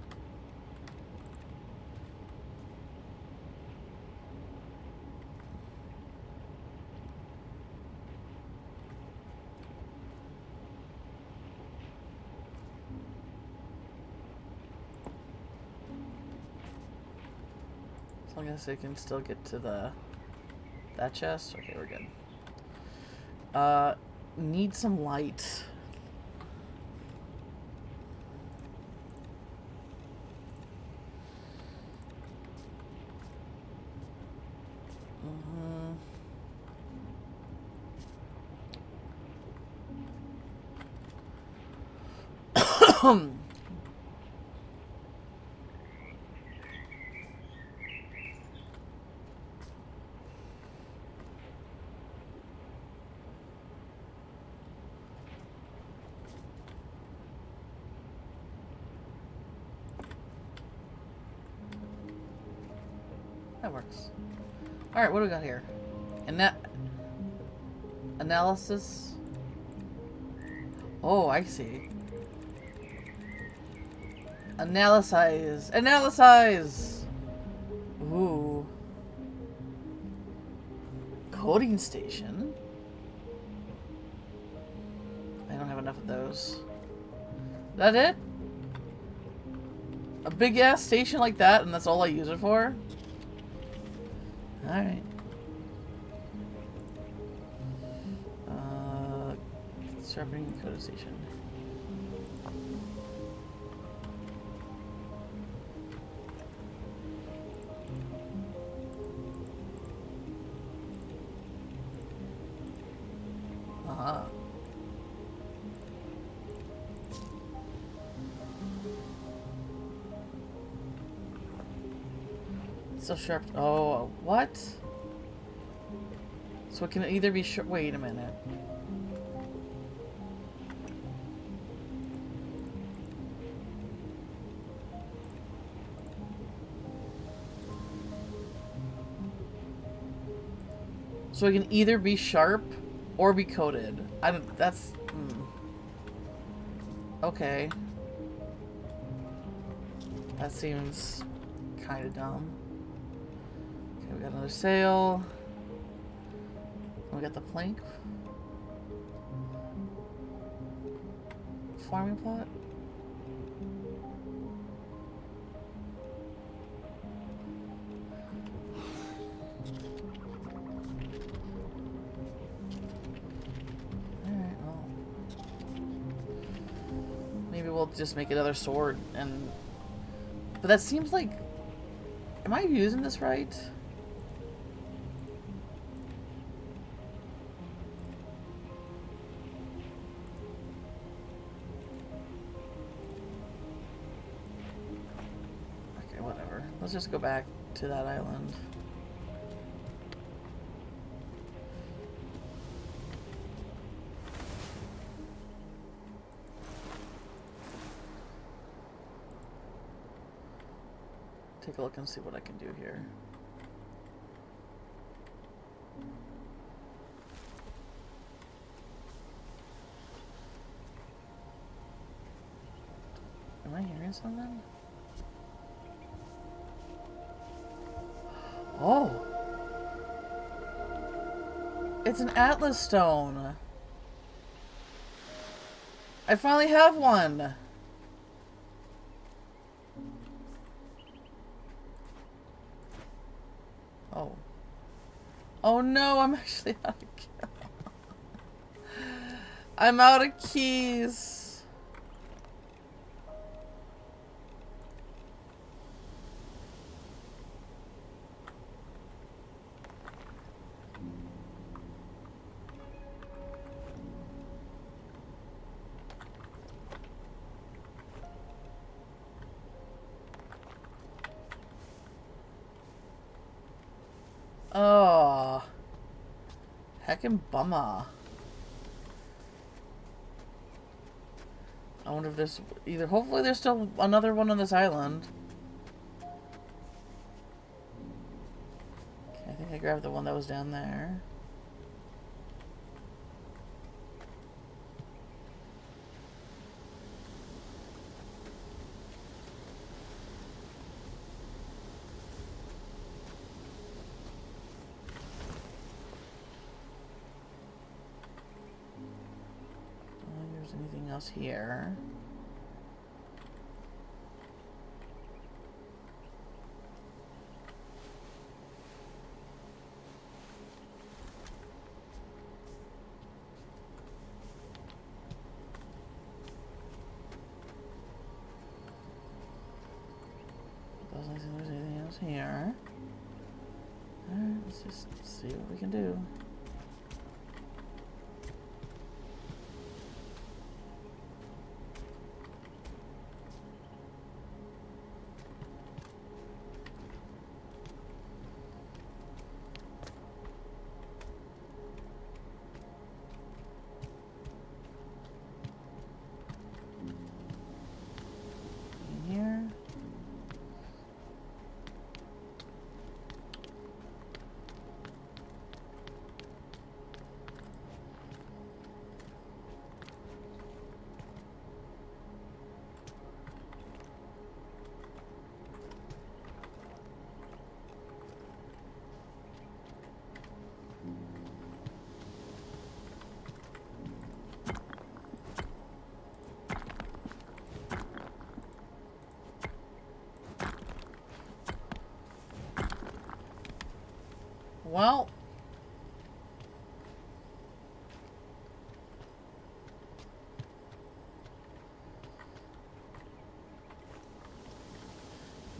As long as I can still get to that chest. Okay, we're good. Need some light. That works. Alright, what do we got here? Analysis. Oh, I see. Analyze. Analyze! Ooh. Coding station? I don't have enough of those. Is that it? A big ass station like that and that's all I use it for? Alright. Sharpening coding station. Uh-huh. So sharp. Oh, what? So it can either be sharp. Wait a minute. So it can either be sharp or be coated. I don't. That's. Okay. That seems kind of dumb. Okay, we got another sail. We got the plank. Farming plot. Alright, well. Maybe we'll just make another sword and... But that seems like... Am I using this right? Okay, whatever. Let's just go back to that island. Take a look and see what I can do here. Am I hearing something? Oh! It's an Atlas stone! I finally have one! Oh. Oh no, I'm actually out of keys. I'm out of keys. Oh. Heckin' bummer. I wonder if there's either... Hopefully there's still another one on this island. Okay, I think I grabbed the one that was down there. Anything else here? Doesn't seem there's anything else here. Alright, let's just see what we can do. Well,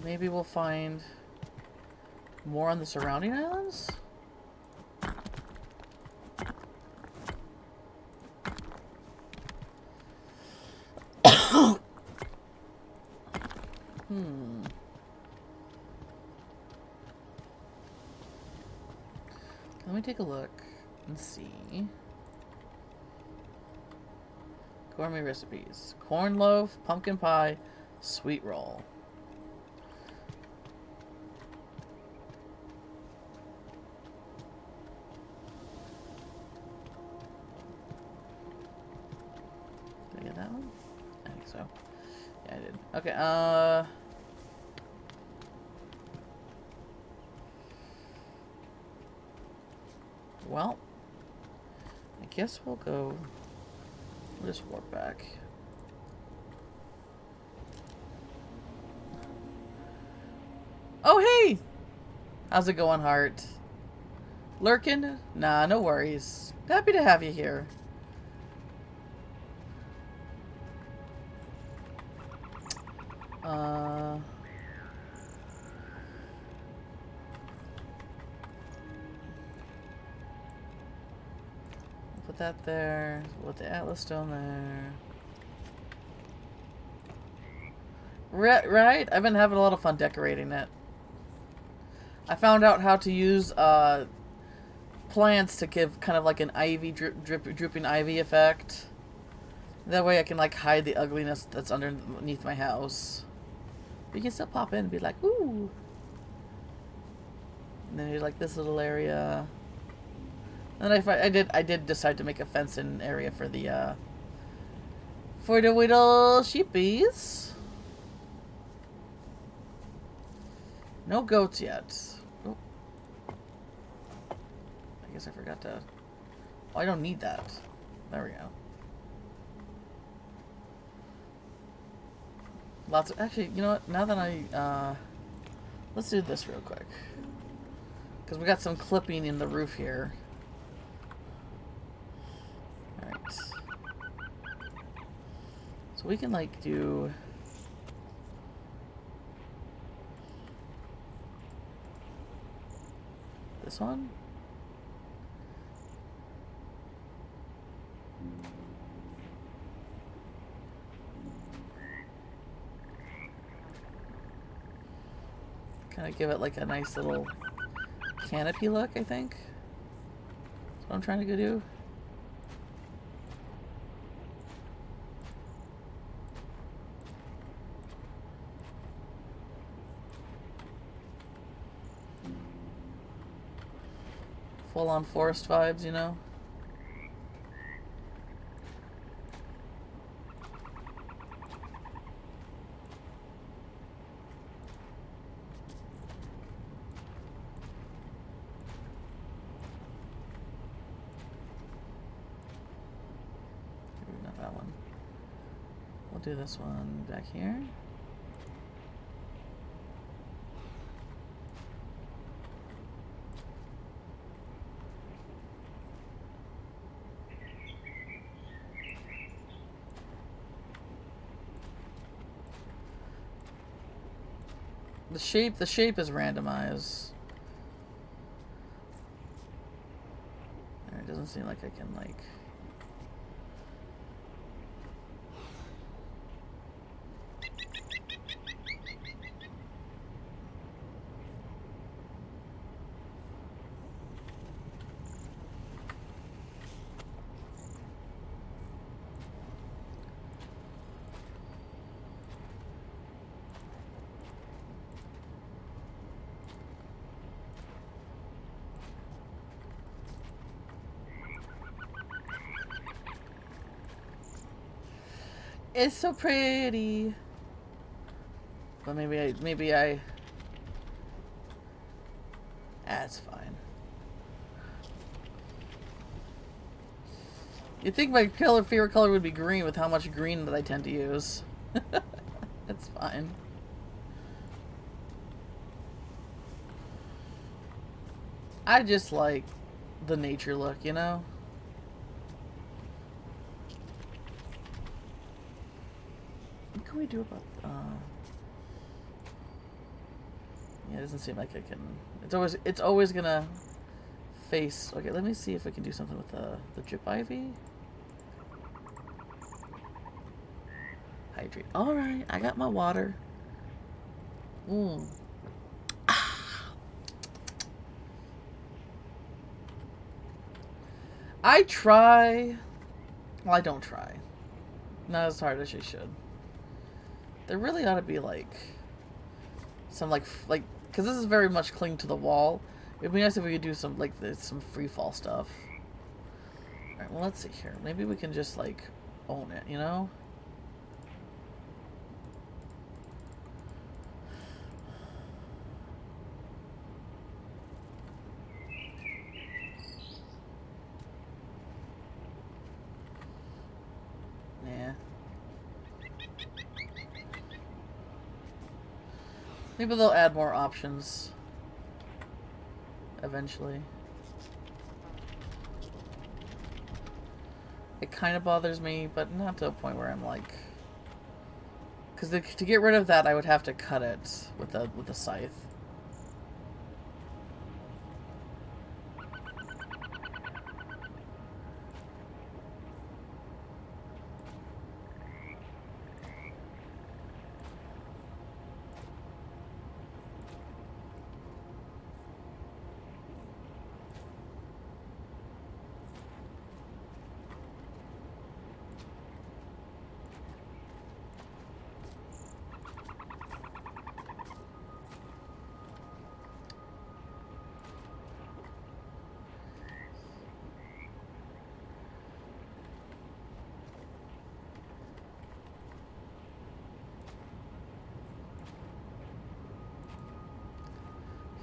maybe we'll find more on the surrounding islands? Let me take a look and see. Gourmet recipes. Corn loaf, pumpkin pie, sweet roll. Did I get that one? I think so. Yeah, I did. Okay, well, I guess we'll go. We'll just warp back. Oh, hey! How's it going, Heart? Lurkin? Nah, no worries. Happy to have you here. Put that there. Put the Atlas stone there. Right? I've been having a lot of fun decorating it. I found out how to use plants to give kind of like an ivy drooping ivy effect. That way I can like hide the ugliness that's underneath my house. But you can still pop in and be like, ooh. And then there's like this little area. And then I did decide to make a fenced-in area for the little sheepies. No goats yet. Oh. I guess I forgot to. Oh, I don't need that. There we go. Lots of. Actually, you know what? Now that let's do this real quick. Because we got some clipping in the roof here. Alright. So we can, like, do. This one? Kind of give it like a nice little canopy look, I think. That's what I'm trying to go do. Full-on forest vibes, you know? Not that one. We'll do this one back here. The shape is randomized. It doesn't seem like I can, like... It's so pretty. But maybe I... That's fine. You'd think my favorite color would be green with how much green that I tend to use. That's fine. I just like the nature look, you know? What can we do about... yeah, it doesn't seem like I can... It's always gonna face... Okay, let me see if we can do something with the drip ivy. Hydrate. Alright, I got my water. Mmm. I try. Well, I don't try. Not as hard as you should. There really ought to be like some because this is very much cling to the wall. It'd be nice if we could do some some free fall stuff. All right, well let's see here. Maybe we can just like own it, you know? Yeah. Maybe they'll add more options eventually. It kind of bothers me, but not to a point where I'm like... Because to get rid of that, I would have to cut it with a scythe.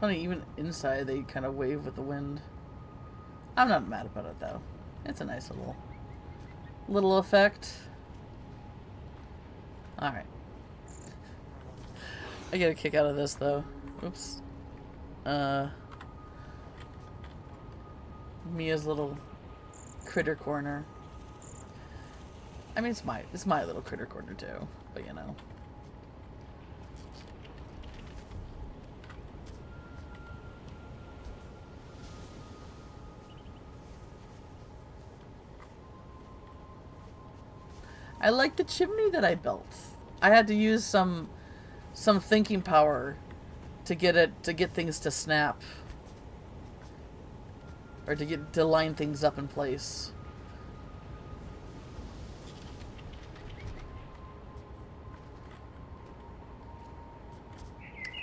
Funny, even inside they kind of wave with the wind. I'm not mad about it though. It's a nice little effect. Alright. I get a kick out of this though. Oops. Mia's little critter corner. I mean, it's my little critter corner too, but you know. I like the chimney that I built. I had to use some thinking power to get things to snap. Or to line things up in place.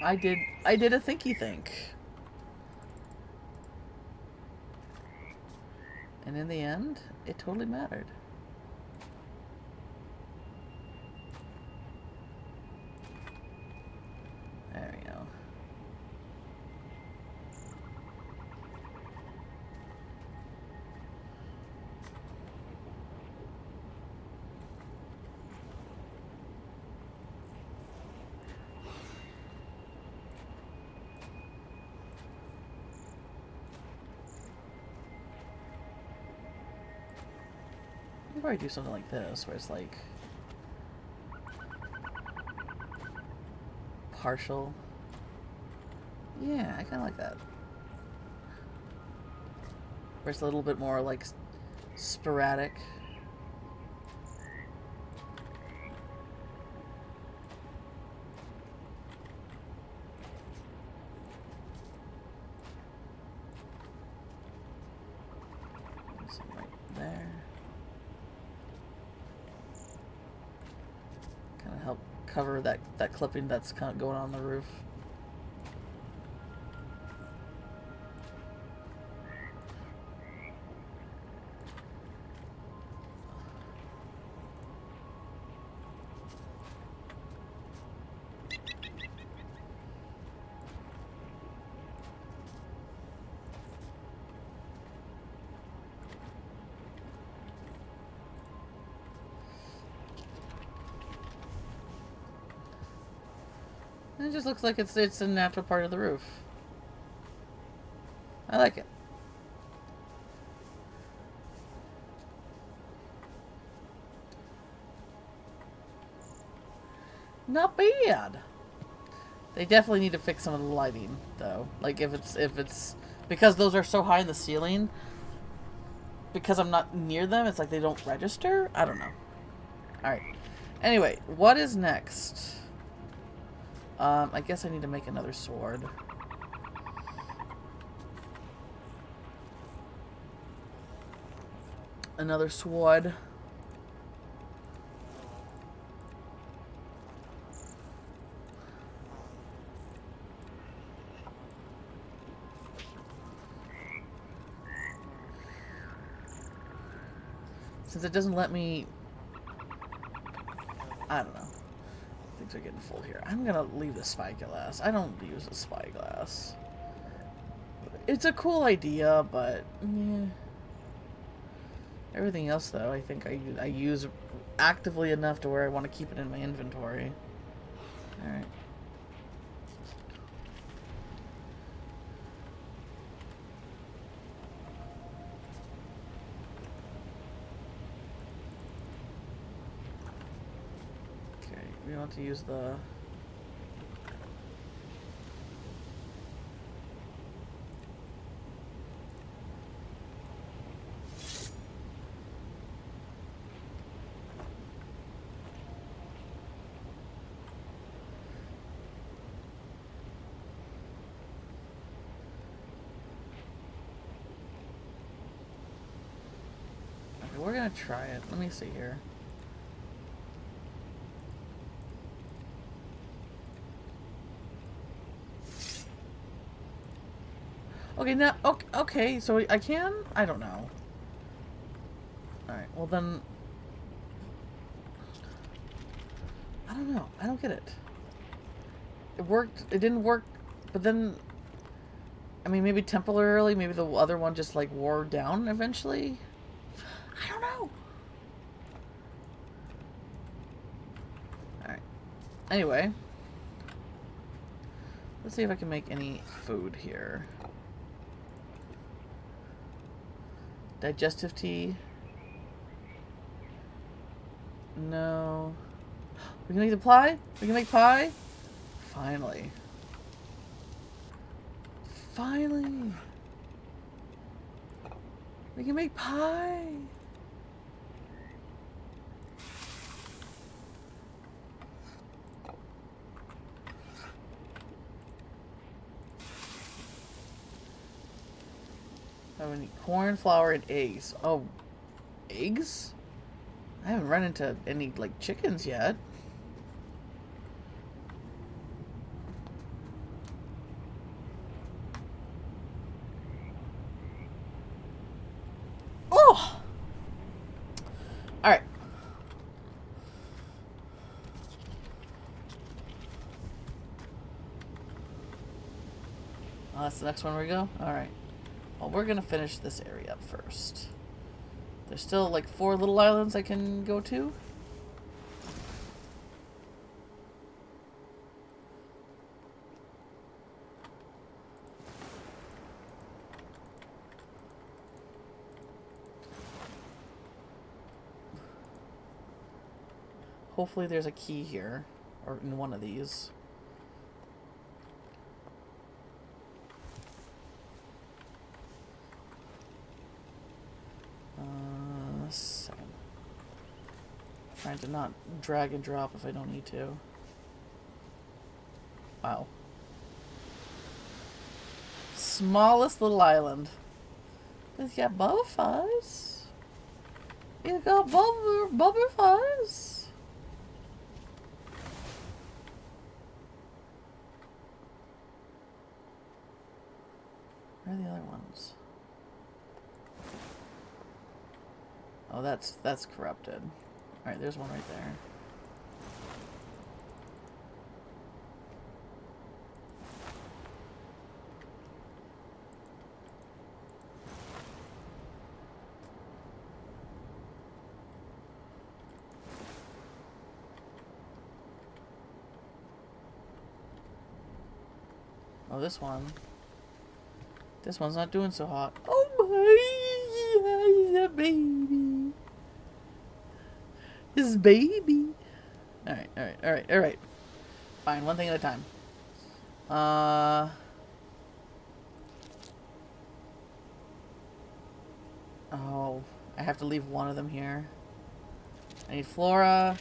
I did a thinky think. And in the end, it totally mattered. There we go. I'll probably do something like this, where it's like partial. Yeah, I kind of like that. Where it's a little bit more like sporadic. Something right there. Kind of help cover that clipping that's kind of going on the roof. It just looks like it's a natural part of the roof. I like it. Not bad. They definitely need to fix some of the lighting, though. Like if it's because those are so high in the ceiling. Because I'm not near them, it's like they don't register. I don't know. All right. Anyway, what is next? I guess I need to make another sword. Another sword. Since it doesn't let me... I don't know. Things are getting full here. I'm gonna leave the spyglass. I don't use a spyglass. It's a cool idea, but... yeah. Everything else, though, I think I use actively enough to where I want to keep it in my inventory. Alright. We want to use the... Okay, we're gonna try it. Let me see here. Okay, now, okay, so I can? I don't know. Alright, well then... I don't know. I don't get it. It worked, it didn't work, but then... I mean, maybe temporarily, maybe the other one just, like, wore down eventually? I don't know. Alright. Anyway. Let's see if I can make any food here. Digestive tea. No. We can make the pie? We can make pie? Finally. Finally. We can make pie. I need corn, flour, and eggs. Oh, eggs? I haven't run into any, like, chickens yet. Oh! Alright. Oh, that's the next one we go? Alright. Well, we're gonna finish this area up first. There's still, like, 4 little islands I can go to. Hopefully there's a key here, or in one of these. Seven. Trying to not drag and drop if I don't need to. Wow. Smallest little island. It's got butterflies. It's got butterflies. Where are the other ones? Oh, that's corrupted. Alright, there's one right there. Oh, this one. This one's not doing so hot. Oh my, baby. His baby. Alright, alright, alright, alright. Fine, one thing at a time. Oh, I have to leave one of them here. I need Flora.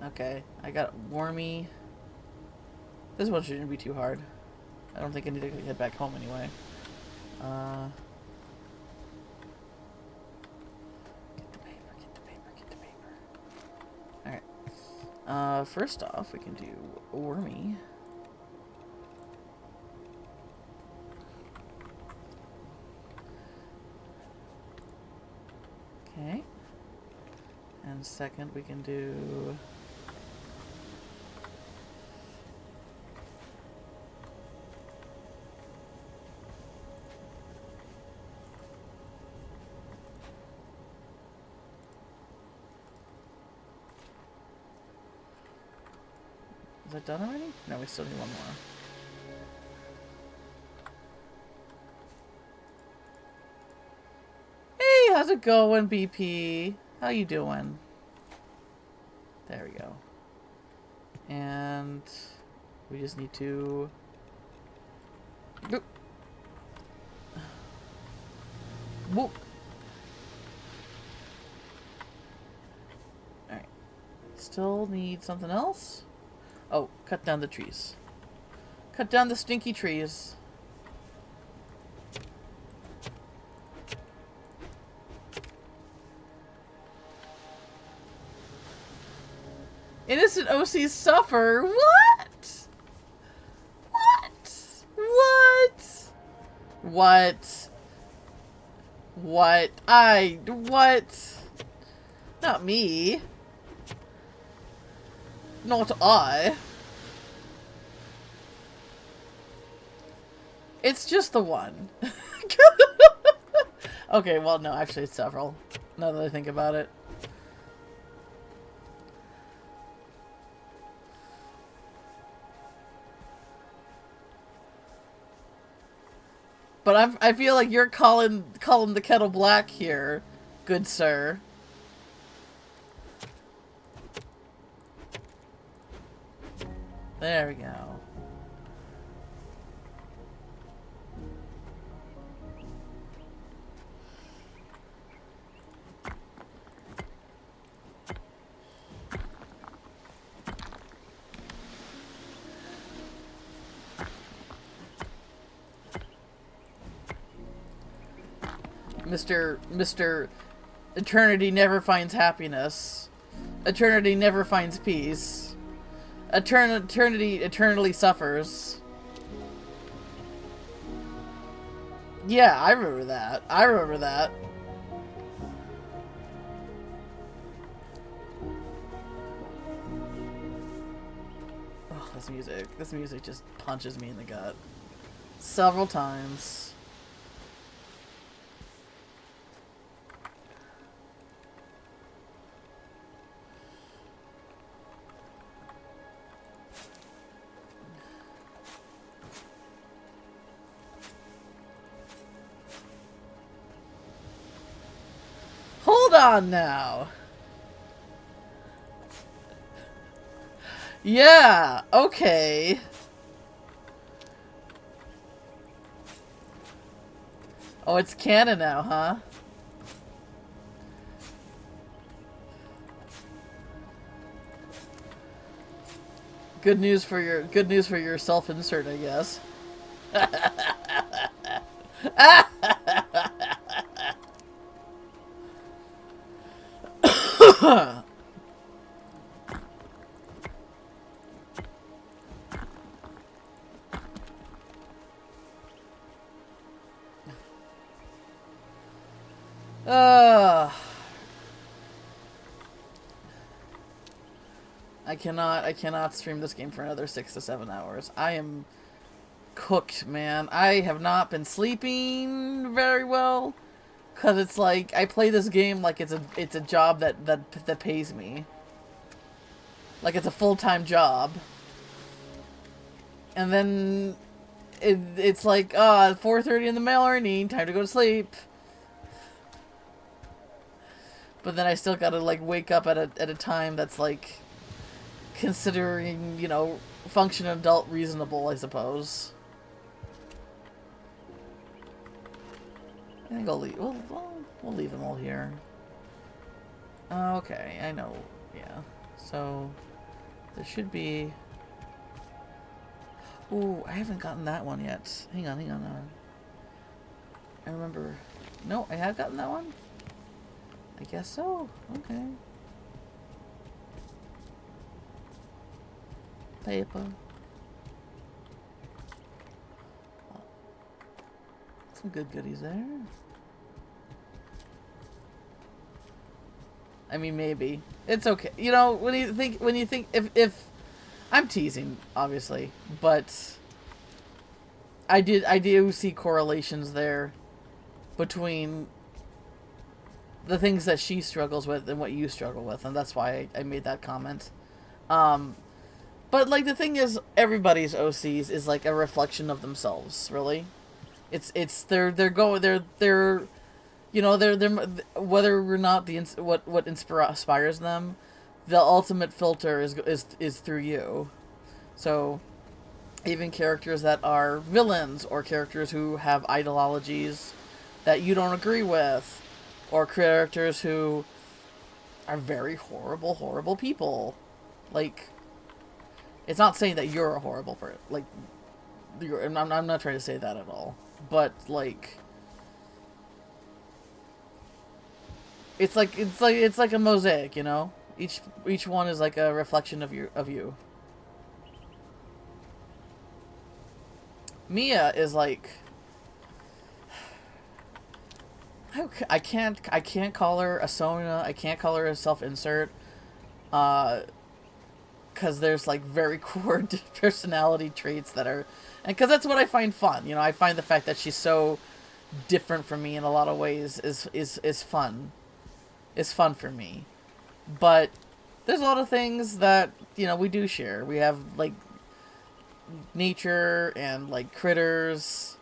Okay, I got Wormy. This one shouldn't be too hard. I don't think I need to head back home anyway. Get the paper, get the paper, get the paper. Alright. First off, we can do Wormy. Okay. And second, we can do... Is that done already? No, we still need one more. Hey, how's it going, BP? How you doing? There we go. And we just need to... Boop. Boop. Alright. Still need something else? Oh, cut down the trees. Cut down the stinky trees. Innocent OCs suffer? What? What? What? What? What? What? Not me. Not I. It's just the one. Okay, well, no, actually it's several. Now that I think about it. But I feel like you're calling the kettle black here, good sir. There we go. Mr. Eternity never finds happiness. Eternity never finds peace. Eternity eternally suffers. Yeah, I remember that. I remember that. Oh, this music. This music just punches me in the gut. Several times. Hold on now. Yeah, okay. Oh, it's canon now, huh? Good news for your self-insert, I guess. I cannot stream this game for another 6 to 7 hours. I am cooked, man. I have not been sleeping very well, cause it's like I play this game like it's a job that pays me. Like it's a full-time job. And then it's like 4:30 in the morning, time to go to sleep. But then I still gotta like wake up at a time that's like considering, you know, function adult reasonable, I suppose. I think I'll leave. We'll leave them all here. Okay, I know. Yeah. So there should be. Ooh, I haven't gotten that one yet. Hang on, hang on. I remember. No, I have gotten that one. I guess so. Okay. Paper. Some good goodies there. I mean, maybe it's okay. You know, when you think if I'm teasing, obviously, but I do see correlations there between the things that she struggles with and what you struggle with, and that's why I made that comment. But like the thing is, everybody's OCs is like a reflection of themselves, really. It's they're you know they're whether or not what inspires them, the ultimate filter is through you. So even characters that are villains or characters who have ideologies that you don't agree with, or characters who are very horrible people, like it's not saying that you're a horrible person, like I'm not trying to say that at all, but like it's like a mosaic, you know. Each one is like a reflection of you. Mia is like I can't call her a Sona. I can't call her a self-insert. Because there's like very core personality traits that are, and because that's what I find fun. You know, I find the fact that she's so different from me in a lot of ways is fun. It's fun for me. But there's a lot of things that, you know, we do share. We have like nature and like critters.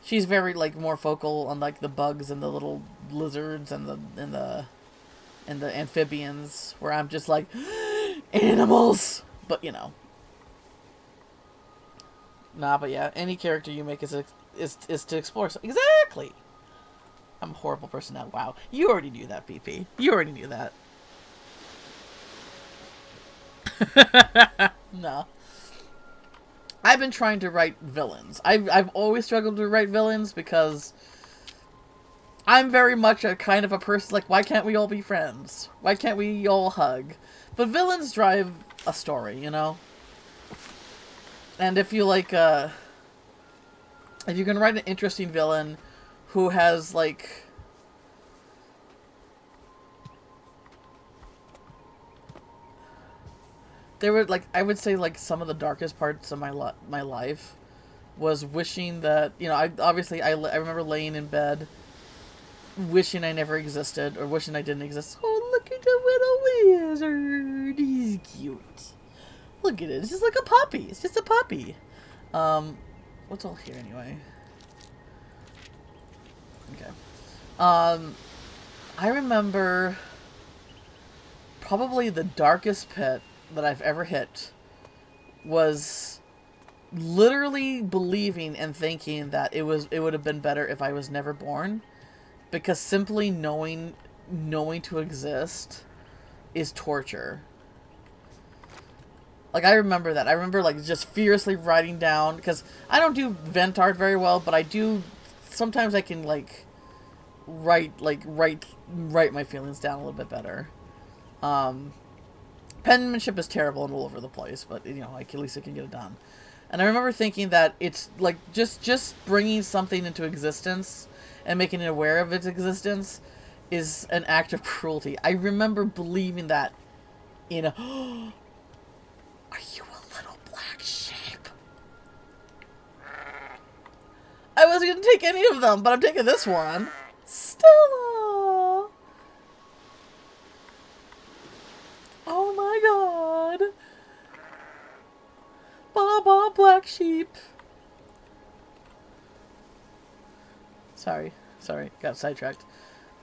She's very like more focal on like the bugs and the little lizards and the amphibians, where I'm just like animals. But you know. Nah, but yeah, any character you make is to explore. So, exactly. I'm a horrible person now. Wow. You already knew that, PP. You already knew that. No. I've been trying to write villains. I've always struggled to write villains because I'm very much a kind of a person like, why can't we all be friends? Why can't we all hug? But villains drive a story, you know? And if you like, if you can write an interesting villain who has like, there were like, I would say like some of the darkest parts of my life was wishing that, you know, I remember laying in bed wishing I never existed, or wishing I didn't exist. Oh, look at the little wizard. He's cute. Look at it. It's just like a puppy. It's just a puppy. What's all here anyway? Okay. I remember probably the darkest pit that I've ever hit was literally believing and thinking that it would have been better if I was never born, because simply knowing to exist is torture. Like, I remember that. I remember, like, just furiously writing down, because I don't do vent art very well, but I do, sometimes I can, like, write my feelings down a little bit better. Penmanship is terrible and all over the place, but, you know, like, at least I can get it done. And I remember thinking that it's, like, just bringing something into existence and making it aware of its existence is an act of cruelty. I remember believing that in a... Are you a little black sheep? I wasn't going to take any of them, but I'm taking this one. Stella! Oh my god. Baba, black sheep. Sorry, got sidetracked.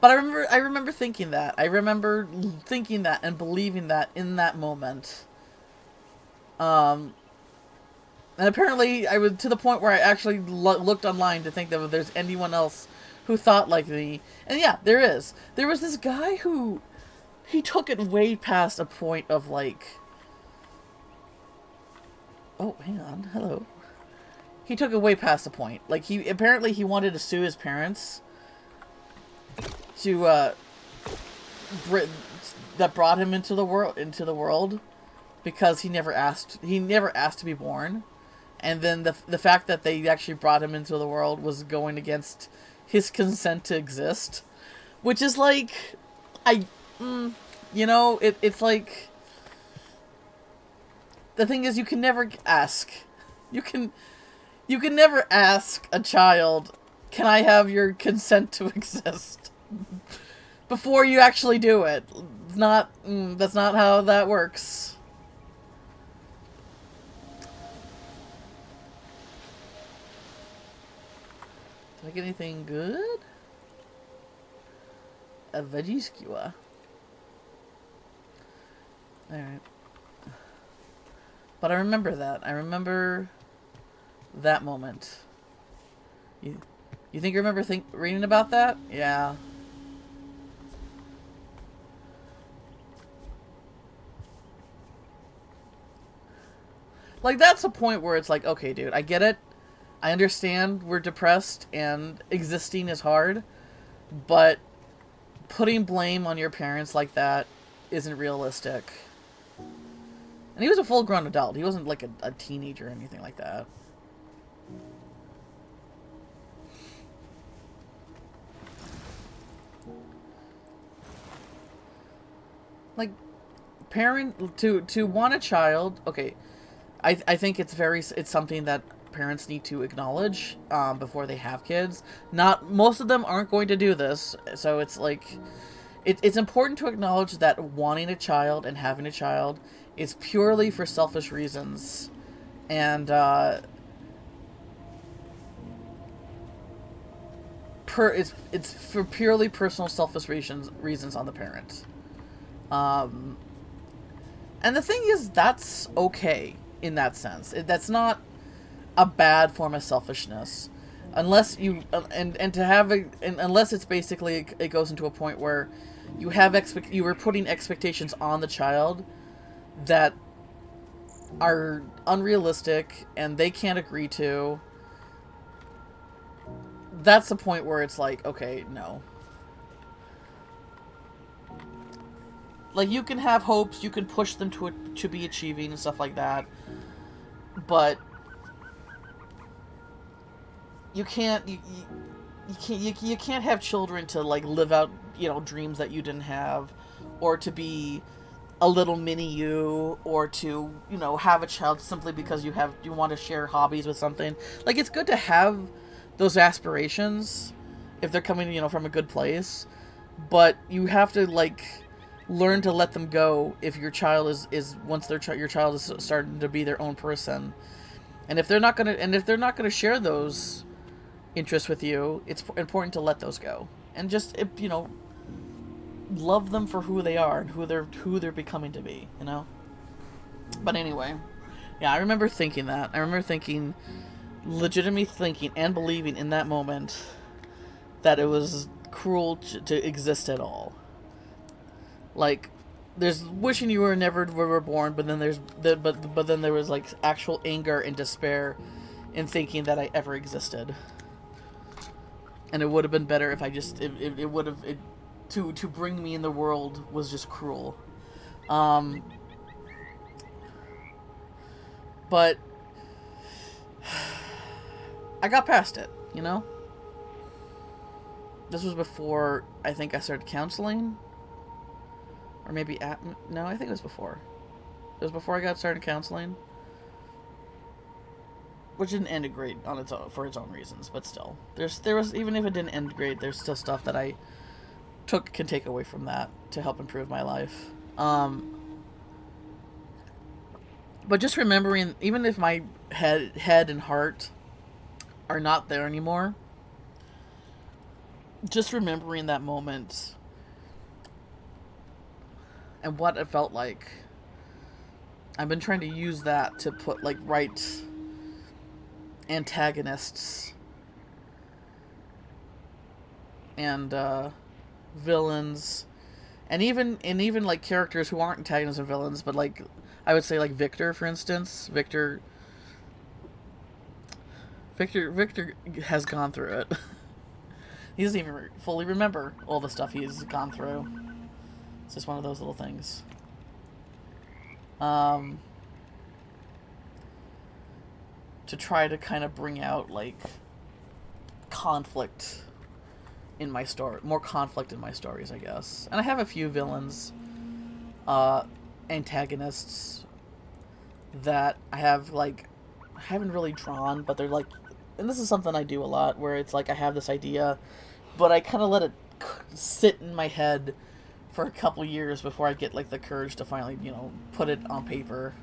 But I remember thinking that. I remember thinking that and believing that in that moment. And apparently, I was to the point where I actually looked online to think that if there's anyone else who thought like me. And yeah, there is. There was this guy who he took it way past a point of like. Oh, hang on. Hello. He took it way past the point. Like he wanted to sue his parents to that brought him into the world because he never asked to be born. And then the fact that they actually brought him into the world was going against his consent to exist, which is like, it's like, the thing is, you can never ask, you can never ask a child, can I have your consent to exist, before you actually do it. It's not, that's not how that works. Did I get anything good? A veggie skewer. Alright. But I remember that. I remember that moment. You think you remember reading about that? Yeah. Like, that's a point where it's like, okay, dude, I get it. I understand we're depressed and existing is hard, but putting blame on your parents like that isn't realistic. And he was a full-grown adult. He wasn't like a teenager or anything like that. Like, to want a child, okay, I think it's something that parents need to acknowledge before they have kids. Most of them aren't going to do this, so it's like, it's important to acknowledge that wanting a child and having a child is purely for selfish reasons, and it's for purely personal selfish reasons on the parent. And the thing is, that's okay in that sense. That's not a bad form of selfishness, unless you unless it's basically, it goes into a point where you are putting expectations on the child that are unrealistic and they can't agree to. That's the point where it's like, okay, no. Like, you can have hopes, you can push them to be achieving and stuff like that, but you can't you can't have children to like live out, dreams that you didn't have, or to be a little mini you, or to, have a child simply because you want to share hobbies with something. Like, it's good to have those aspirations if they're coming, from a good place, but you have to like learn to let them go if your child is once your child is starting to be their own person. And if they're not gonna share those interests with you, it's important to let those go and just, love them for who they are and who they're becoming to be, But anyway, yeah, I remember thinking that. I remember legitimately thinking and believing in that moment that it was cruel to exist at all. Like, there's wishing you never were born, but then then there was like actual anger and despair in thinking that I ever existed. And it would have been better if to bring me in the world was just cruel. But I got past it, This was before I think I started counseling. Or maybe no, I think it was before. It was before I got started counseling. Which didn't end great for its own reasons, but still. There was, even if it didn't end great, there's still stuff that I can take away from that to help improve my life. But just remembering, even if my head and heart are not there anymore, just remembering that moment and what it felt like, I've been trying to use that to put, like, write antagonists and villains, and even like characters who aren't antagonists and villains, but like I would say like Victor, for instance. Victor has gone through it. He doesn't even fully remember all the stuff he's gone through. It's just one of those little things. To try to kind of bring out like conflict in my story, more conflict in my stories, I guess. And I have a few villains, antagonists that I haven't really drawn, but they're like, and this is something I do a lot, where it's like I have this idea, but I kind of let it sit in my head for a couple years before I get like the courage to finally, put it on paper.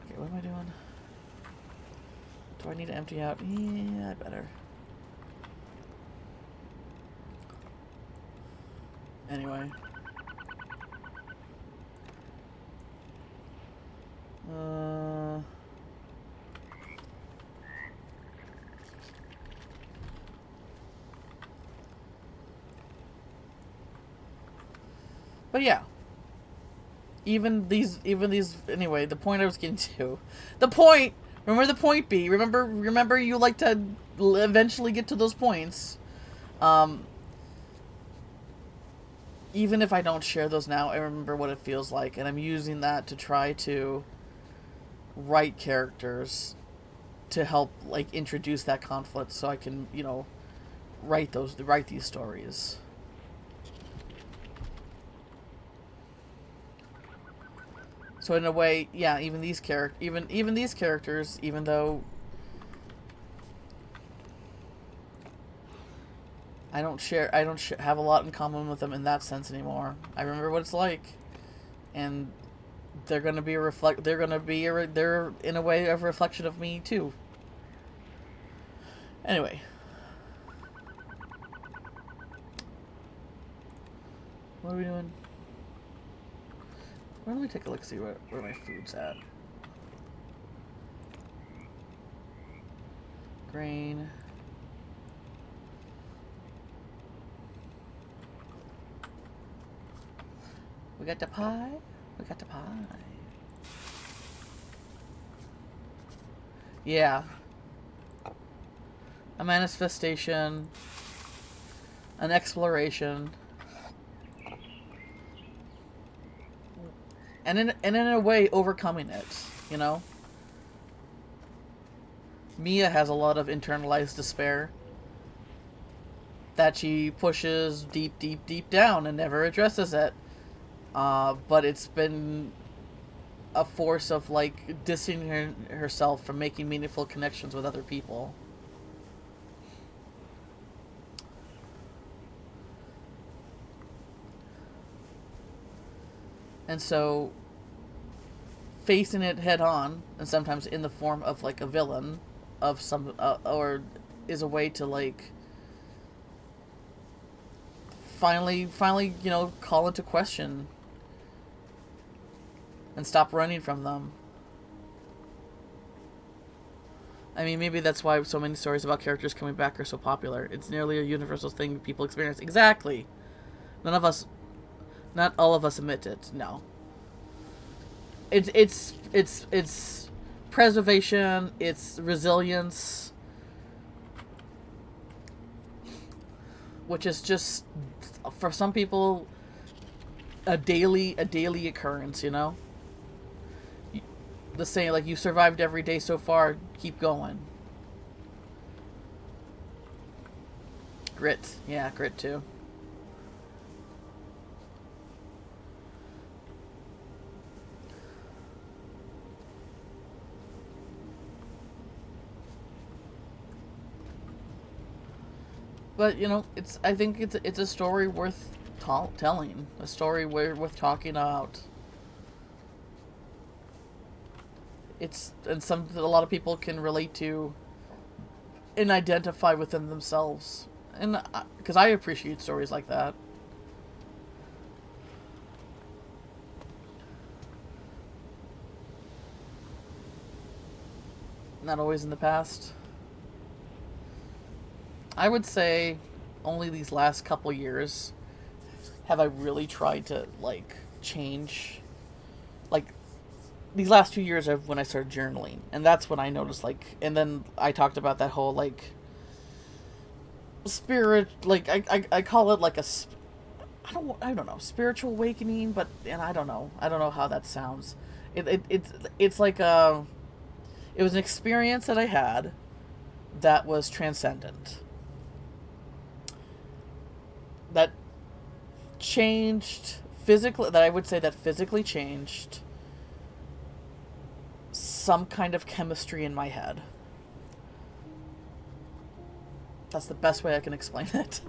Okay, what am I doing? Do I need to empty out? Yeah, I better. Anyway. But yeah. Even these, anyway, the point I was getting to. The point! Remember the point B. Remember you like to eventually get to those points. Even if I don't share those now, I remember what it feels like, and I'm using that to try to write characters to help, like, introduce that conflict so I can, write these stories. So in a way, yeah, even these characters, even though I don't have a lot in common with them in that sense anymore. I remember what it's like, and they're in a way a reflection of me too. Anyway, what are we doing? Well, let me take a look, see where my food's at. Grain. We got the pie. We got the pie. Yeah. A manifestation. An exploration. And in a way, overcoming it, Mia has a lot of internalized despair that she pushes deep, deep, deep down and never addresses it. But it's been a force of, like, distancing herself from making meaningful connections with other people. And so, facing it head on, and sometimes in the form of, like, a villain of some, or is a way to, like, finally, call into question and stop running from them. I mean, maybe that's why so many stories about characters coming back are so popular. It's nearly a universal thing people experience. Exactly. Not all of us admit it. No. It's preservation. It's resilience, which is just, for some people, a daily occurrence. The saying, like, you survived every day so far. Keep going. Grit. Yeah, grit too. But I think it's a story worth telling, a story worth talking about. And a lot of people can relate to and identify within themselves And because I appreciate stories like that. Not always in the past. I would say only these last couple years have I really tried to, like, change. Like, these last 2 years of when I started journaling. And that's when I noticed, like, and then I talked about that whole, like, spirit, like, I call it, like, I don't know, spiritual awakening, but, and I don't know how that sounds. It's like it was an experience that I had that was transcendent. That changed physically, that I would say that physically changed some kind of chemistry in my head. That's the best way I can explain it.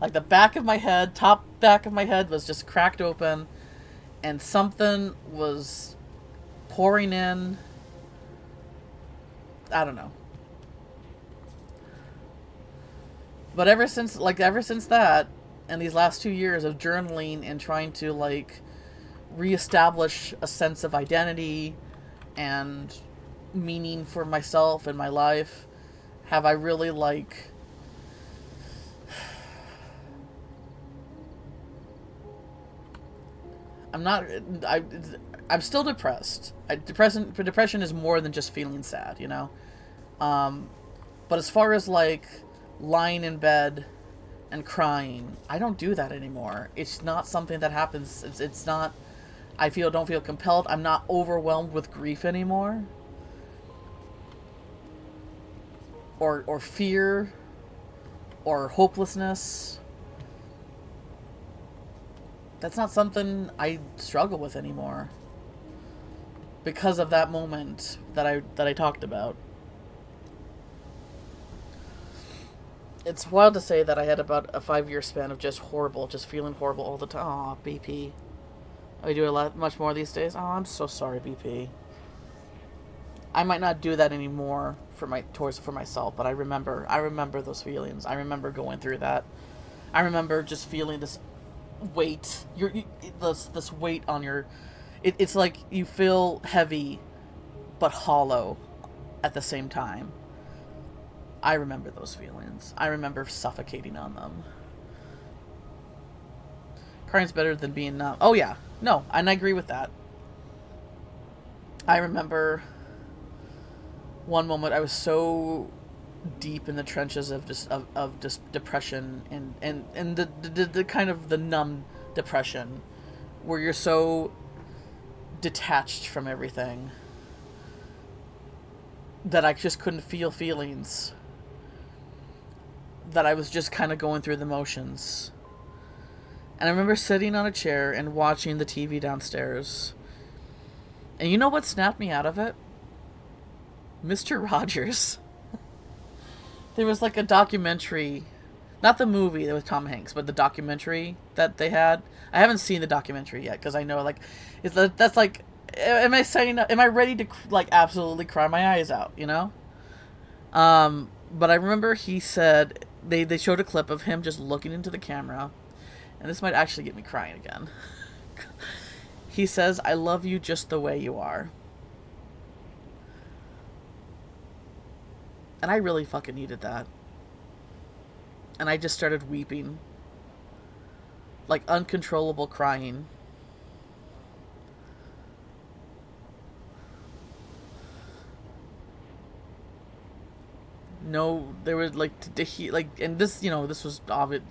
Like the back of my head, top back of my head was just cracked open and something was pouring in. I don't know. But ever since that, and these last 2 years of journaling and trying to, like, reestablish a sense of identity and meaning for myself and my life, have I really, like, I'm not, I'm still depressed. Depression is more than just feeling sad, you know? But as far as, like, lying in bed and crying, I don't do that anymore. It's not something that happens. It's not, don't feel compelled. I'm not overwhelmed with grief anymore. Or fear. Or hopelessness. That's not something I struggle with anymore. Because of that moment that I talked about. It's wild to say that I had about a 5-year span of just feeling horrible all the time. Aw, BP. I do much more these days. Oh, I'm so sorry, BP. I might not do that anymore for myself, but I remember those feelings. I remember going through that. I remember just feeling this weight. This weight on your. It's like you feel heavy, but hollow, at the same time. I remember those feelings. I remember suffocating on them. Crying's better than being numb. Oh yeah, no, and I agree with that. I remember one moment I was so deep in the trenches of just depression and the kind of the numb depression where you're so detached from everything that I just couldn't feel feelings, that I was just kind of going through the motions. And I remember sitting on a chair and watching the TV downstairs. And you know what snapped me out of it? Mr. Rogers. There was like a documentary, not the movie with Tom Hanks, but the documentary that they had. I haven't seen the documentary yet because I know, like, that's like, am I ready to, like, absolutely cry my eyes out, you know? But I remember he said, they showed a clip of him just looking into the camera, and this might actually get me crying again. He says, "I love you just the way you are." And I really fucking needed that. And I just started weeping. Like uncontrollable crying. No, there was like, and this, this was obvious.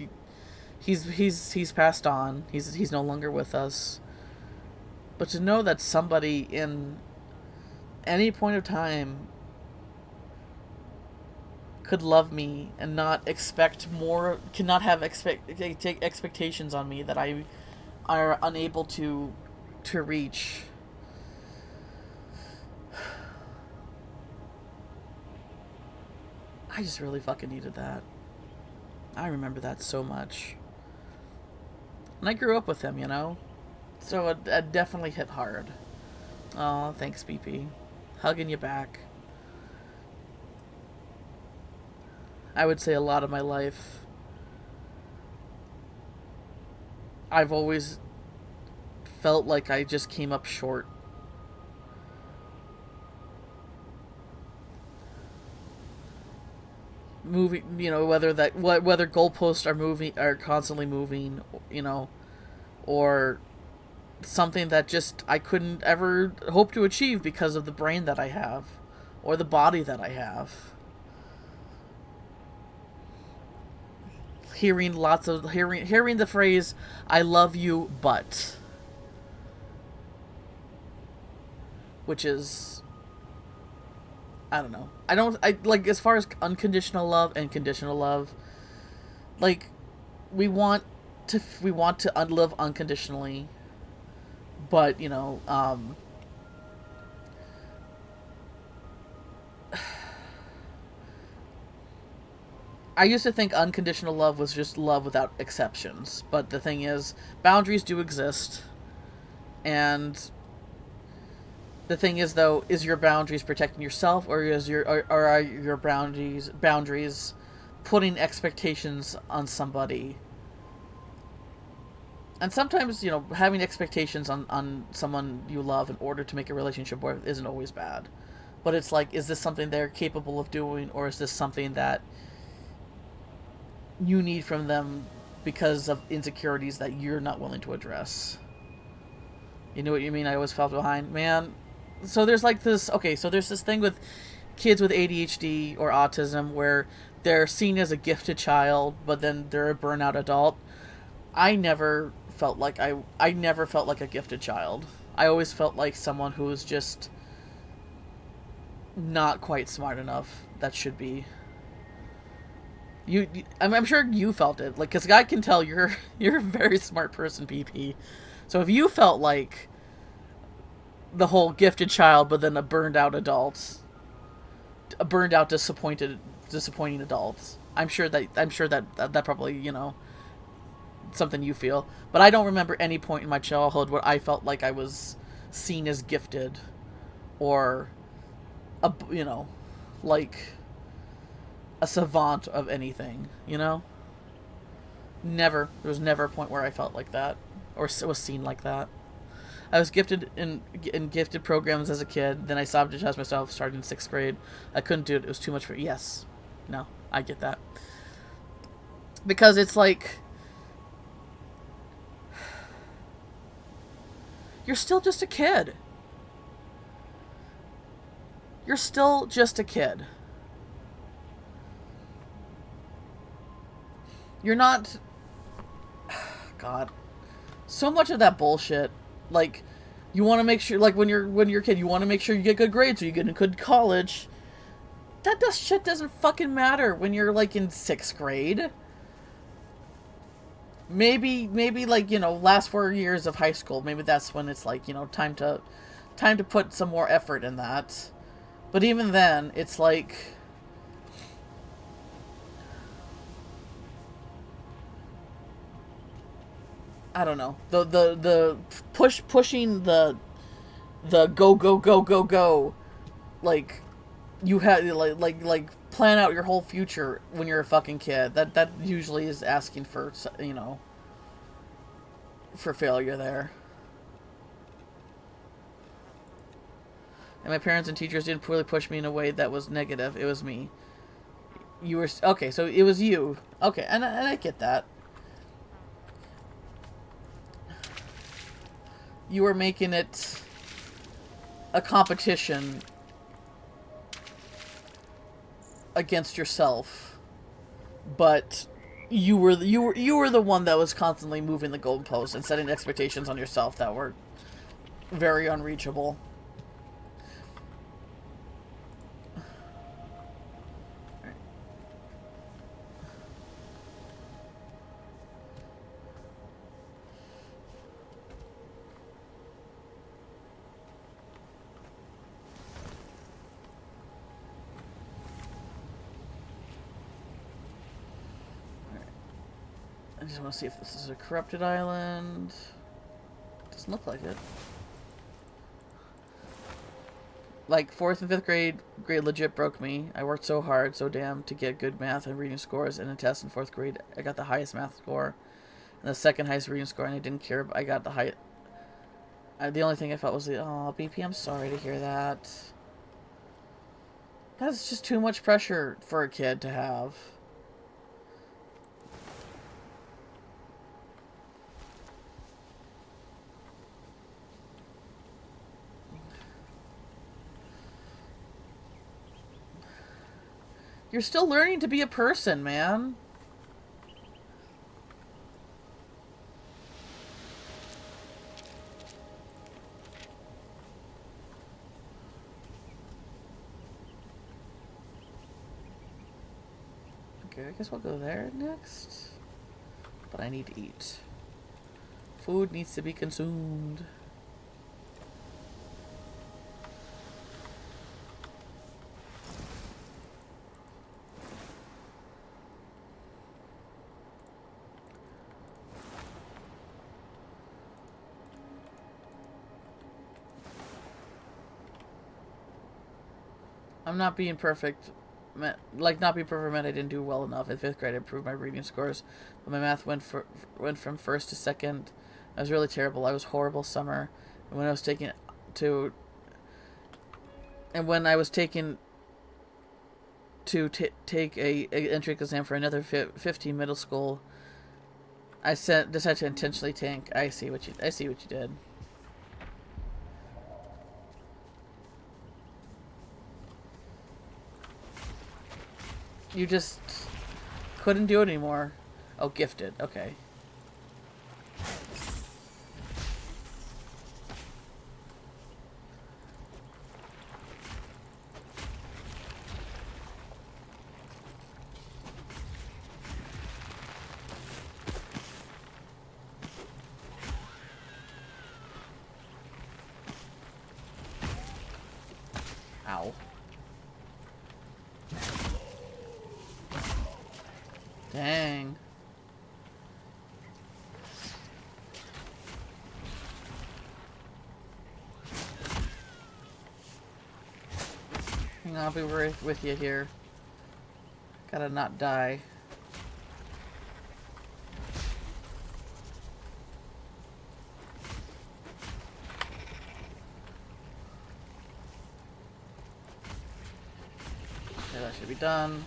He's passed on. He's no longer with us. But to know that somebody in any point of time could love me and not expect more, cannot have expectations on me that I are unable to reach. I just really fucking needed that. I remember that so much. And I grew up with him, so it definitely hit hard. Oh, thanks, BP. Hugging you back. I would say a lot of my life, I've always felt like I just came up short. Moving, whether goalposts are constantly moving, or something that just I couldn't ever hope to achieve because of the brain that I have, or the body that I have. Hearing the phrase "I love you," but, which is, I don't know. I like, as far as unconditional love and conditional love. Like, we want to live unconditionally, but I used to think unconditional love was just love without exceptions. But the thing is, boundaries do exist, and the thing is, though, is your boundaries protecting yourself, or are your boundaries putting expectations on somebody? And sometimes, having expectations on someone you love in order to make a relationship work isn't always bad. But it's like, is this something they're capable of doing, or is this something that you need from them because of insecurities that you're not willing to address? You know what you mean? I always felt behind. Man, so there's like this, okay, so there's this thing with kids with ADHD or autism where they're seen as a gifted child, but then they're a burnout adult. I never felt like I never felt like a gifted child. I always felt like someone who was just not quite smart enough. That should be. I'm sure you felt it, like, because I can tell you're a very smart person, PP. So if you felt like the whole gifted child, but then a burned out adult, a burned out disappointing adult, I'm sure that probably, something you feel. But I don't remember any point in my childhood where I felt like I was seen as gifted, or like a savant of anything. Never. There was never a point where I felt like that, or was seen like that. I was gifted in gifted programs as a kid. Then I sabotaged myself starting in 6th grade. I couldn't do it. It was too much for. Yes. No, I get that. Because it's like, you're still just a kid. You're still just a kid. You're not. God. So much of that bullshit. Like, you want to make sure, like, when you're a kid, you want to make sure you get good grades so you get a good college. Shit doesn't fucking matter when you're, like, in 6th grade. Maybe like, last 4 years of high school, maybe that's when it's like, time to put some more effort in that. But even then, it's like, I don't know, the pushing the go go go go go, like, you had, like plan out your whole future when you're a fucking kid. That usually is asking for, for failure there. And my parents and teachers didn't really push me in a way that was negative. It was me. You were okay, so it was you. Okay, and I get that. You were making it a competition against yourself, but you were the one that was constantly moving the goalposts and setting expectations on yourself that were very unreachable. I just want to see if this is a corrupted island. Doesn't look like it. like 4th and 5th grade legit broke me. I worked so hard, so damn, to get good math and reading scores in a test in 4th grade. I got the highest math score and the second highest reading score, and I didn't care. But I got the high. The only thing I felt was, oh, BP, I'm sorry to hear that. That's just too much pressure for a kid to have. You're still learning to be a person, man. Okay, I guess we'll go there next. But I need to eat. Food needs to be consumed. I'm not being perfect. Not being perfect meant I didn't do well enough. In 5th grade, I improved my reading scores, but my math went from 1st to 2nd. I was really terrible. I was horrible summer, and when I was taken to take a entrance exam for another 15 middle school, I decided to intentionally tank. I see what you did. You just couldn't do it anymore. Oh, gifted. Okay. Ow. Dang. Hang on, I'll be right with you here. Gotta not die. Okay, that should be done.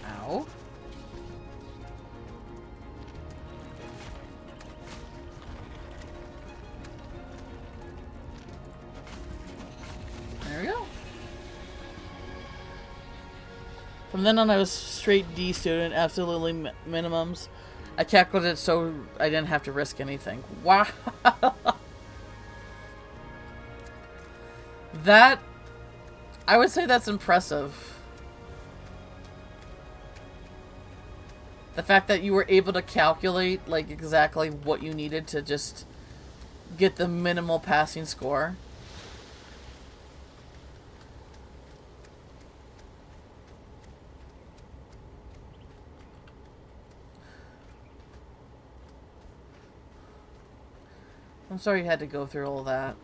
Ow. There we go. From then on, I was straight D student, absolutely minimums. I calculated it so I didn't have to risk anything. Wow. That, I would say that's impressive. The fact that you were able to calculate, like, exactly what you needed to just get the minimal passing score. I'm sorry you had to go through all that.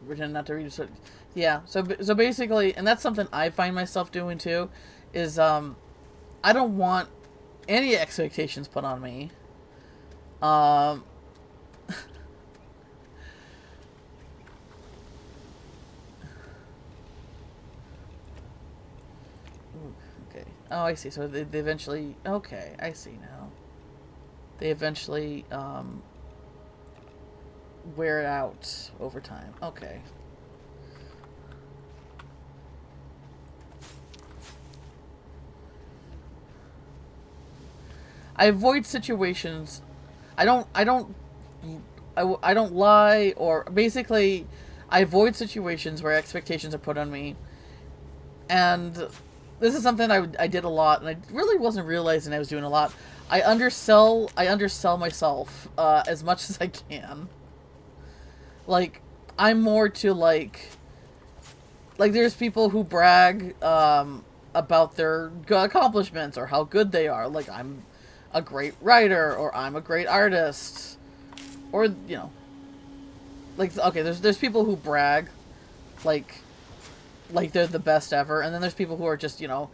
Pretend not to read it. Yeah, so basically, and that's something I find myself doing too, is I don't want any expectations put on me. Okay. Oh, I see. So they eventually. Okay, I see now. They eventually wear out over time. Okay. I avoid situations. I don't lie, or basically I avoid situations where expectations are put on me. And this is something I did a lot, and I really wasn't realizing I was doing a lot. I undersell myself as much as I can. Like, I'm more to like there's people who brag about their accomplishments or how good they are. Like, I'm a great writer, or I'm a great artist, or like, okay, there's people who brag like they're the best ever, and then there's people who are just I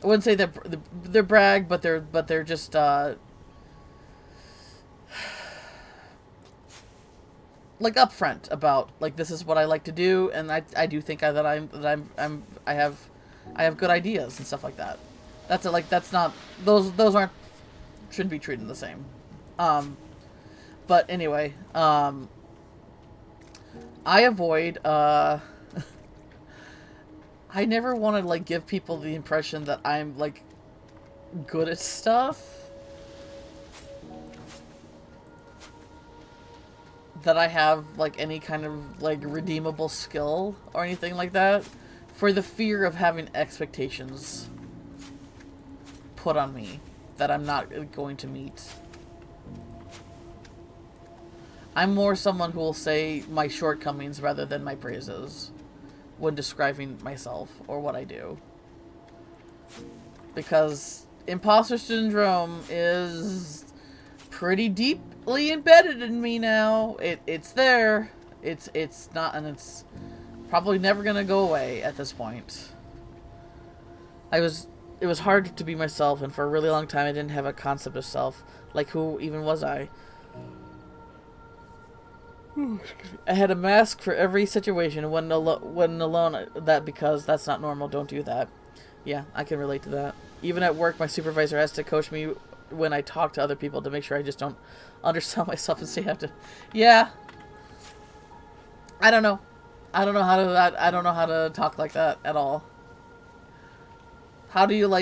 wouldn't say they're brag, but they're just like upfront about, like, this is what I like to do, and I do think I have good ideas and stuff like that. That's not, those aren't, shouldn't be treated the same. But anyway, I avoid I never want to like give people the impression that I'm like good at stuff, that I have like any kind of like redeemable skill or anything like that, for the fear of having expectations put on me that I'm not going to meet. I'm more someone who will say my shortcomings rather than my praises when describing myself or what I do. Because imposter syndrome is pretty deeply embedded in me now. It's there. It's not, and it's probably never gonna go away at this point. It was hard to be myself, and for a really long time I didn't have a concept of self. Like, who even was I? I had a mask for every situation. When alone, because that's not normal. Don't do that. Yeah, I can relate to that. Even at work, my supervisor has to coach me when I talk to other people to make sure I just don't undersell myself and say I have to. Yeah. I don't know. I don't know how to talk like that at all. How do you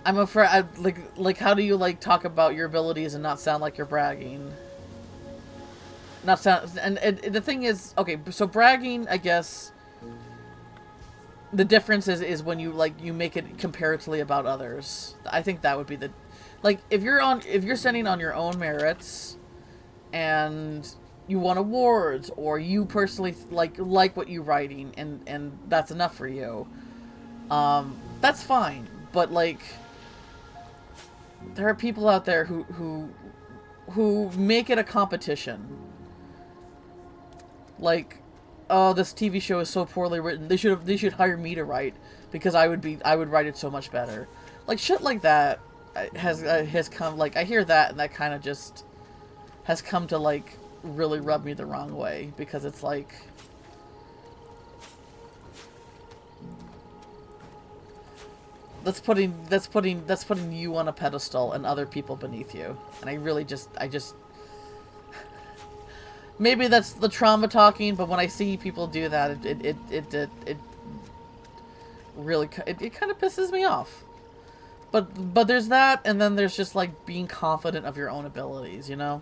I'm afraid. How do you talk about your abilities and not sound like you're bragging? Not sound, and the thing is, okay, so bragging, I guess, the difference is when you you make it comparatively about others. I think that would be the, if you're sending on your own merits, and you won awards, or you personally like what you're writing, and that's enough for you. That's fine, but there are people out there who make it a competition. Oh, this TV show is so poorly written. They should hire me to write, because I would write it so much better. Shit like that has come, I hear that, and that kind of just has come to really rub me the wrong way, because it's that's putting you on a pedestal and other people beneath you. And I just maybe that's the trauma talking, but when I see people do that, it really, it kind of pisses me off. But there's that, and then there's just being confident of your own abilities, you know?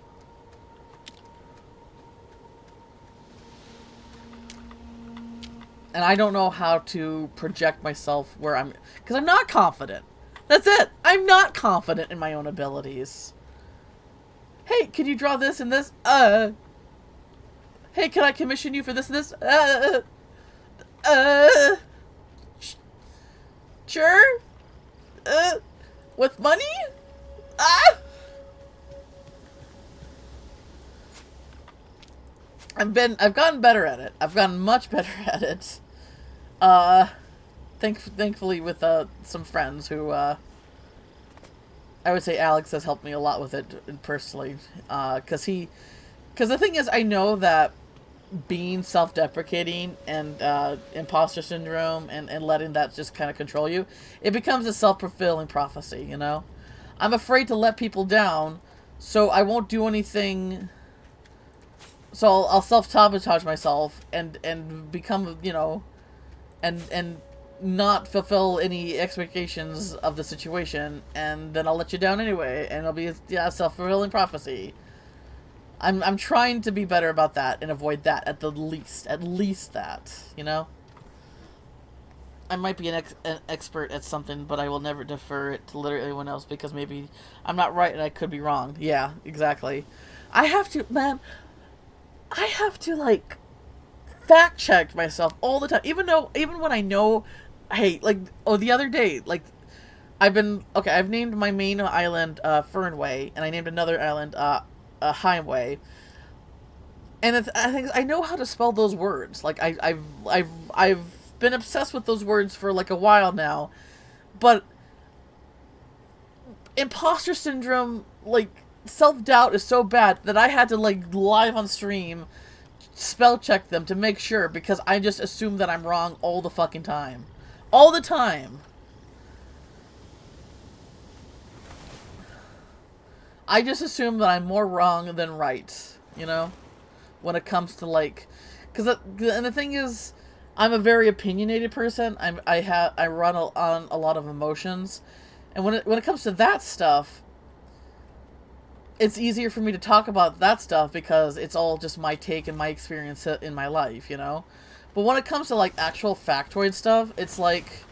And I don't know how to project myself where because I'm not confident. That's it. I'm not confident in my own abilities. Hey, can you draw this and this? Hey, can I commission you for this and this? Sure? With money? I've gotten better at it. I've gotten much better at it. Thankfully with, some friends who, I would say Alex has helped me a lot with it personally. Because the thing is, I know that being self-deprecating and imposter syndrome and letting that just kind of control you, it becomes a self-fulfilling prophecy, you know? I'm afraid to let people down, So I won't do anything. So I'll self-sabotage myself and become, and not fulfill any expectations of the situation, and then I'll let you down anyway, and it'll be a self-fulfilling prophecy. I'm trying to be better about that and avoid that at the least. At least that, I might be an expert at something, but I will never defer it to literally anyone else because maybe I'm not right and I could be wrong. Yeah, exactly. I have to, man. I have to like fact check myself all the time, even when I know. Hey, like, the other day, like, I've named my main island Fernway, and I named another island Highway, and I think I know how to spell those words. Like I've been obsessed with those words for like a while now, but imposter syndrome, like self doubt, is so bad that I had to like live on stream spell check them to make sure because I just assume that I'm wrong all the fucking time, all the time. I just assume that I'm more wrong than right, when it comes to like, and the thing is, I'm a very opinionated person. I run on a lot of emotions, and when it comes to that stuff, it's easier for me to talk about that stuff because it's all just my take and my experience in my life. But when it comes to like actual factoid stuff, it's like,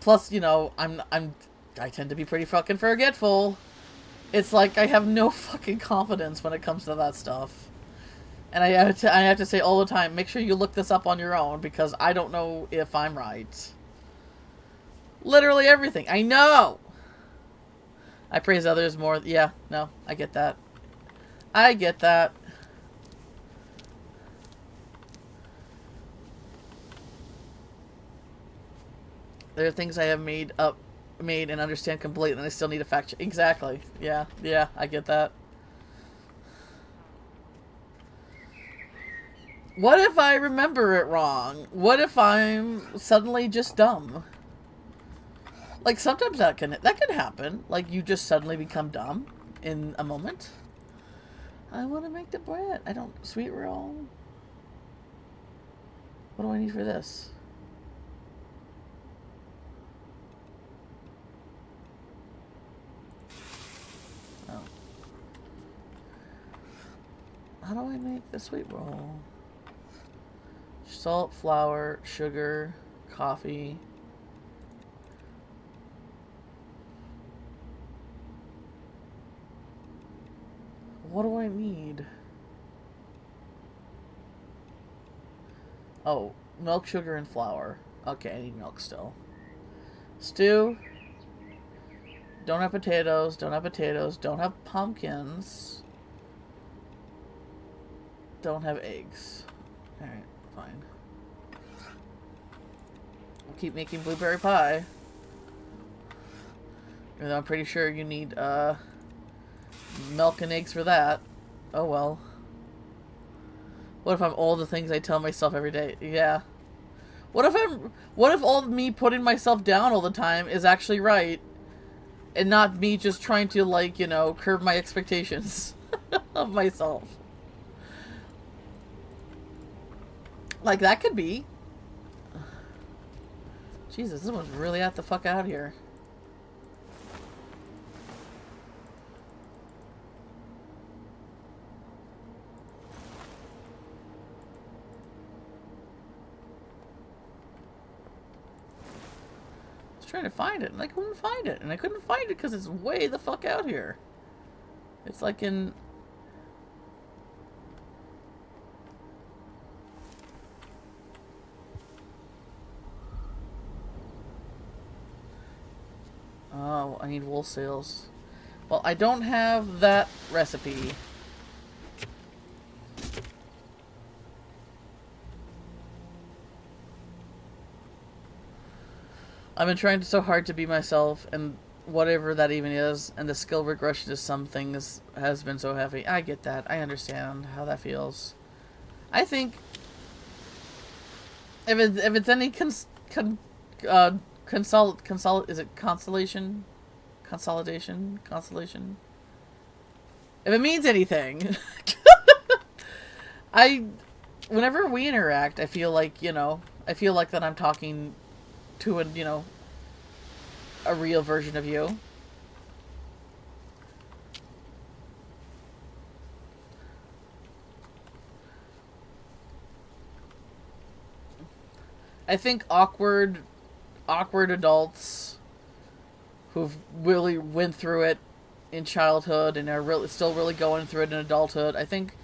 plus I tend to be pretty fucking forgetful. It's like I have no fucking confidence when it comes to that stuff. And I have to say all the time, make sure you look this up on your own because I don't know if I'm right. Literally everything. I know! I praise others more. Yeah, no, I get that. I get that. There are things I have made and understand completely, and I still need a fact check. Exactly. Yeah, I get that. What if I remember it wrong? What if I'm suddenly just dumb? Like, sometimes that can happen. Like, you just suddenly become dumb in a moment. I want to make the bread. Sweet roll. What do I need for this? Oh. How do I make the sweet roll? Salt, flour, sugar, coffee. What do I need? Oh, milk, sugar, and flour. Okay, I need milk still. Stew. Don't have potatoes. Don't have potatoes. Don't have pumpkins. Don't have eggs. Alright, fine. We'll keep making blueberry pie. Even though I'm pretty sure you need, milk and eggs for that. Oh well. What if I'm all the things I tell myself every day? Yeah. What if all me putting myself down all the time is actually right? And not me just trying to, like, curb my expectations of myself. Like, that could be. Jesus, this one's really at the fuck out here. Trying to find it, and I couldn't find it, and I couldn't find it because it's way the fuck out here. It's like in... Oh, I need wool sails. Well, I don't have that recipe. I've been trying so hard to be myself, and whatever that even is, and the skill regression to some things has been so heavy. I get that. I understand how that feels. I think if it's any is it consolation? Consolidation? Consolation? If it means anything. I whenever we interact, I feel like, I feel like that I'm talking to a real version of you. I think awkward adults who've really went through it in childhood and are really still really going through it in adulthood. I think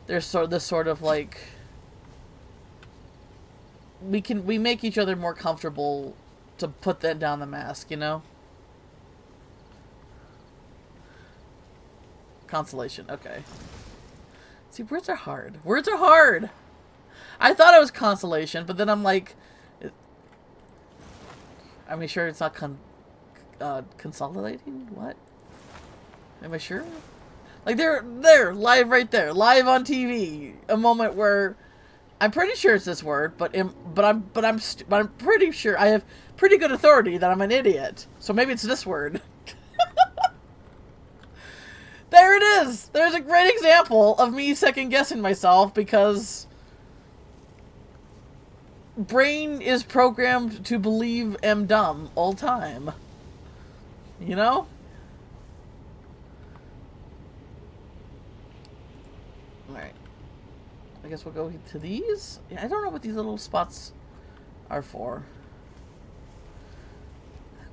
there's sort of like we make each other more comfortable to put that down the mask, Consolation. Okay. See, words are hard. Words are hard. I thought it was consolation, but then I'm like, am I sure it's not consolidating? What? Am I sure? Like there, live right there, live on TV. A moment where I'm pretty sure it's this word, but I'm pretty sure I have pretty good authority that I'm an idiot. So maybe it's this word. There it is. There's a great example of me second guessing myself because brain is programmed to believe am dumb all time. You know? Alright. I guess we'll go to these. Yeah, I don't know what these little spots are for.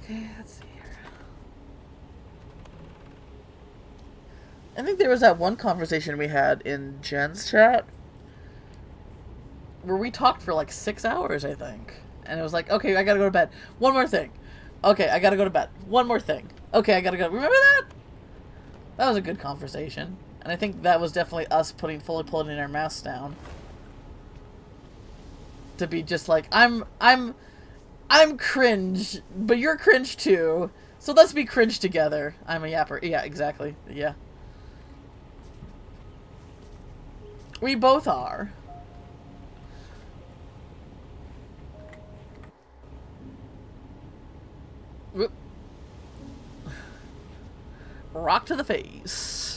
Okay, let's see here. I think there was that one conversation we had in Jen's chat where we talked for like 6 hours, I think. And it was like, okay, I gotta go to bed. One more thing. Okay, I gotta go to bed. One more thing. Okay, I gotta go. Remember that? That was a good conversation. And I think that was definitely us fully pulling our masks down. To be just like, I'm cringe, but you're cringe too. So let's be cringe together. I'm a yapper. Yeah, exactly. Yeah. We both are. Whoop. Rock to the face.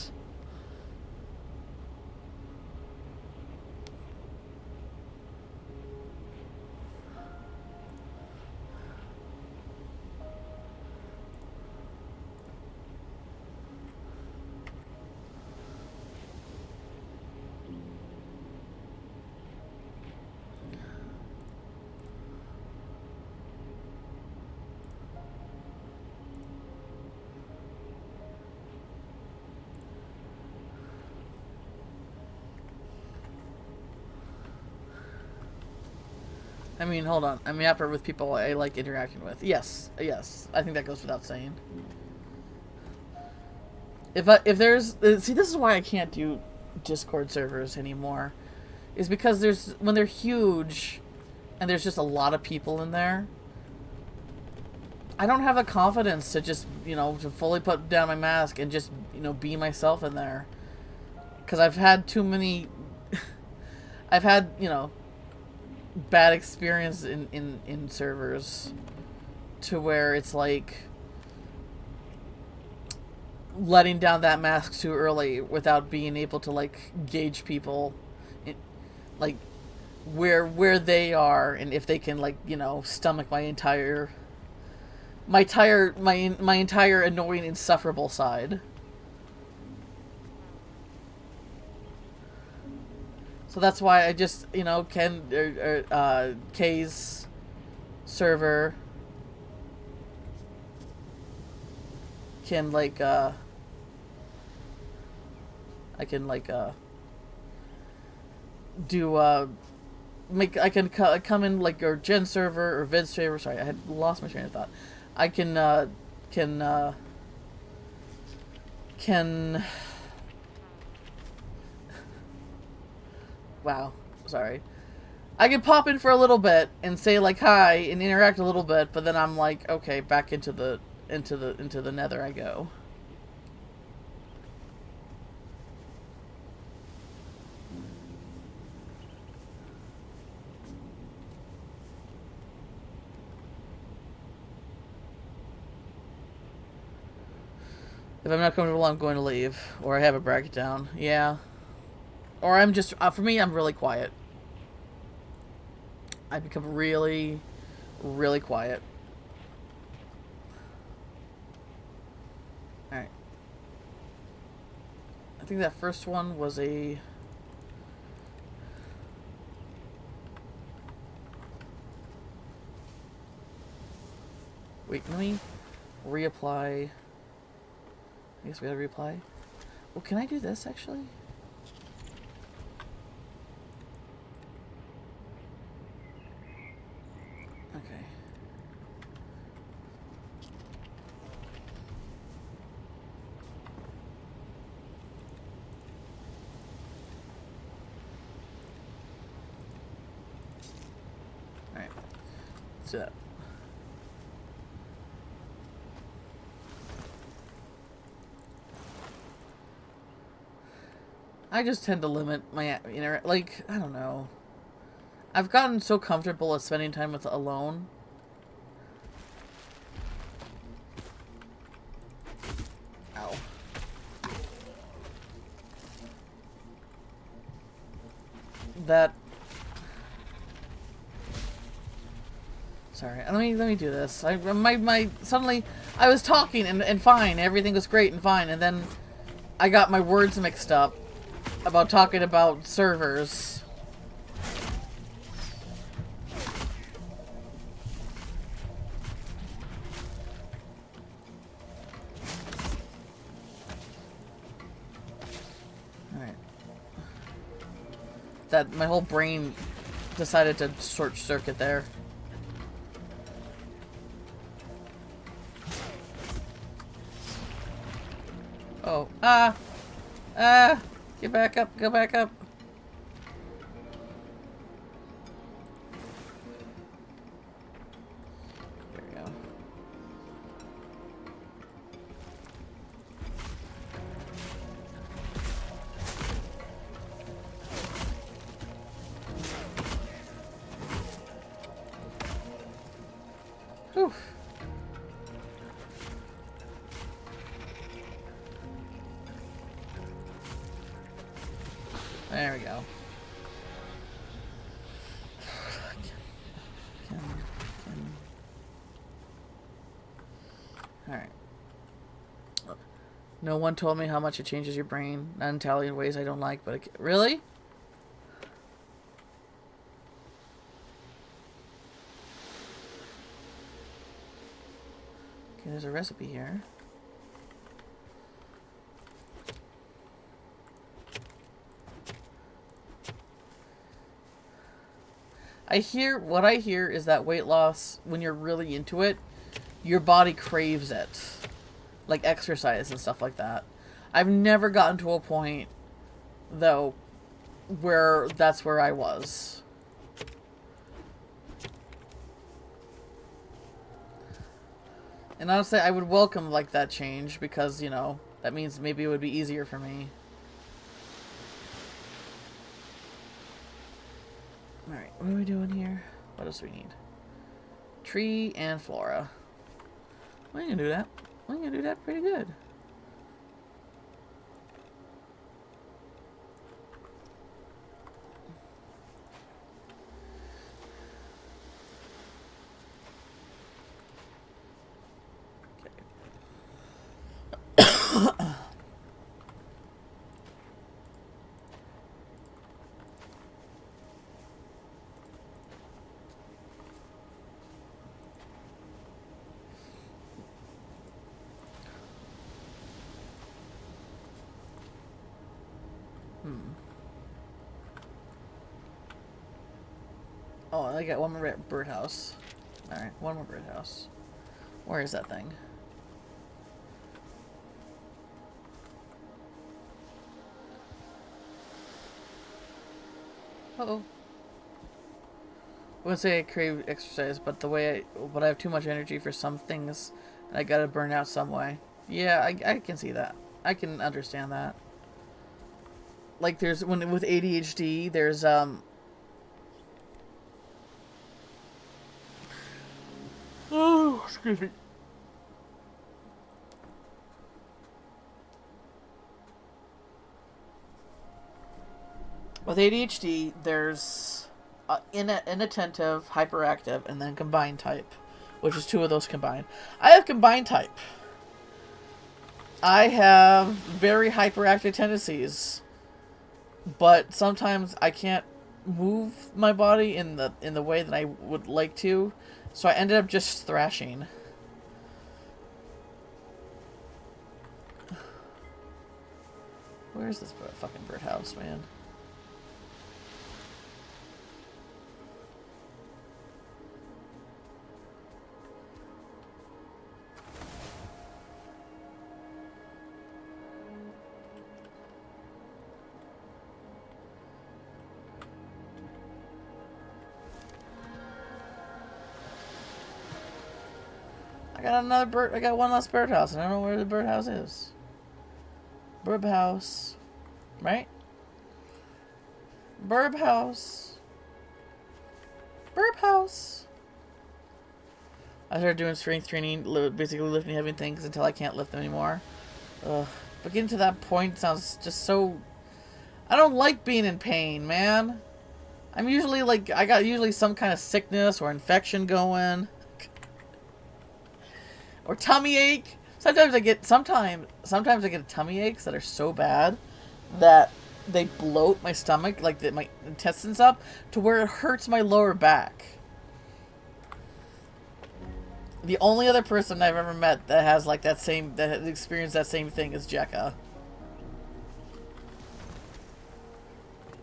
I mean, hold on. I'm yapper with people I like interacting with. Yes, yes. I think that goes without saying. If there's see, this is why I can't do Discord servers anymore, is because when they're huge, and there's just a lot of people in there. I don't have the confidence to just to fully put down my mask and just be myself in there, because I've had too many. I've had bad experience in servers to where it's like letting down that mask too early without being able to like gauge people like where they are and if they can like stomach my entire annoying insufferable side. So that's why I just, Kay's server can like, I can like, do, I can come in like, or Jen server or Vid server. Sorry, I had lost my train of thought. I can, wow, sorry. I can pop in for a little bit and say like hi and interact a little bit, but then I'm like, okay, back into the nether I go. If I'm not comfortable, I'm going to leave. Or I have a bracket down. Yeah. Or I'm just... for me, I'm really quiet. I become really, really quiet. Alright. I think that first one was a... Wait, let me reapply. I guess we gotta reapply. Well, can I do this, actually? Okay. Alright. Let's do that. I just tend to limit my, like, I don't know. I've gotten so comfortable at spending time with alone. Ow. That... Sorry, let me do this. Suddenly, I was talking and fine, everything was great and fine, and then I got my words mixed up about talking about servers. Alright. That, my whole brain decided to short circuit there. Oh, get back up, go back up. There we go. Whew. There we go. Alright. No one told me how much it changes your brain. Not entirely in ways I don't like, but it... Really? Okay, there's a recipe here. What I hear is that weight loss, when you're really into it, your body craves it. Like exercise and stuff like that. I've never gotten to a point, though, where that's where I was. And honestly, I would welcome, like, that change, because, you know, that means maybe it would be easier for me. Alright, what are we doing here? What else do we need? Tree and flora. We can do that. We can do that pretty good. Oh, I got one more birdhouse. Alright, one more birdhouse. Where is that thing? Uh-oh. I wouldn't say I crave exercise, but I have too much energy for some things, and I gotta burn out some way. Yeah, I can see that. I can understand that. Like, with ADHD, there's, oh, excuse me. With ADHD, there's inattentive, hyperactive, and then combined type, which is 2 of those combined. I have combined type. I have very hyperactive tendencies, but sometimes I can't move my body in the way that I would like to, so I ended up just thrashing. Where's this fucking birdhouse, man? I got another bird. I got one less birdhouse, and I don't know where the birdhouse is. Birdhouse, right? Birdhouse. Birdhouse. I started doing strength training, basically lifting heavy things until I can't lift them anymore. Ugh. But getting to that point sounds just so... I don't like being in pain, man. I'm usually like... I got usually some kind of sickness or infection going. Or tummy ache. Sometimes I get tummy aches that are so bad that they bloat my stomach, like my intestines up, to where it hurts my lower back. The only other person I've ever met that has like that has experienced that same thing is Jekka.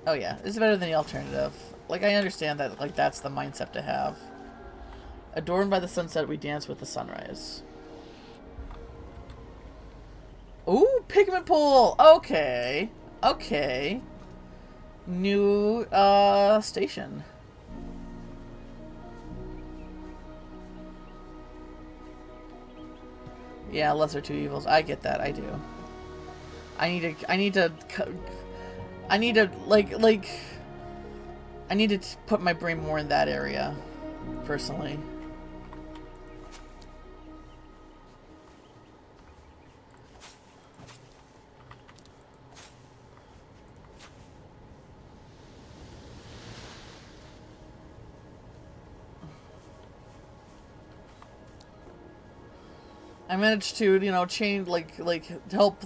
Oh yeah, it's better than the alternative. Like, I understand that, like, that's the mindset to have. Adorned by the sunset, we dance with the sunrise. Ooh, pigment pool! Okay. Okay. New, station. Yeah, lesser two evils. I get that, I do. I need to, I need to put my brain more in that area, personally. I managed to, you know, change, help,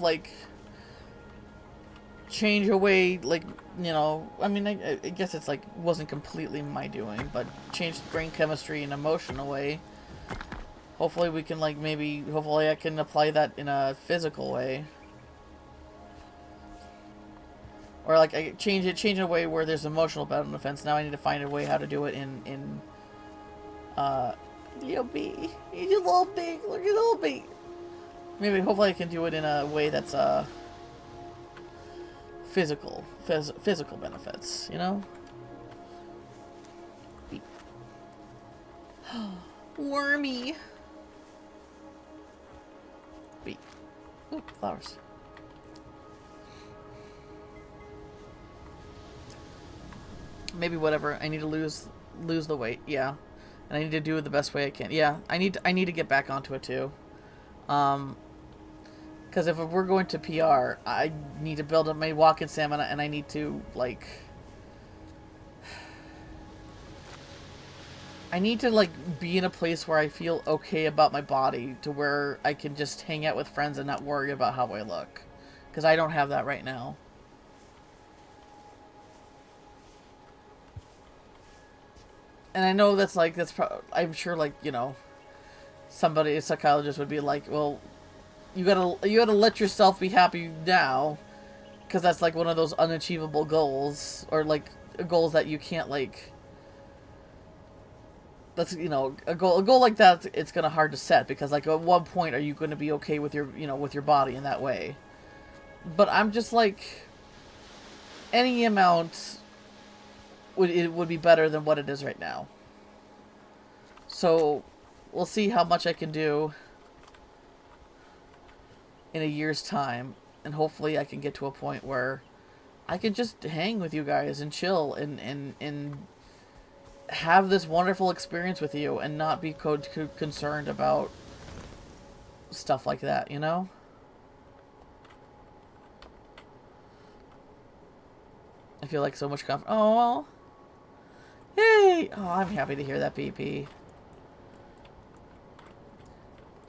change away, you know, I mean, I guess it's, wasn't completely my doing, but change brain chemistry and emotion away. Hopefully we can, hopefully I can apply that in a physical way. Or, I change it in a way where there's emotional battle defense. Now I need to find a way how to do it in little B. He's a little big. Look at little B. Maybe, hopefully I can do it in a way that's, physical benefits, you know? Wormy. Beat. Ooh, flowers. Maybe whatever. I need to lose the weight. Yeah. And I need to do it the best way I can. Yeah, I need to get back onto it too. Because if we're going to PR, I need to build up my walk-in stamina, and I need to, I need to, be in a place where I feel okay about my body, to where I can just hang out with friends and not worry about how I look. Because I don't have that right now. And I know that's, I'm sure, you know, a psychologist would be like, well, you gotta let yourself be happy now, because that's one of those unachievable goals, or goals that you can't that's, you know, a goal like that, it's gonna hard to set, because at one point are you going to be okay with your, you know, with your body in that way. But I'm just any amount would be better than what it is right now. So we'll see how much I can do in a year's time, and hopefully I can get to a point where I can just hang with you guys and chill and have this wonderful experience with you, and not be concerned about stuff like that, you know? feel like so much comfort. Oh, hey! Oh, I'm happy to hear that, BP.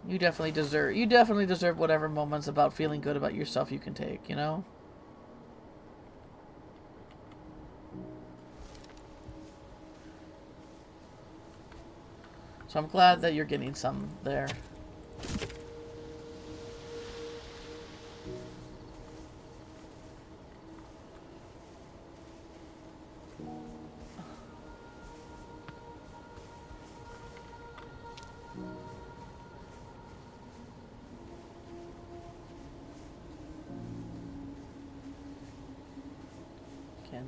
You definitely deserve whatever moments about feeling good about yourself you can take, you know? So I'm glad that you're getting some there. Ken.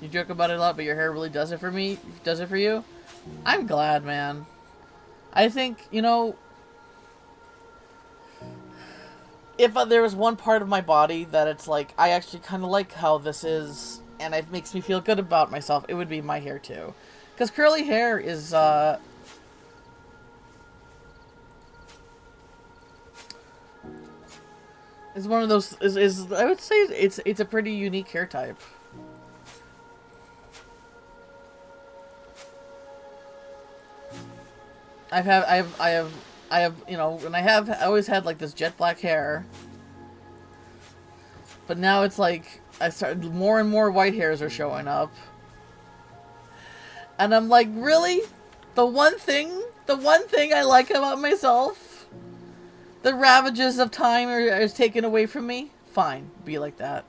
You joke about it a lot, but your hair really does it for me. Does it for you? I'm glad, man. I think, you know, if there was one part of my body that it's like, I actually kind of like how this is, and it makes me feel good about myself, it would be my hair too. Because curly hair is, one of those, I would say it's a pretty unique hair type. I have, you know, and I always had like this jet black hair. But now it's like, more and more white hairs are showing up. And I'm like, really? The one thing I like about myself? The ravages of time is taken away from me? Fine, be like that.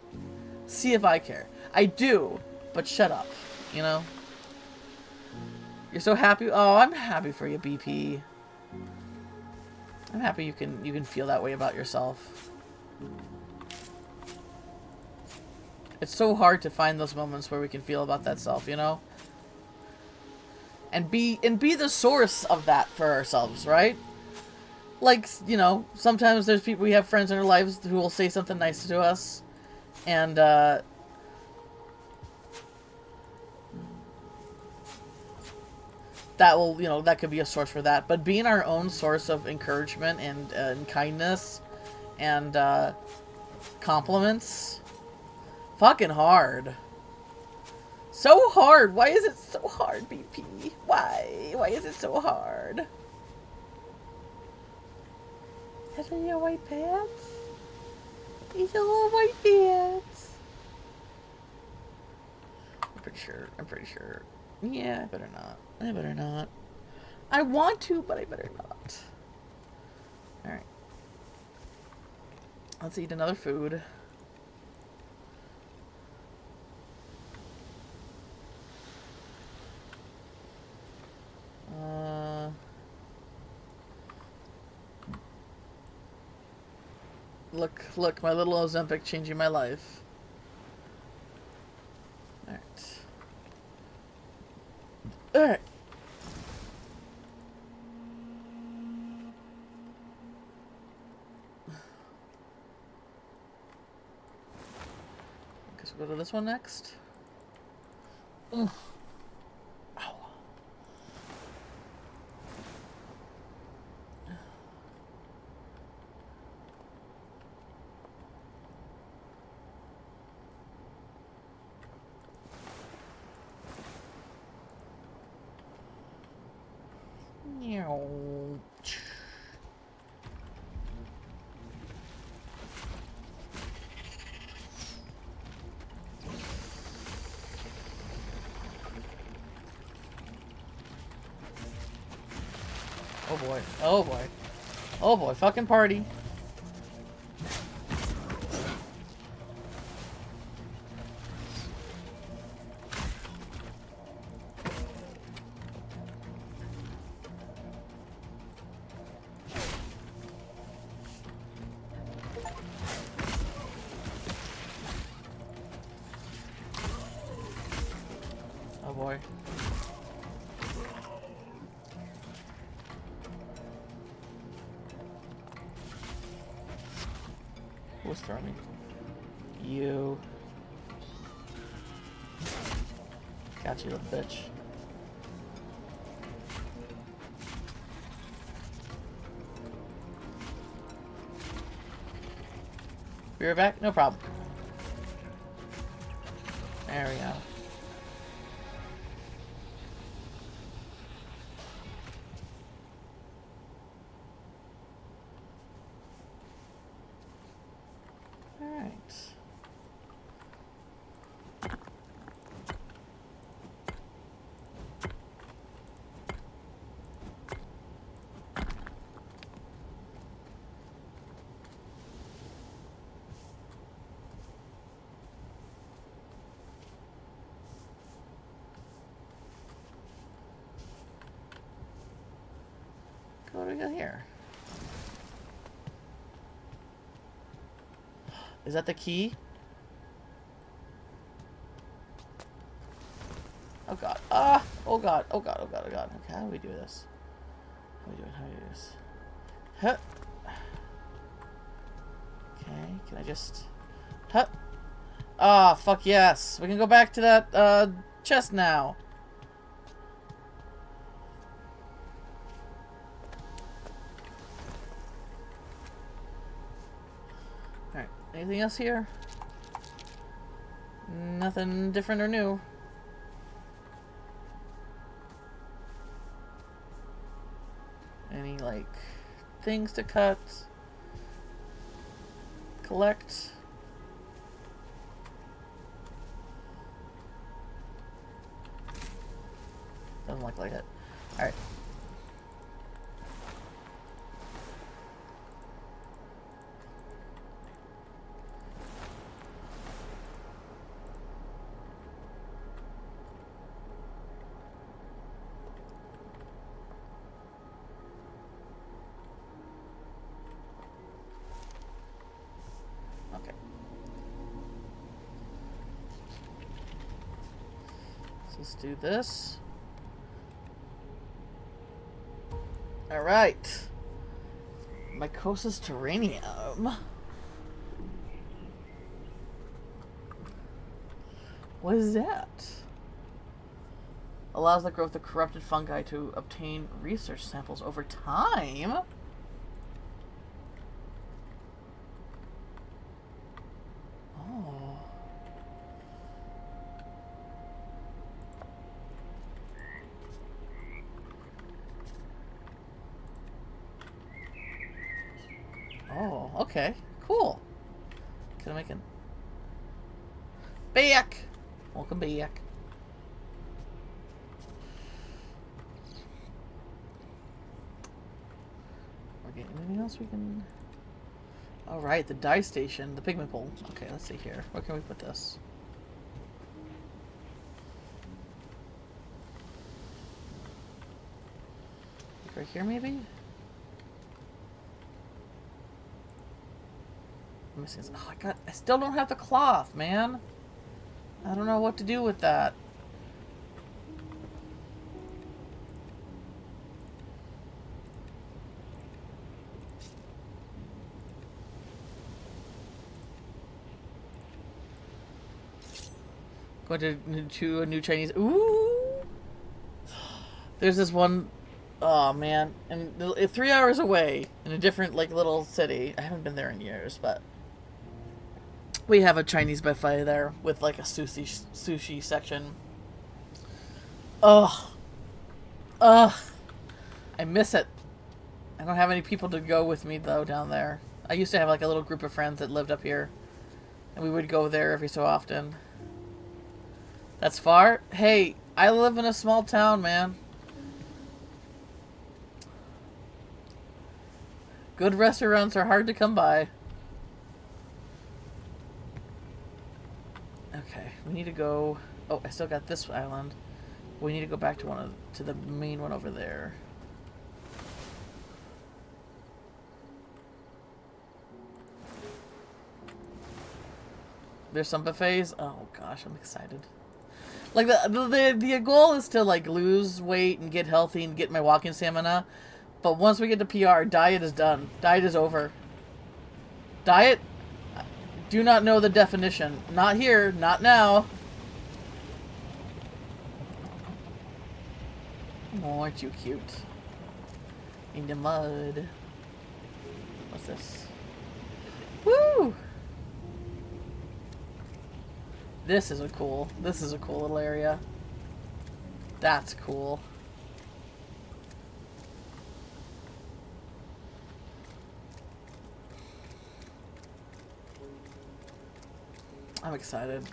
See if I care. I do, but shut up, you know? You're so happy? Oh, I'm happy for you, BP. I'm happy you can feel that way about yourself. It's so hard to find those moments where we can feel about that self, you know? And be the source of that for ourselves, right? Like, you know, sometimes there's people, we have friends in our lives who will say something nice to us, and that will, you know, that could be a source for that. But being our own source of encouragement and kindness and compliments, fucking hard. So hard. Why is it so hard, BP? Why? Why is it so hard? Is that your white pants? These are little white pants. I'm pretty sure. Yeah, I better not. I better not. I want to, but I better not. Alright. Let's eat another food. Look, my little Ozempic changing my life. Alright. Alright. Guess we'll go to this one next. Ow. Oh boy. Oh boy. Oh boy. Fucking party. Oh boy. was throwing me? You. Got you, little bitch. Be right back? No problem. There we go. Alright. What do we got here? Is that the key? Oh god. Ah! Oh god. Oh god. Oh god. Oh god. Okay, how do we do this? How do we do it? How do we do this? Huh. Okay, can I just... Huh. Ah, fuck yes. We can go back to that, chest now. Alright, anything else here? Nothing different or new. Any, like, things to cut? Collect? Doesn't look like it. Alright. Okay. Let's do this. Alright. Mycosis terranium. What is that? Allows the growth of corrupted fungi to obtain research samples over time? Oh. Oh, okay. Cool. Can I make it? Back! Welcome back. Okay, anything else we can... Alright, the dye station, the pigment pool. Okay, let's see here. Where can we put this? Right here, maybe? Let me see. Oh, I still don't have the cloth, man. I don't know what to do with that. Going to a new Chinese. Ooh! There's this one. Oh, man. And 3 hours away in a different, like, little city. I haven't been there in years, but we have a Chinese buffet there with, like, a sushi section. Ugh. Ugh. I miss it. I don't have any people to go with me, though, down there. I used to have, like, a little group of friends that lived up here. And we would go there every so often. That's far? Hey, I live in a small town, man. Good restaurants are hard to come by. Okay, we need to go... Oh, I still got this island. We need to go back to the main one over there. There's some buffets. Oh gosh, I'm excited. Like the goal is to like lose weight and get healthy and get my walking stamina. But once we get to PR, diet is done. Diet is over. Diet, Do not know the definition. Not here. Not now. Oh, aren't you cute? In the mud. What's this? Woo! This is a cool little area. That's cool. I'm excited.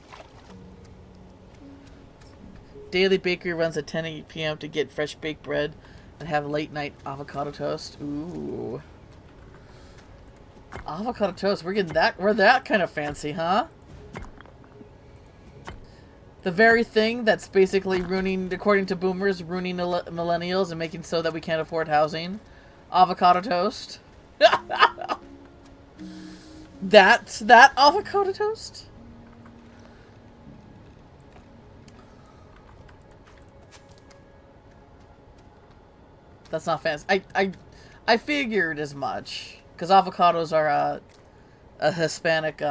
Daily bakery runs at 10 p.m. to get fresh baked bread and have late night avocado toast. Ooh. Avocado toast. We're that kind of fancy, huh? The very thing that's basically ruining, according to boomers, ruining millennials and making so that we can't afford housing. Avocado toast. That's that avocado toast? That's not fancy. I figured as much. Because avocados are a Hispanic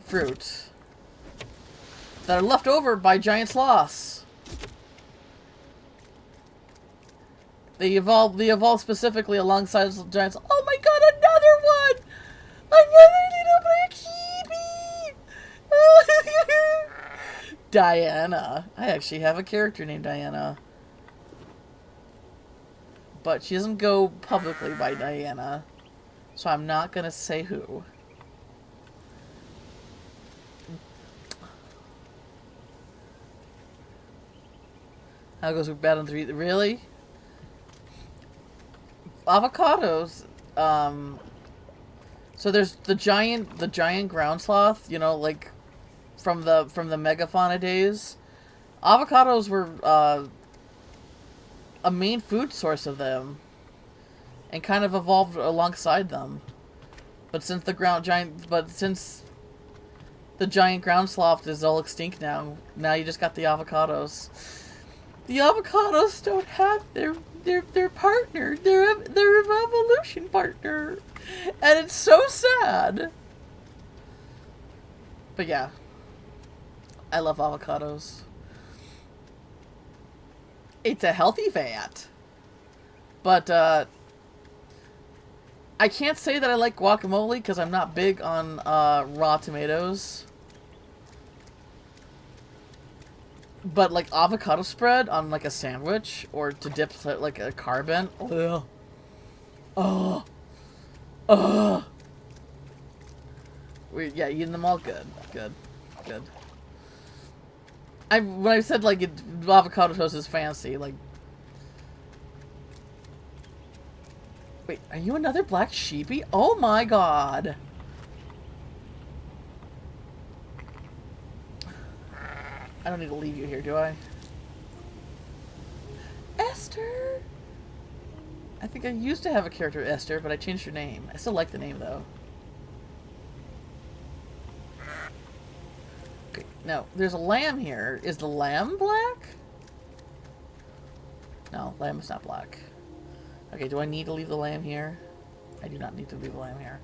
fruit that are left over by giant sloths. They evolved specifically alongside giants. Oh my god, another one! Another little black sheepy! Diana. I actually have a character named Diana. But she doesn't go publicly by Diana. So I'm not gonna say who. How goes with bad on 3? Really? Avocados. So there's the giant ground sloth, you know, like from the megafauna days. Avocados were a main food source of them, and kind of evolved alongside them. But since the giant ground sloth is all extinct now you just got the avocados. The avocados don't have their partner, their evolution partner, and it's so sad. But yeah, I love avocados. It's a healthy fat. But, I can't say that I like guacamole because I'm not big on, raw tomatoes. But, like, avocado spread on, like, a sandwich or to dip, like, a carbon. Ugh. Oh. Ugh. Yeah, eating them all good. Good. Good. When I said, like, avocado toast is fancy, like... Wait, are you another black sheepy? Oh my god! I don't need to leave you here, do I? Esther! I think I used to have a character, Esther, but I changed her name. I still like the name, though. Okay, no, there's a lamb here. Is the lamb black? No, lamb is not black. Okay, do I need to leave the lamb here? I do not need to leave the lamb here.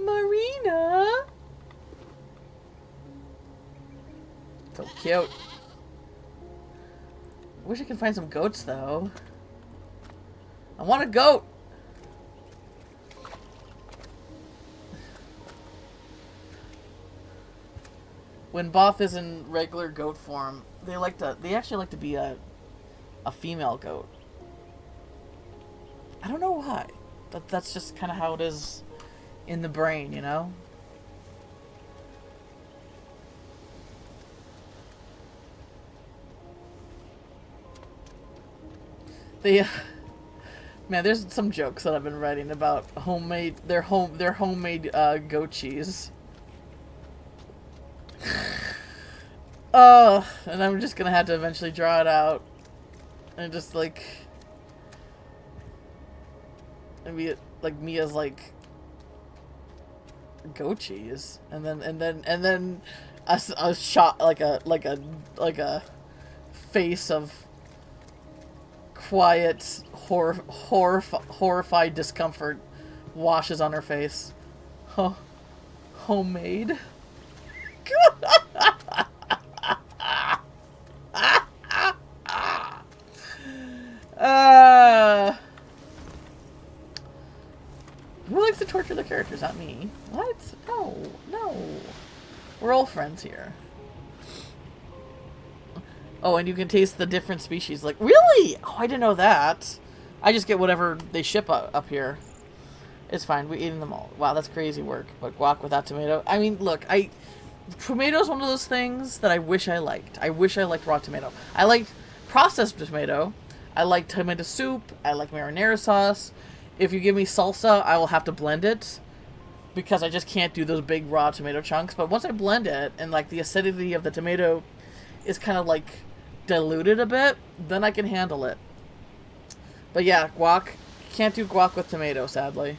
Marina! So cute. Wish I could find some goats, though. I want a goat! When Both is in regular goat form, they actually like to be a female goat. I don't know why. That's just kind of how it is in the brain, you know? Man, there's some jokes that I've been writing about their homemade goat cheese. And I'm just gonna have to eventually draw it out, and just like maybe like Mia's like goat cheese, and then a shot like a face of quiet, horrified discomfort washes on her face. Huh. Homemade? Who likes to torture the characters? Not me. What? No. No. We're all friends here. Oh, and you can taste the different species. Like, really? Oh, I didn't know that. I just get whatever they ship up here. It's fine. We're eating them all. Wow, that's crazy work. But guac without tomato. I mean, look, tomato's one of those things that I wish I liked. I wish I liked raw tomato. I liked processed tomato. I like tomato soup. I like marinara sauce. If you give me salsa, I will have to blend it because I just can't do those big raw tomato chunks. But once I blend it and like the acidity of the tomato is kind of like diluted a bit, then I can handle it. But yeah, guac. Can't do guac with tomato, sadly.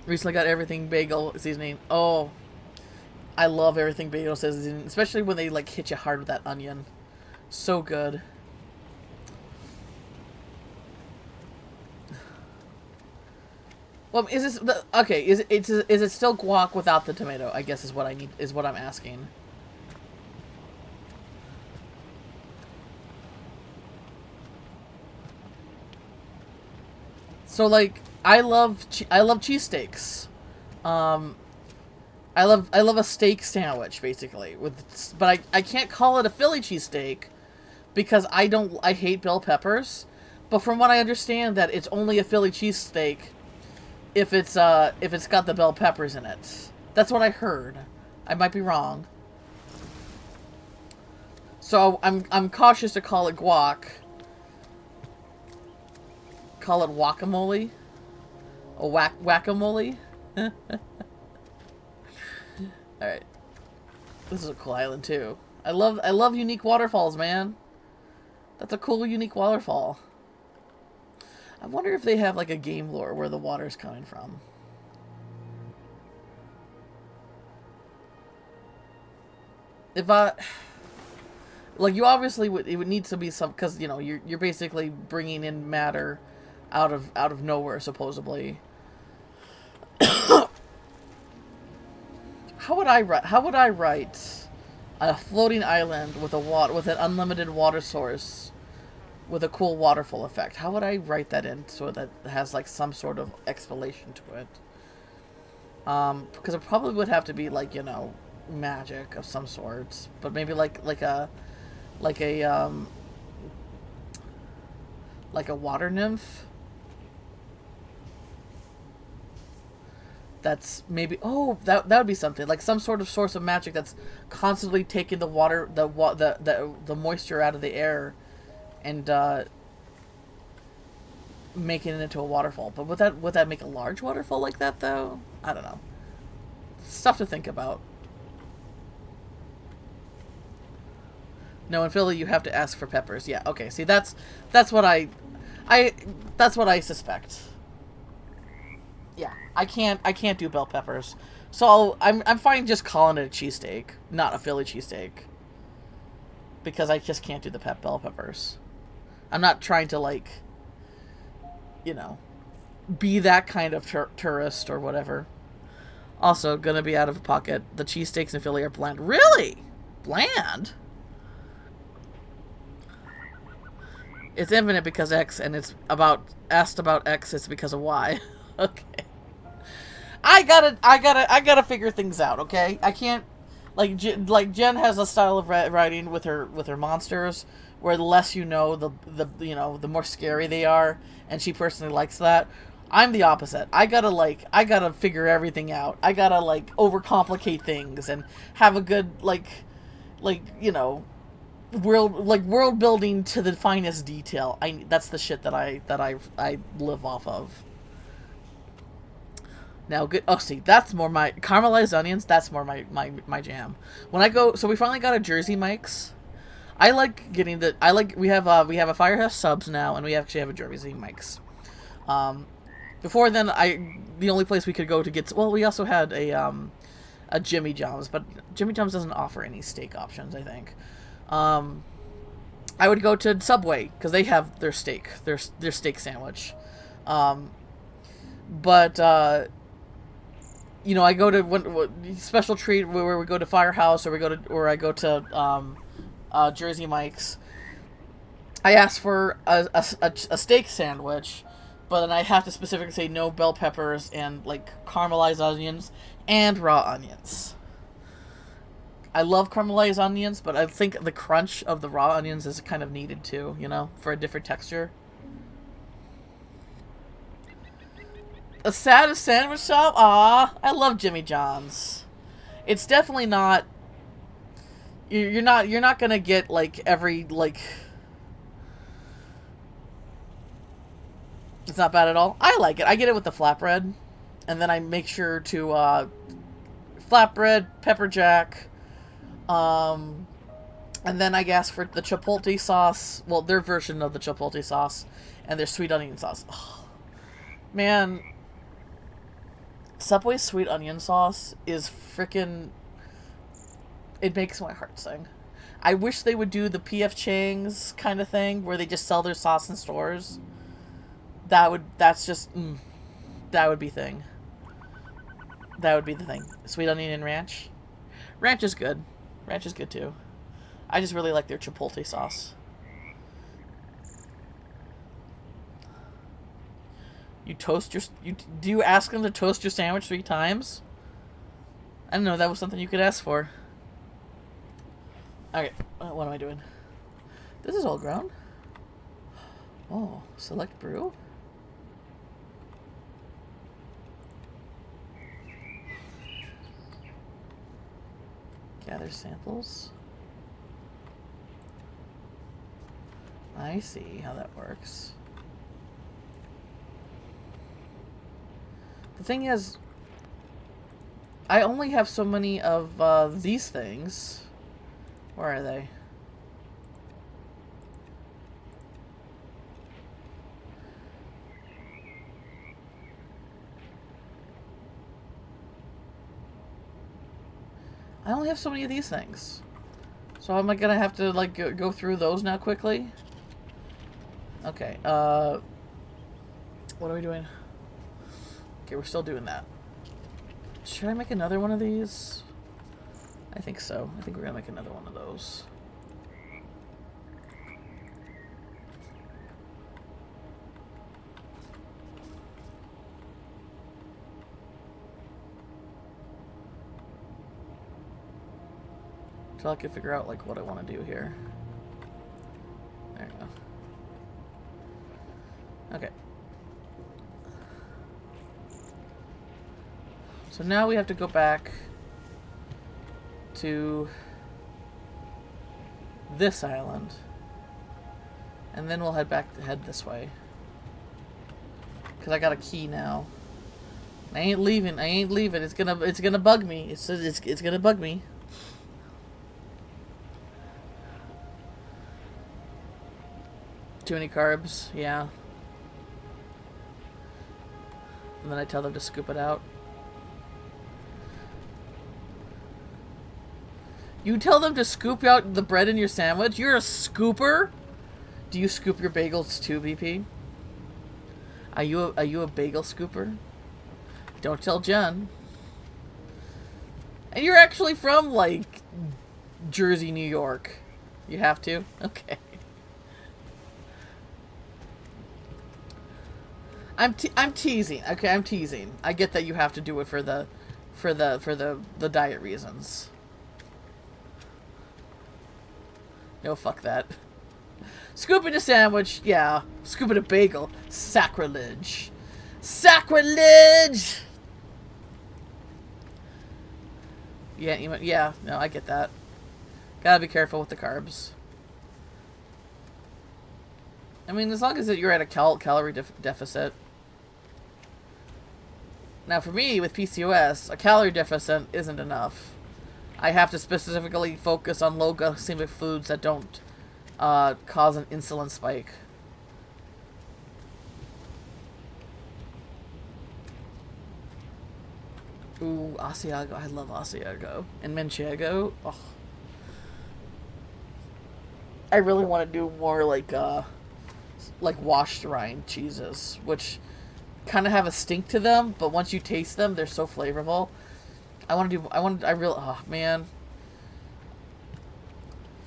Recently got everything bagel seasoning. Oh, I love everything bagel seasoning, especially when they like hit you hard with that onion. So good. Well, is this okay? Is it still guac without the tomato? I guess is what I need. Is what I'm asking. So like, I love cheesesteaks. I love a steak sandwich basically but I can't call it a Philly cheesesteak because I hate bell peppers. But from what I understand, that it's only a Philly cheesesteak if it's got the bell peppers in it. That's what I heard. I might be wrong. So I'm cautious to call it guac. Call it guacamole. A whack-a-mole. Alright. This is a cool island too. I love unique waterfalls, man. That's a cool unique waterfall. I wonder if they have like a game lore where the water's coming from. If like, you obviously it would need to be some, because you know you're basically bringing in matter out of nowhere supposedly. How would I write a floating island with an unlimited water source with a cool waterfall effect? How would I write that in so that it has like some sort of explanation to it? Because it probably would have to be like, you know, magic of some sort, but maybe like a water nymph. That's maybe, oh, that would be something like some sort of source of magic that's constantly taking the water, the moisture out of the air, and making it into a waterfall. But would that make a large waterfall like that though? I don't know. Stuff to think about. No, in Philly you have to ask for peppers. Yeah, okay. See, that's what I suspect. Yeah, I can't do bell peppers. So I'm fine just calling it a cheesesteak, not a Philly cheesesteak. Because I just can't do the bell peppers. I'm not trying to, like, you know, be that kind of tourist or whatever. Also, gonna be out of pocket. The cheesesteaks in Philly are bland. Really? Bland? It's infinite because X, and it's asked about X, it's because of Y. Okay. I gotta figure things out, okay? I can't, like Jen has a style of writing with her monsters where the less you know, the more scary they are, and she personally likes that. I'm the opposite. I gotta figure everything out. I gotta overcomplicate things and have a good you know, world building to the finest detail. That's the shit that I live off of. Now, good. Oh, see, that's more my caramelized onions. That's more my jam. When I go, so we finally got a Jersey Mike's. I like getting the. We have a Firehouse Subs now, and we actually have a Jersey Mike's. Before then, the only place we could go to get. Well, we also had a Jimmy John's, but Jimmy John's doesn't offer any steak options, I think. I would go to Subway because they have their steak, their steak sandwich. Um, but you know, I go to special treat where we go to Firehouse, or I go to Jersey Mike's. I ask for a steak sandwich, but then I have to specifically say no bell peppers and like caramelized onions and raw onions. I love caramelized onions, but I think the crunch of the raw onions is kind of needed too, you know, for a different texture. A saddest sandwich shop? Ah, I love Jimmy John's. It's definitely not. You're not gonna get like every like. It's not bad at all. I like it. I get it with the flatbread, and then I make sure to flatbread, pepper jack, and then I guess for the chipotle sauce. Well, their version of the chipotle sauce, and their sweet onion sauce. Oh, man. Subway's sweet onion sauce is freaking. It makes my heart sing. I wish they would do the P.F. Chang's kind of thing where they just sell their sauce in stores. That's just. That would be thing. That would be the thing. Sweet onion and ranch. Ranch is good. Ranch is good too. I just really like their chipotle sauce. You toast your... do you ask them to toast your sandwich 3 times? I don't know. That was something you could ask for. Okay. What am I doing? This is all ground. Oh. Select brew? Gather samples. I see how that works. The thing is, I only have so many of these things. Where are they? I only have so many of these things. So am I gonna have to like go through those now quickly? Okay, what are we doing? Okay, we're still doing that. Should I make another one of these? I think so. I think we're gonna make another one of those. Until I can figure out like what I want to do here. There we go. Okay. So now we have to go back to this island, and then we'll head this way. Cause I got a key now. I ain't leaving. It's gonna bug me. It's gonna bug me. Too many carbs, yeah. And then I tell them to scoop it out. You tell them to scoop out the bread in your sandwich? You're a scooper? Do you scoop your bagels too, BP? Are you a bagel scooper? Don't tell Jen. And you're actually from, like, Jersey, New York. You have to? Okay. I'm teasing. Okay, I'm teasing. I get that you have to do it for the diet reasons. No, fuck that. Scooping a sandwich, yeah. Scooping a bagel, sacrilege. Sacrilege! Yeah, no, I get that. Gotta be careful with the carbs. I mean, as long as you're at a calorie deficit. Now, for me, with PCOS, a calorie deficit isn't enough. I have to specifically focus on low glycemic foods that don't cause an insulin spike. Ooh, Asiago. I love Asiago. And Manchego. Oh. I really want to do more like washed rind cheeses, which kind of have a stink to them, but once you taste them, they're so flavorful. I really, oh man.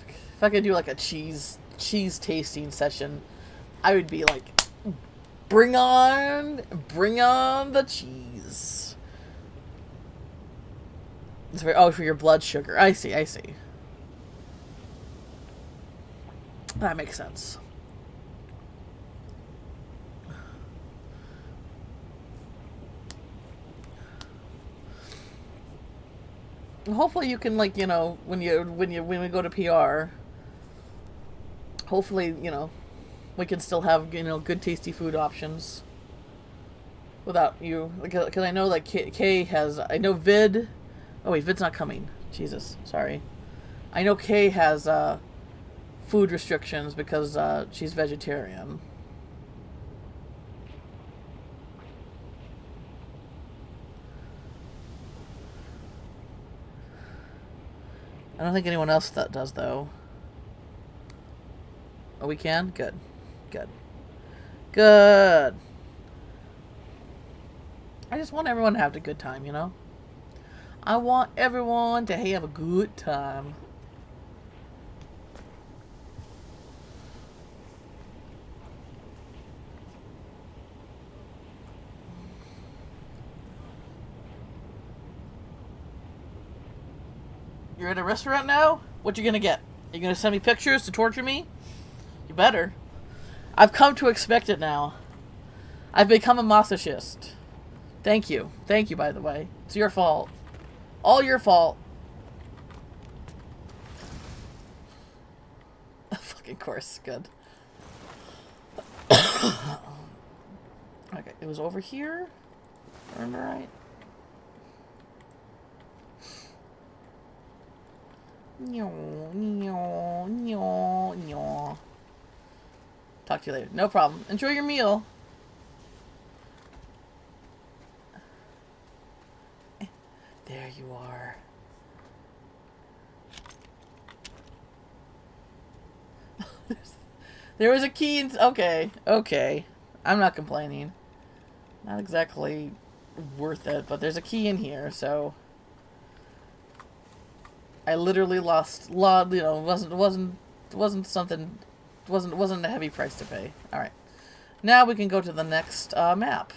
If I could do like a cheese tasting session, I would be like, bring on the cheese. It's for your blood sugar. I see. That makes sense. Hopefully you can, like, when we go to PR, hopefully, we can still have, good tasty food options without you, because I know, like, Kay has, I know Vid, oh wait, Vid's not coming, Jesus, sorry. I know Kay has food restrictions because she's vegetarian. I don't think anyone else that does, though. Oh, we can? Good. I just want everyone to have a good time, I want everyone to have a good time. You're at a restaurant now? What you gonna get? You gonna send me pictures to torture me? You better. I've come to expect it now. I've become a masochist. Thank you, by the way. It's your fault. All your fault. Fucking course, good. Okay, it was over here? Remember right? Talk to you later. No problem. Enjoy your meal. There you are. There was a key in... Okay. I'm not complaining. Not exactly worth it, but there's a key in here, so... I literally lost, wasn't something, wasn't a heavy price to pay. All right, now we can go to the next map.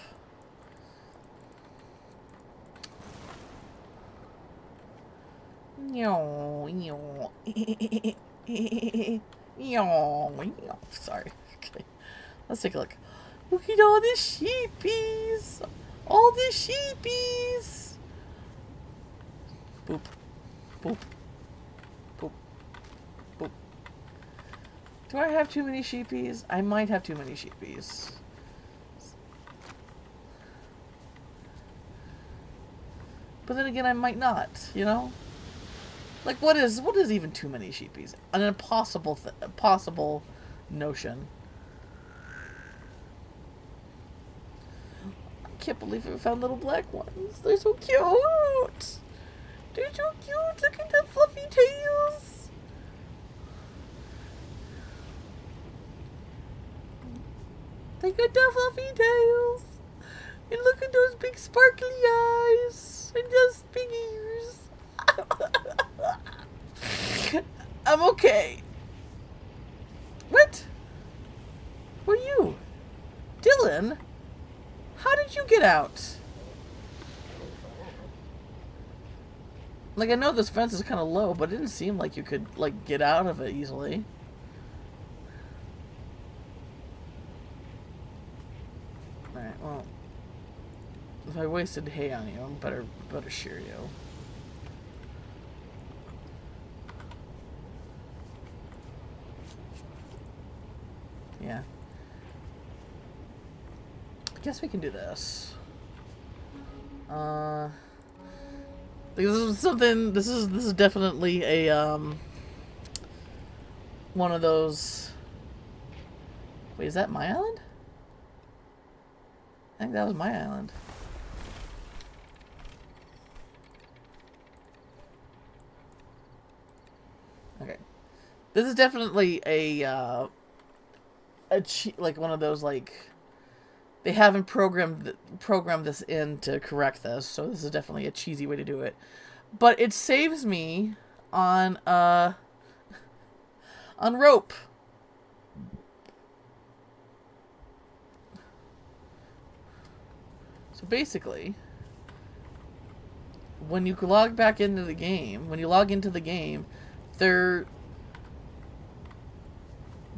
Sorry. Okay, let's take a look. Look at all the sheepies. All the sheepies. Boop. Boop. Boop. Boop. Do I have too many sheepies? I might have too many sheepies. But then again, I might not, Like, what is even too many sheepies? An impossible possible notion. I can't believe we found little black ones. They're so cute. They're so cute. Look at the fluffy tails. They got the fluffy tails. And look at those big sparkly eyes. And those big ears. I'm okay. What? Who are you? Dylan? How did you get out? Like, I know this fence is kind of low, but it didn't seem like you could, like, get out of it easily. Alright, well. If I wasted hay on you, I better shear you. Yeah. I guess we can do this. This is something. This is definitely a one of those. Wait, is that my island? I think that was my island. Okay, This is definitely like one of those, like, they haven't programmed this in to correct this, so this is definitely a cheesy way to do it. But it saves me on rope. So basically, when you log back into the game,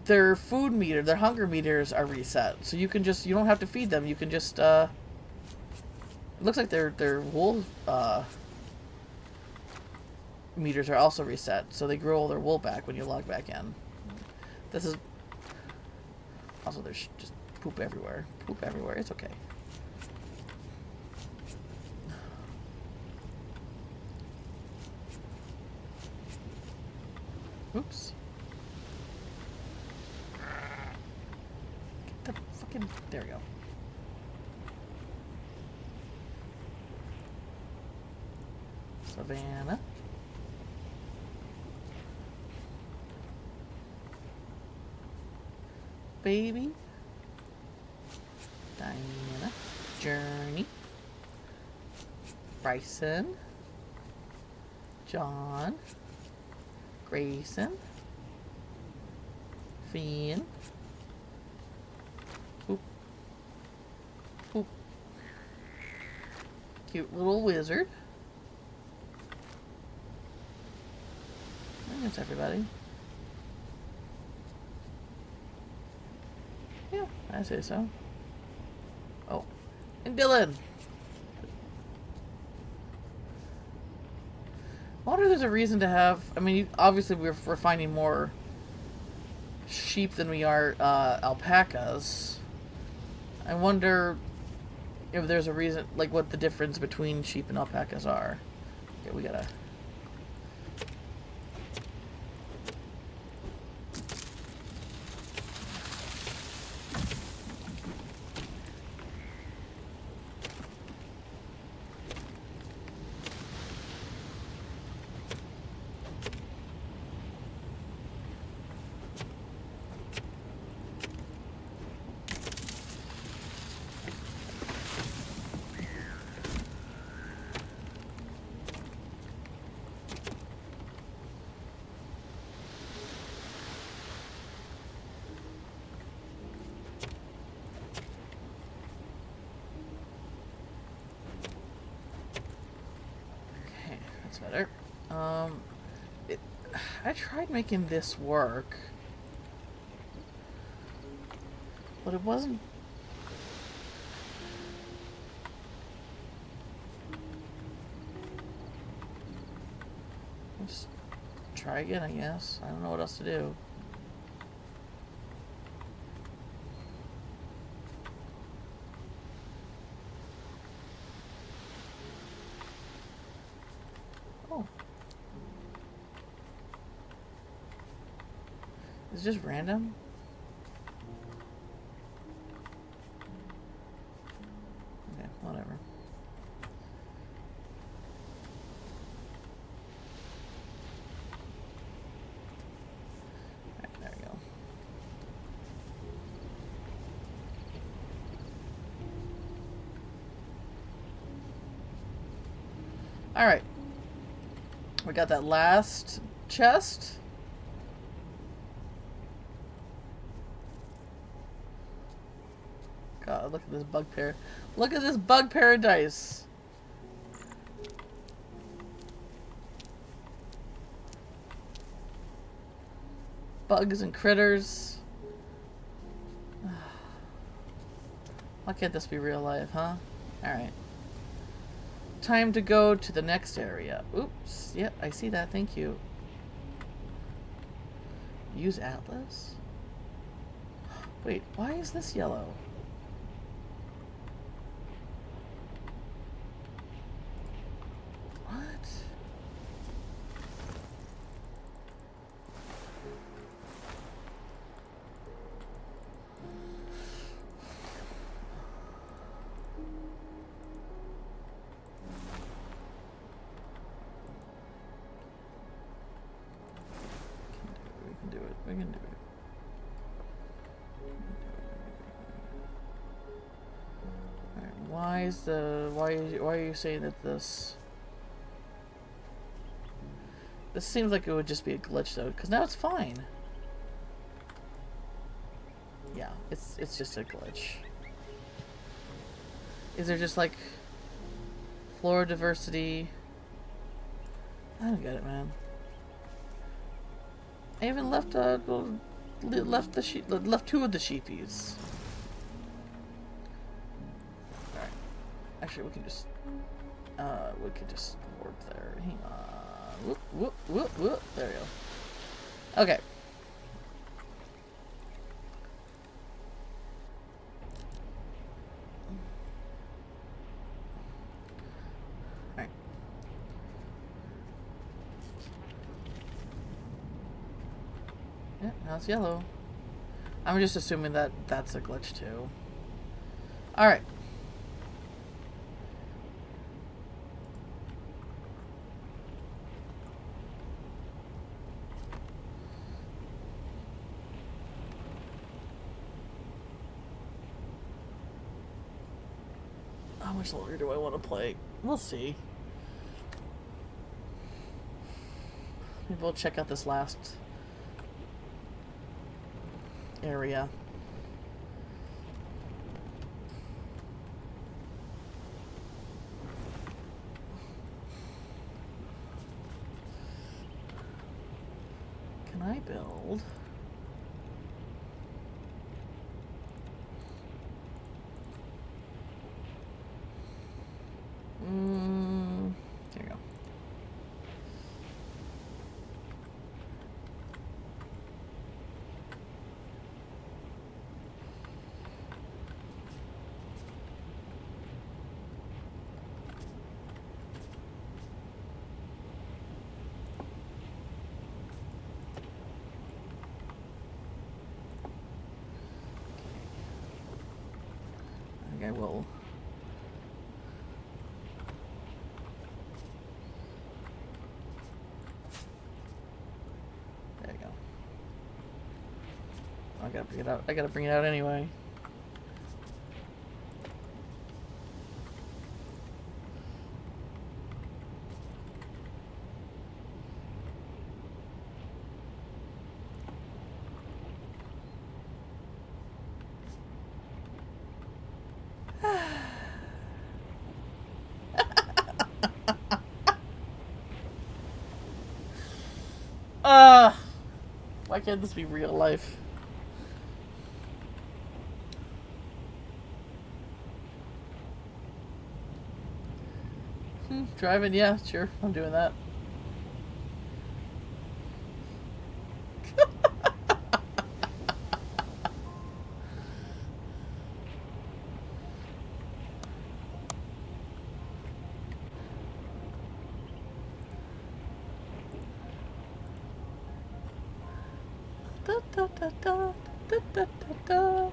their food meter, their hunger meters are reset. So you don't have to feed them. You can just it looks like their wool meters are also reset. So they grow all their wool back when you log back in. This is also, there's just poop everywhere. Poop everywhere. It's okay. Oops. Get the fucking... There we go. Savannah. Baby. Diana. Journey. Bryson. John. Grayson. Finn. Oop. Oop. Cute little wizard. I think that's everybody. Yeah, I say so. Oh. And Dylan. I wonder if there's a reason to have... I mean, obviously we're finding more sheep than we are alpacas. I wonder if there's a reason, like, what the difference between sheep and alpacas are. Okay, we gotta... better. I tried making this work, but it wasn't. I'll just try again, I guess. I don't know what else to do. Is it just random? Okay, whatever. Alright, there we go. Alright. We got that last chest. God, look at this bug pair. Look at this bug paradise. Bugs and critters. Why can't this be real life, huh? Alright. Time to go to the next area. Oops. Yep, I see that. Thank you. Use Atlas? Wait, why is this yellow? We can do it. Alright, why are you saying that this seems like it would just be a glitch though, because now it's fine. Yeah, it's just a glitch. Is there just like floor diversity? I don't get it, man. I even left left two of the sheepies. All right. Actually, we can just warp there. Hang on. Whoop whoop whoop whoop. There we go. Okay. Yeah, now it's yellow. I'm just assuming that that's a glitch too. Alright. How much longer do I want to play? We'll see. Maybe we'll check out this last area. Can I build? There you go. I think I will. There you go. I gotta bring it out. I gotta bring it out anyway. Why can't this be real life? Driving, yeah, sure, I'm doing that. Da, da, da, da, da, da, da.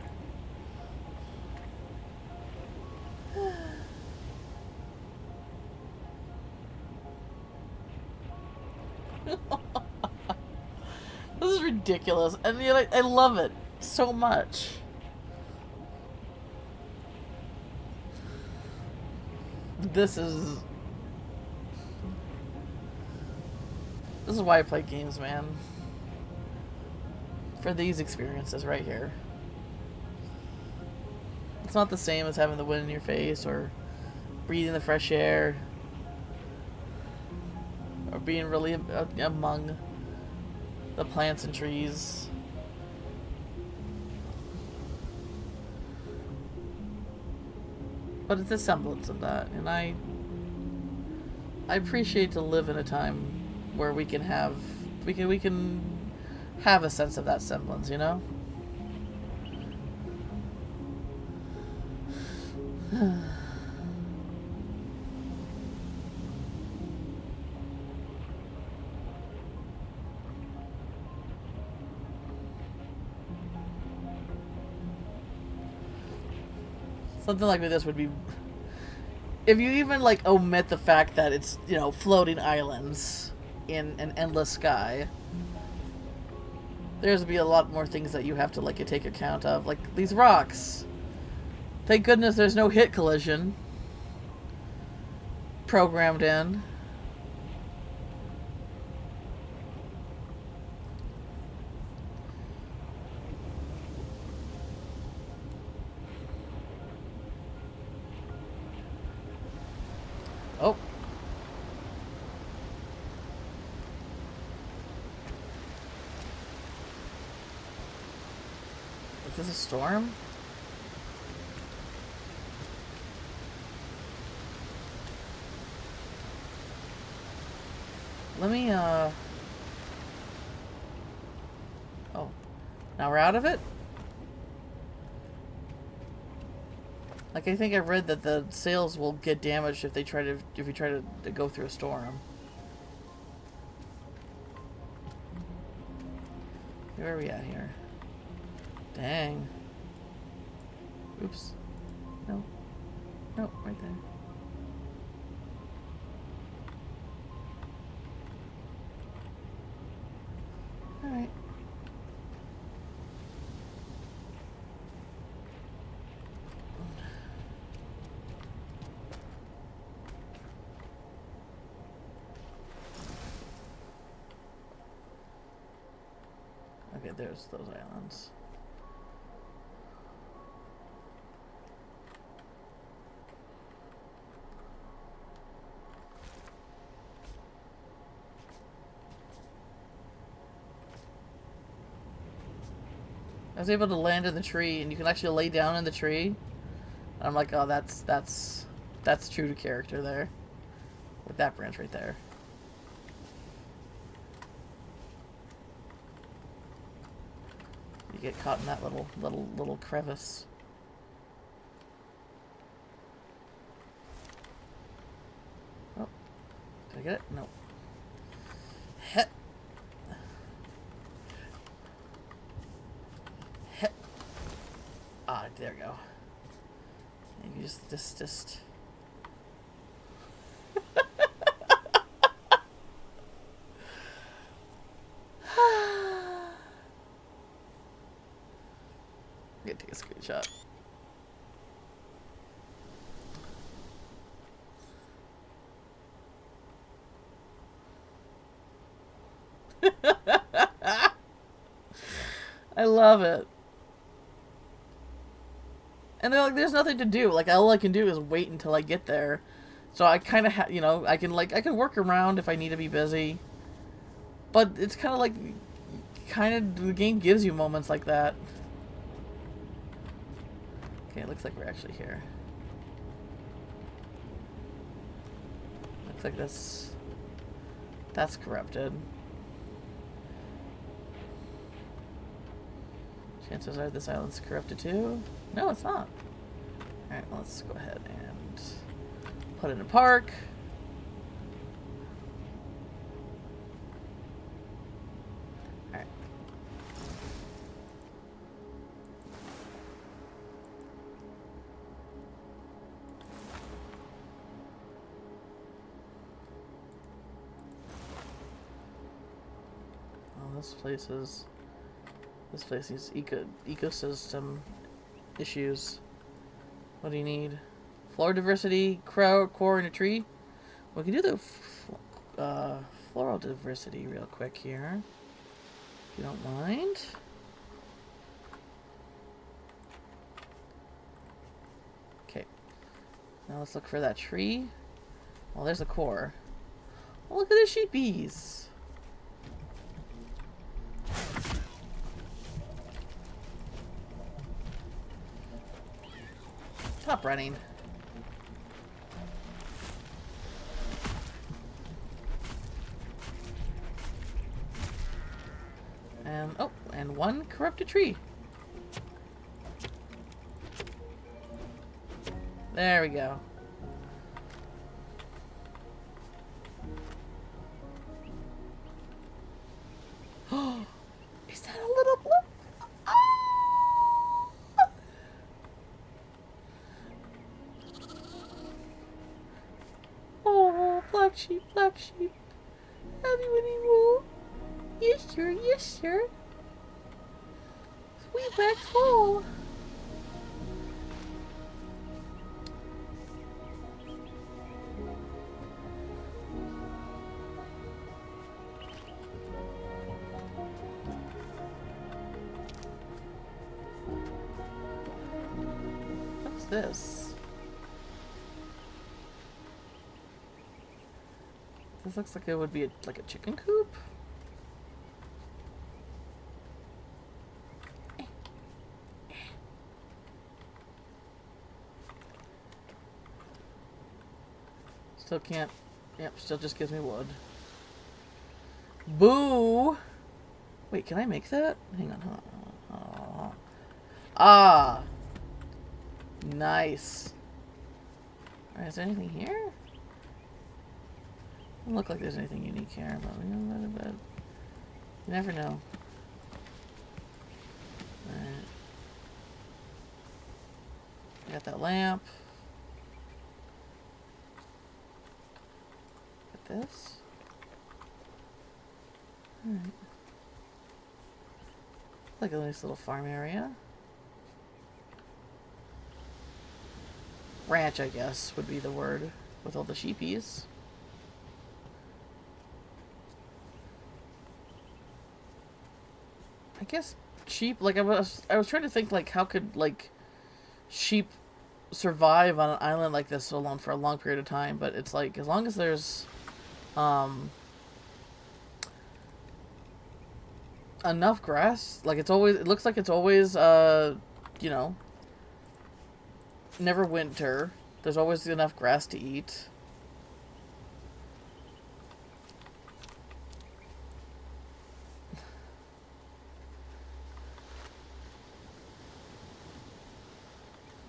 This is ridiculous, and yet I love it so much. This is why I play games, man. For these experiences right here. It's not the same as having the wind in your face or breathing the fresh air or being really among the plants and trees. But it's a semblance of that, and I appreciate to live in a time where we can have a sense of that semblance, you know? Something like this would be, if you even like omit the fact that it's, you know, floating islands in an endless sky. There's be a lot more things that you have to like take account of, like these rocks. Thank goodness there's no hit collision programmed in. Oh. Is this a storm? Let me, Oh. Now we're out of it? Like, I think I read that the sails will get damaged if you try to go through a storm. Where are we at here? Dang. Oops. No. No, right there. Alright. Okay, there's those islands. I was able to land in the tree, and you can actually lay down in the tree. I'm like, oh, that's true to character there, with that branch right there. You get caught in that little crevice. Oh, did I get it? No. Heh. Heh. Ah, there we go. And you just. I'm gonna take a screenshot. I love it. And they're like, there's nothing to do. Like, all I can do is wait until I get there. So I kind of you know, I can work around if I need to be busy. But it's kind of like, the game gives you moments like that. Okay, it looks like we're actually here. Looks like that's corrupted. Chances are this island's corrupted too. No, it's not. Alright, well, let's go ahead and put it in park. Alright. Well, this place needs ecosystem issues. What do you need? Floral diversity, core in a tree. We can do the floral diversity real quick here, if you don't mind. Okay. Now let's look for that tree. Well, there's a core. Oh, look at the sheepies. Stop running. And, oh, and one corrupted tree. There we go. Is that a little blue? Oh, black sheep, black sheep. Have you any wool? Yes, sir, yes, sir. We back full. What's this? This looks like it would be like a chicken coop. Still can't. Yep, still just gives me wood. Boo! Wait, can I make that? Hang on, hold on. Ah! Nice. Alright, is there anything here? Doesn't look like there's anything unique here, but we don't let it bed. You never know. Alright. I got that lamp. Got this. Alright. Like a nice little farm area. Ranch, I guess, would be the word, with all the sheepies. I guess sheep, like I was trying to think, like, how could, like, sheep survive on an island like this alone for a long period of time, but it's like, as long as there's enough grass, like, it looks like it's always you know, never winter. There's always enough grass to eat.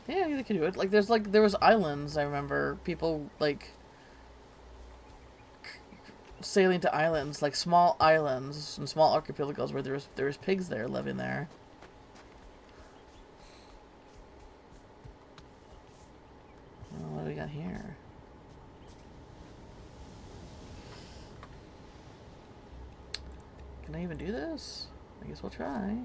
Yeah, they could do it. Like, there was islands, I remember. People, like, sailing to islands, like small islands and small archipelagos where there was pigs there living there. Oh, what do we got here? Can I even do this? I guess we'll try.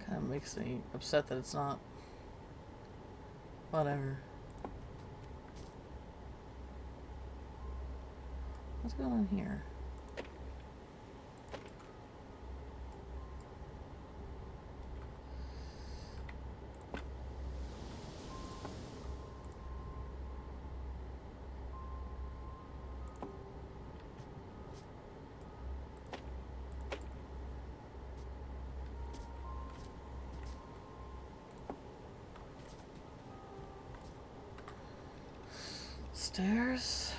Kind of makes me upset that it's not. Whatever. What's going on here? Stairs?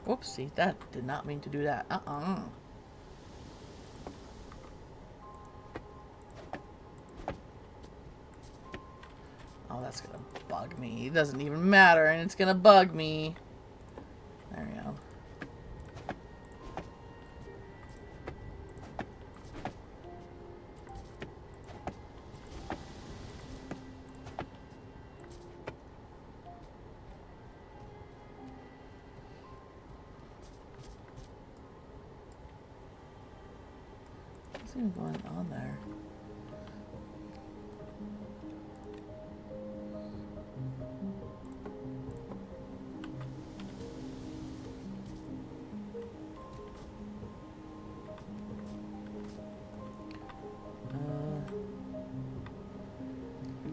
Whoopsie, that did not mean to do that. Oh, that's gonna bug me. It doesn't even matter, and it's gonna bug me. There we go. What's even going on there?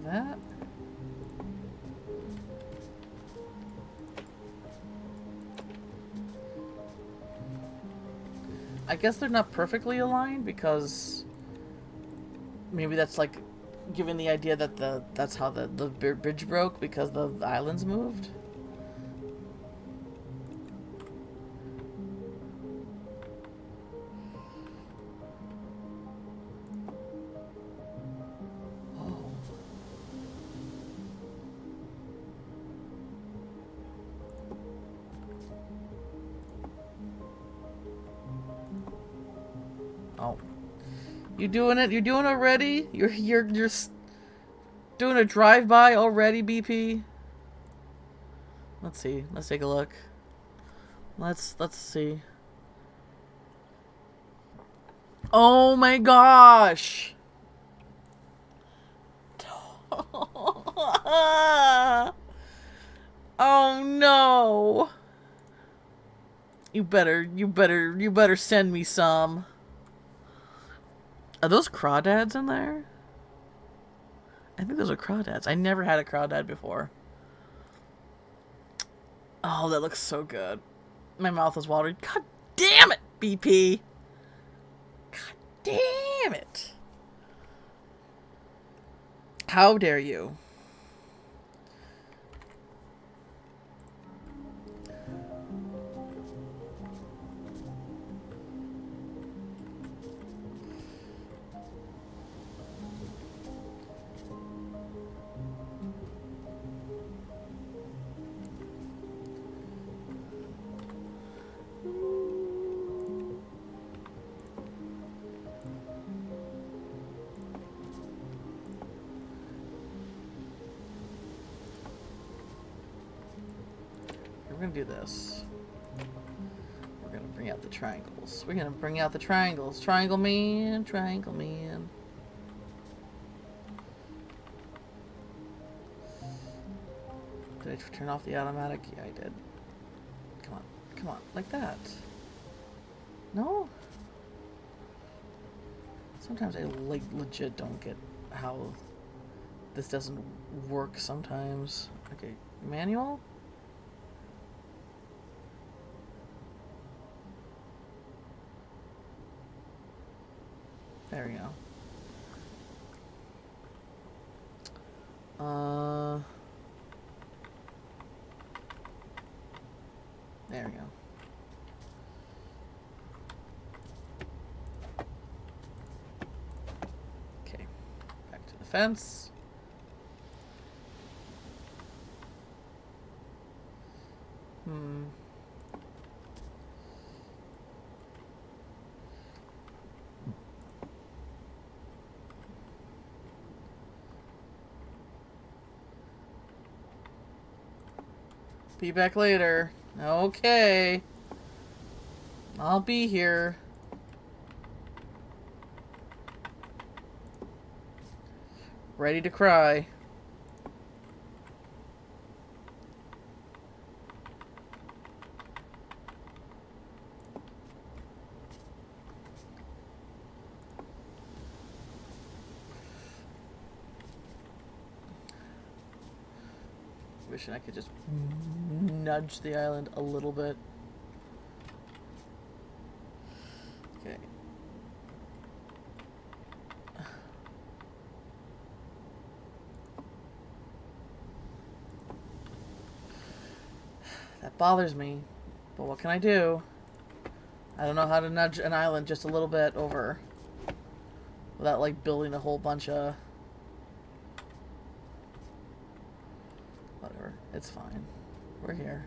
That? I guess they're not perfectly aligned because maybe that's like giving the idea that that's how the bridge broke because the islands moved. Oh, you doing it? You doing it already? You're doing a drive-by already, BP? Let's see. Let's take a look. Let's see. Oh my gosh! Oh no! You better send me some. Are those crawdads in there? I think those are crawdads. I never had a crawdad before. Oh, that looks so good. My mouth is watering. God damn it, BP! God damn it! How dare you? We're gonna do this. We're gonna bring out the triangles. We're gonna bring out the triangles. Triangle man, triangle man. Did I turn off the automatic? Yeah, I did. Come on, come on, like that. No? Sometimes I like legit don't get how this doesn't work sometimes. Okay, manual? There we go. There we go. Okay, back to the fence. Be back later. Okay. I'll be here. Ready to cry. Wishing I could just nudge the island a little bit. Okay. That bothers me. But what can I do? I don't know how to nudge an island just a little bit over without like building a whole bunch of... Whatever. It's fine. We're here.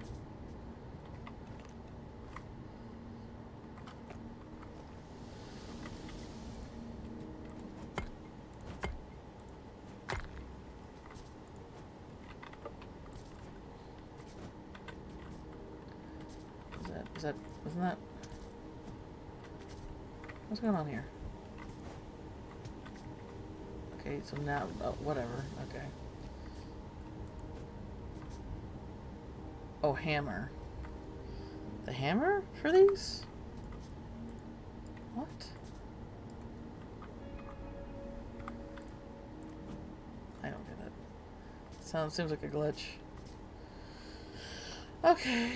Isn't that... What's going on here? Okay, so now, whatever, okay. Oh, hammer. The hammer for these? What? I don't get it. Seems like a glitch. Okay.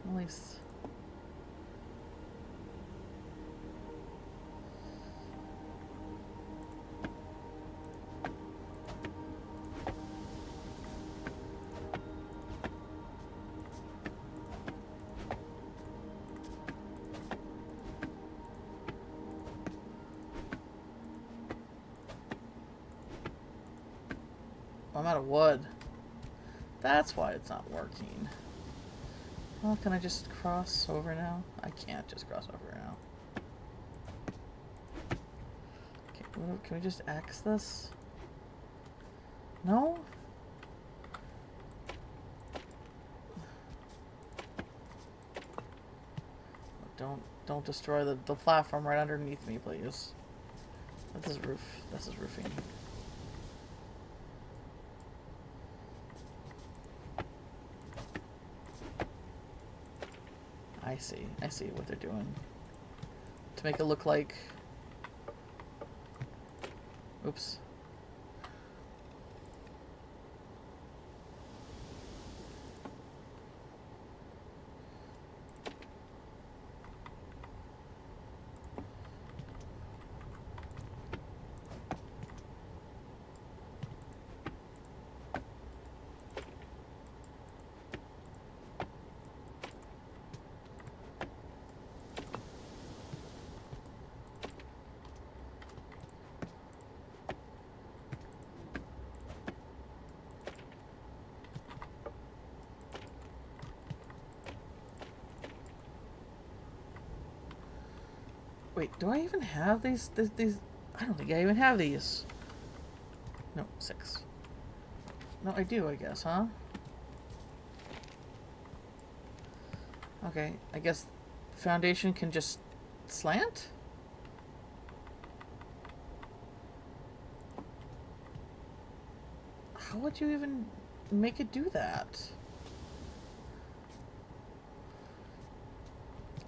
At least I'm out of wood. That's why it's not working. Well, can I just cross over now? I can't just cross over now. Okay, can we just axe this? No? Don't destroy the platform right underneath me, please. That's his roof. That's his roofing. I see. I see what they're doing. To make it look like... Oops. Wait, do I even have these? I don't think I even have these. No, 6. No, I do, I guess, huh? Okay, I guess the foundation can just slant? How would you even make it do that?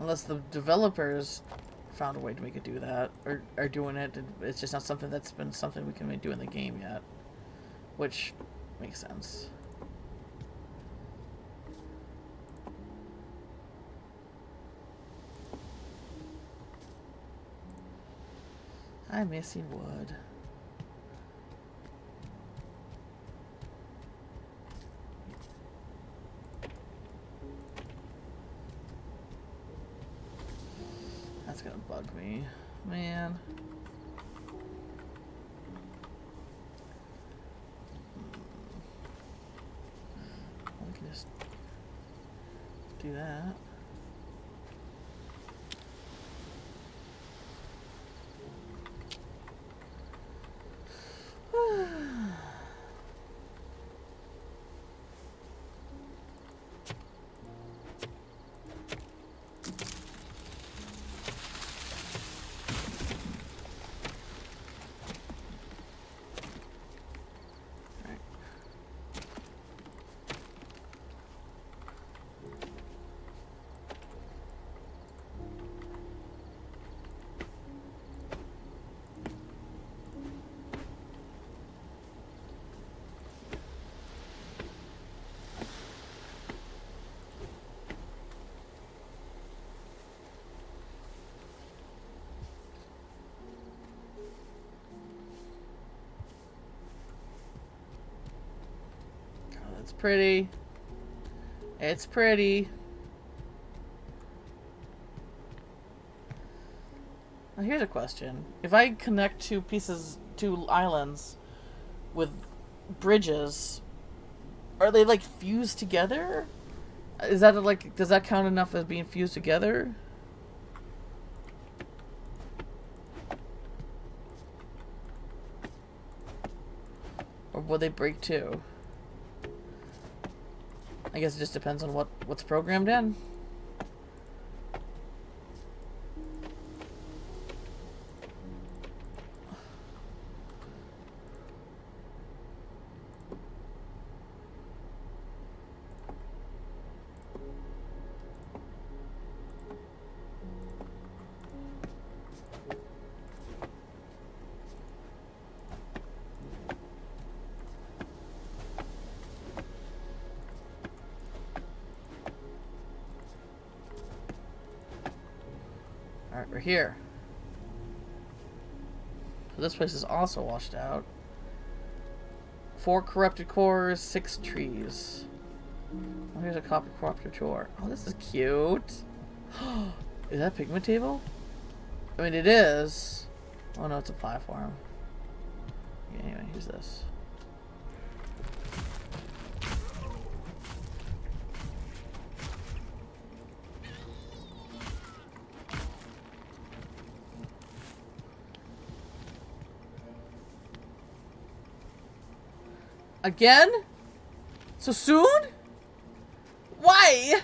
Unless the developers found a way to make it do that, or are doing it. It's just not something that's been something we can do in the game yet, which makes sense. I'm missing wood. That's gonna bug me, man. We can just do that. It's pretty. It's pretty. Now here's a question. If I connect two islands with bridges, are they like fused together? Is that like, does that count enough as being fused together? Or will they break too? I guess it just depends on what's programmed in. Alright, we're here. So this place is also washed out. 4 corrupted cores, 6 trees. Oh, here's a copper corrupted ore. Oh, this is cute. Is that a pigment table? I mean, it is. Oh no, it's a platform. Yeah, anyway, here's this. Again? So soon? Why?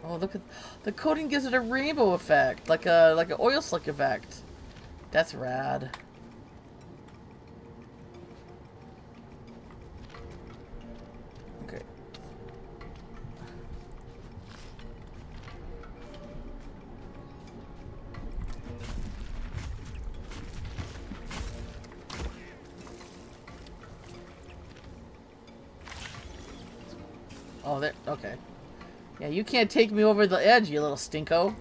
Oh, look at the coating gives it a rainbow effect, like an oil slick effect. That's rad. Okay. Oh, there. Okay. Yeah, you can't take me over the edge, you little stinko.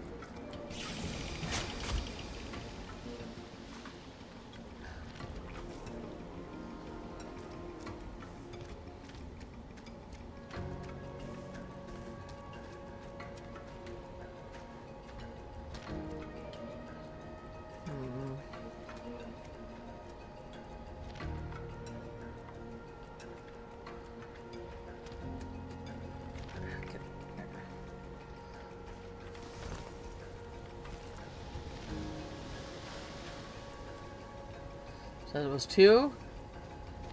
So it was 2.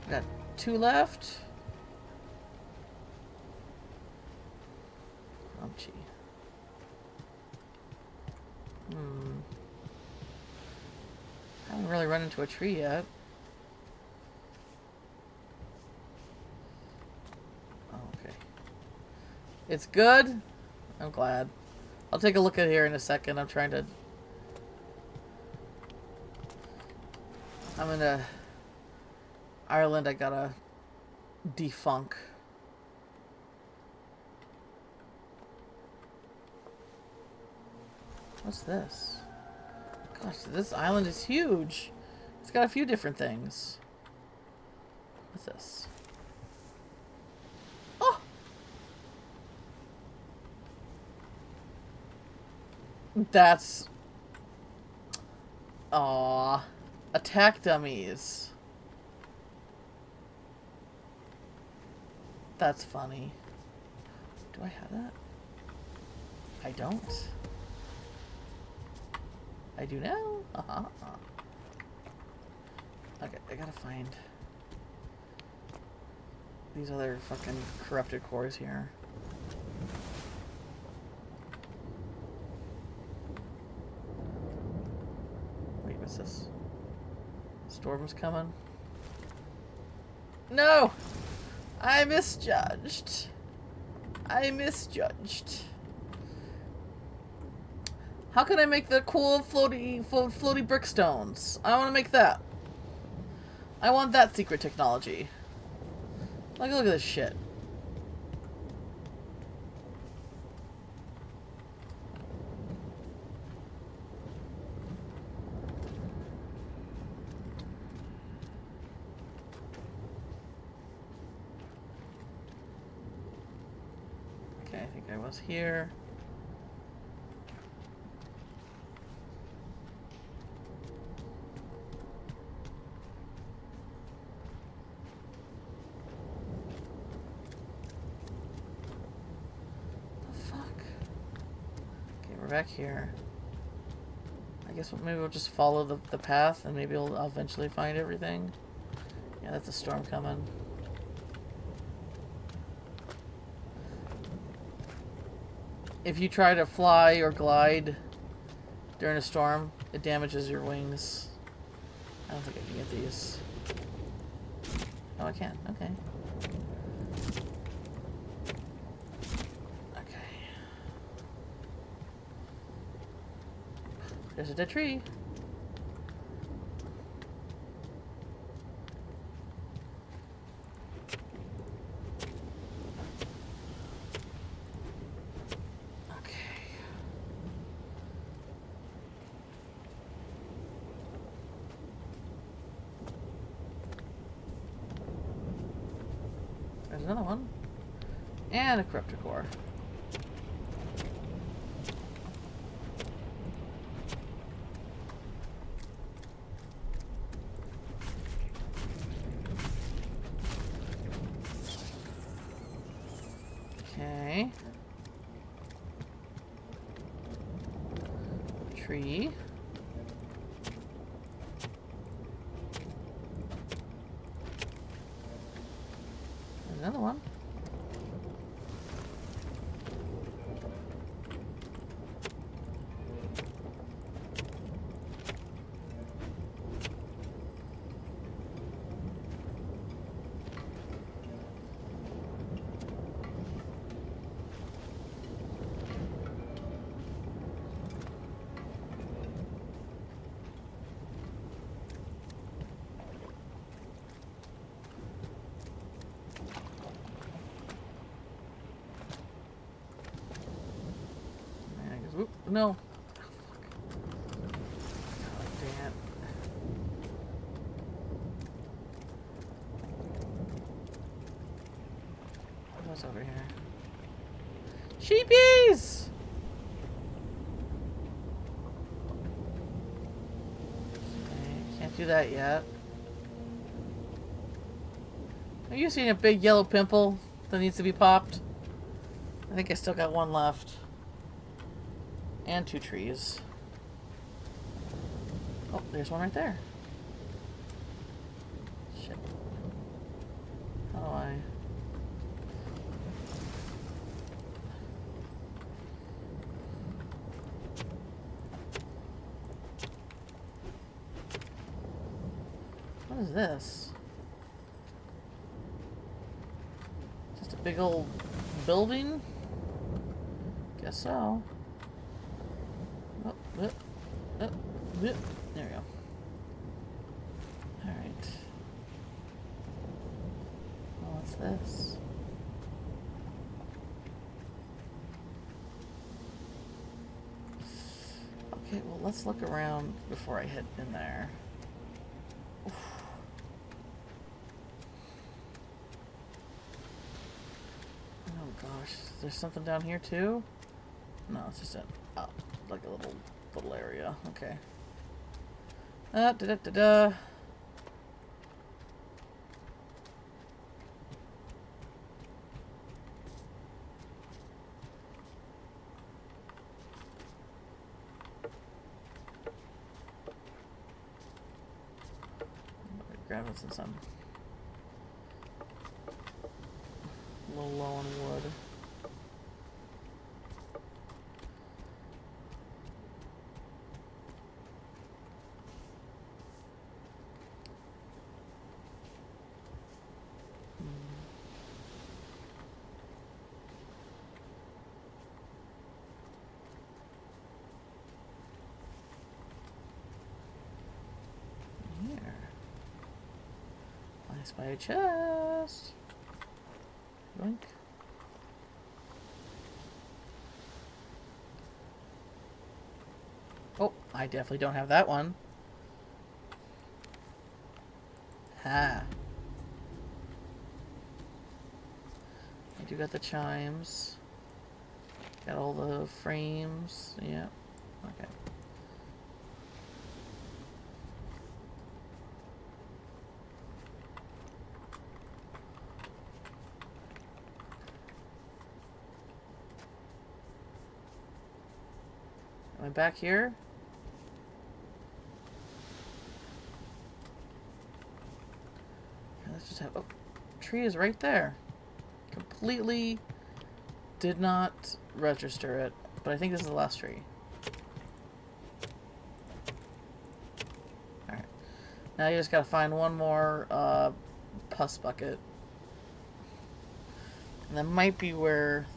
Got 2 left. Crunchy. I haven't really run into a tree yet. Oh, okay. It's good. I'm glad. I'll take a look at here in a second. I'm trying to... I'm in Ireland. I gotta defunk. What's this? Gosh, this island is huge. It's got a few different things. What's this? Oh! That's... Aww. Attack dummies. That's funny. Do I have that? I don't. I do now? Okay, I gotta find these other fucking corrupted cores here. Wait, what's this? Storm's coming? No! I misjudged. I misjudged. How can I make the cool floaty brickstones? I want to make that. I want that secret technology. Like, look at this shit. Okay, I think I was here. Back here. I guess maybe we'll just follow the path and maybe I'll eventually find everything. Yeah, that's a storm coming. If you try to fly or glide during a storm, it damages your wings. I don't think I can get these. Oh, I can. Okay. There's a dead tree. Okay. There's another one. And a corrupted core. Okay. Tree. Another one. Oop, no. Oh, fuck. God dang it. What's over here? Sheepies! Okay, can't do that yet. Are you seeing a big yellow pimple that needs to be popped? I think I still got one left. And 2 trees. Oh, there's one right there. Shit. How do I... What is this? Just a big old building? Guess so. There we go. Alright. Well, what's this? Okay, well, let's look around before I head in there. Oof. Oh gosh, there's something down here too? No, it's just like a little area. Okay. Da-da-da-da. Grab it since I'm a little low on wood. By a chest. Yoink. Oh, I definitely don't have that one. Ha. I do got the chimes. Got all the frames. Yeah. Okay. Am I back here? Let's just have... Oh, tree is right there. Completely did not register it, but I think this is the last tree. Alright. Now you just gotta find one more pus bucket. And that might be where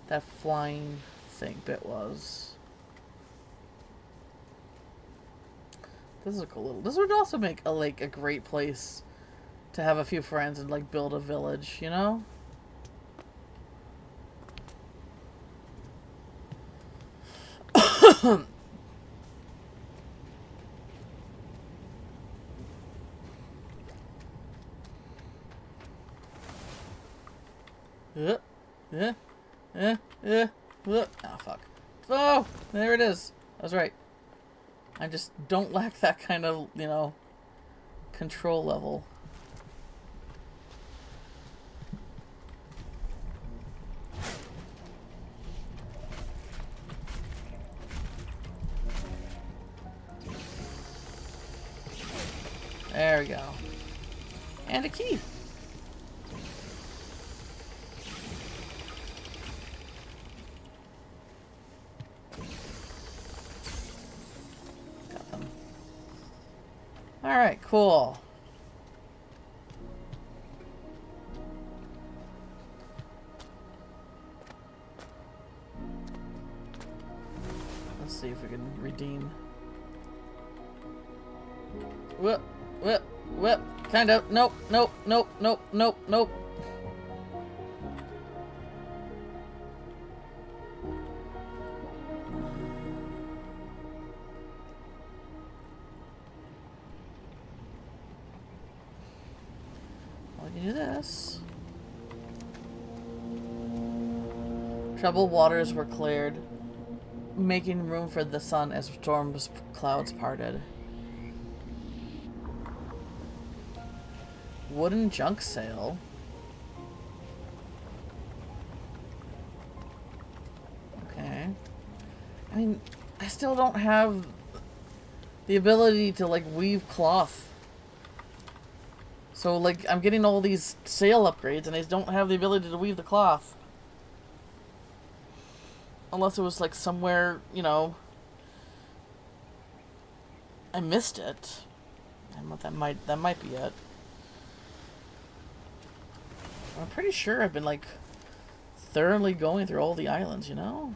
that flying thing bit was. This is a cool little... This would also make a great place to have a few friends and like build a village, you know? Oh, fuck. Oh, there it is. I was right. I just don't lack that kind of, you know, control level. There we go. And a key. Alright, cool. Let's see if we can redeem. Whoop, whoop, whoop. Kind of. Nope, nope, nope, nope, nope, nope. Do this. Troubled waters were cleared, making room for the sun as storm clouds parted. Wooden junk sail. Okay. I mean, I still don't have the ability to, like, weave cloth. So, like, I'm getting all these sail upgrades, and I don't have the ability to weave the cloth. Unless it was, like, somewhere, you know, I missed it. And that might be it. I'm pretty sure I've been, like, thoroughly going through all the islands, you know?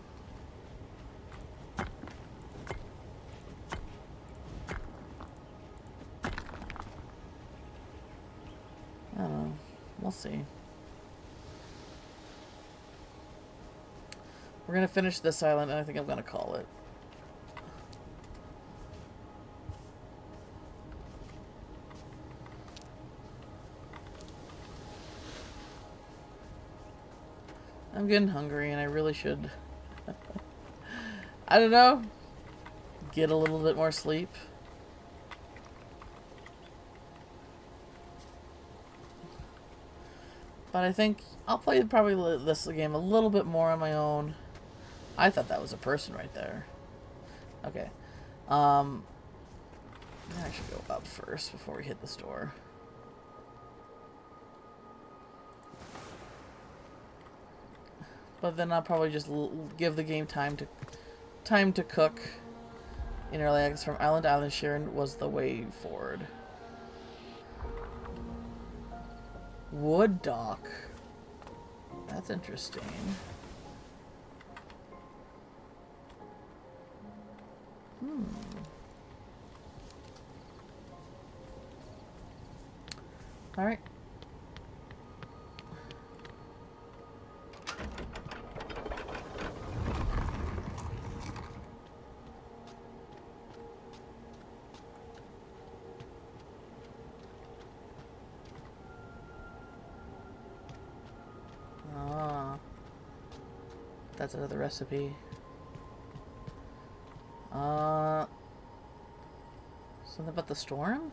I don't know. We'll see. We're gonna finish this island, and I think I'm gonna call it. I'm getting hungry, and I really should... I don't know. Get a little bit more sleep. But I think I'll play probably this game a little bit more on my own. I thought that was a person right there. Okay. I should go up first before we hit the store. But then I'll probably just give the game time to cook. In early access from island to island, Sharon was the way forward. Wood dock. That's interesting. All right. That's another recipe. Something about the storm?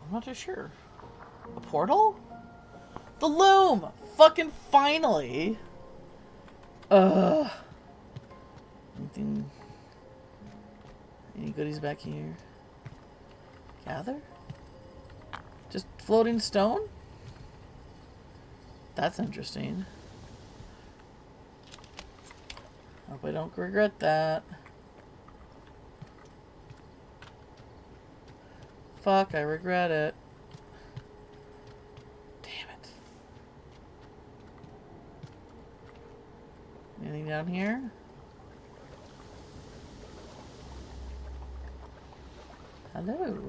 I'm not too sure. A portal? The loom! Fucking finally! Ugh. Anything... Any goodies back here? Gather? Just floating stone? That's interesting. Hope I don't regret that. Fuck, I regret it. Damn it. Anything down here? Hello.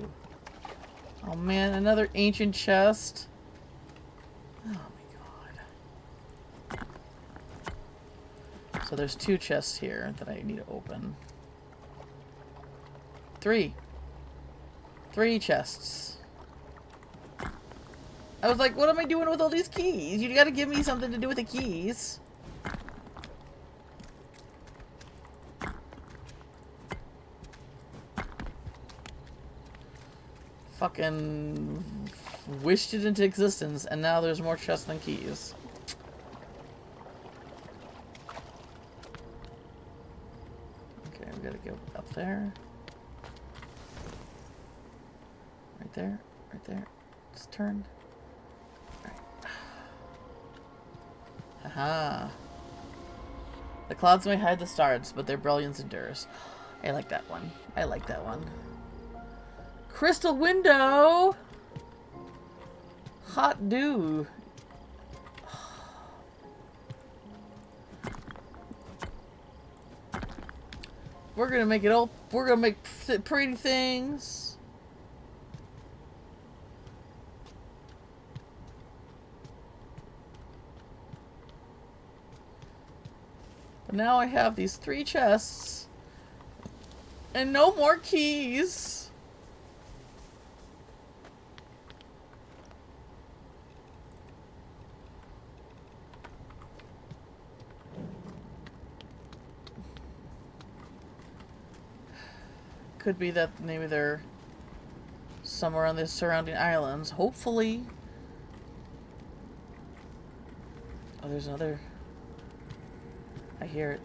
Oh man, another ancient chest. Oh my god. So there's 2 chests here that I need to open. 3 chests. I was like, what am I doing with all these keys? You gotta give me something to do with the keys. Fucking wished it into existence, and now there's more chests than keys. go up there. Right there. Right there. It's turned. Right. Haha. The clouds may hide the stars, but their brilliance endures. I like that one. I like that one. Crystal window! Hot dew. We're gonna make it all. We're gonna make pretty things. But now I have these 3 chests. And no more keys. Could be that maybe they're somewhere on the surrounding islands. Hopefully. Oh, there's another. I hear it.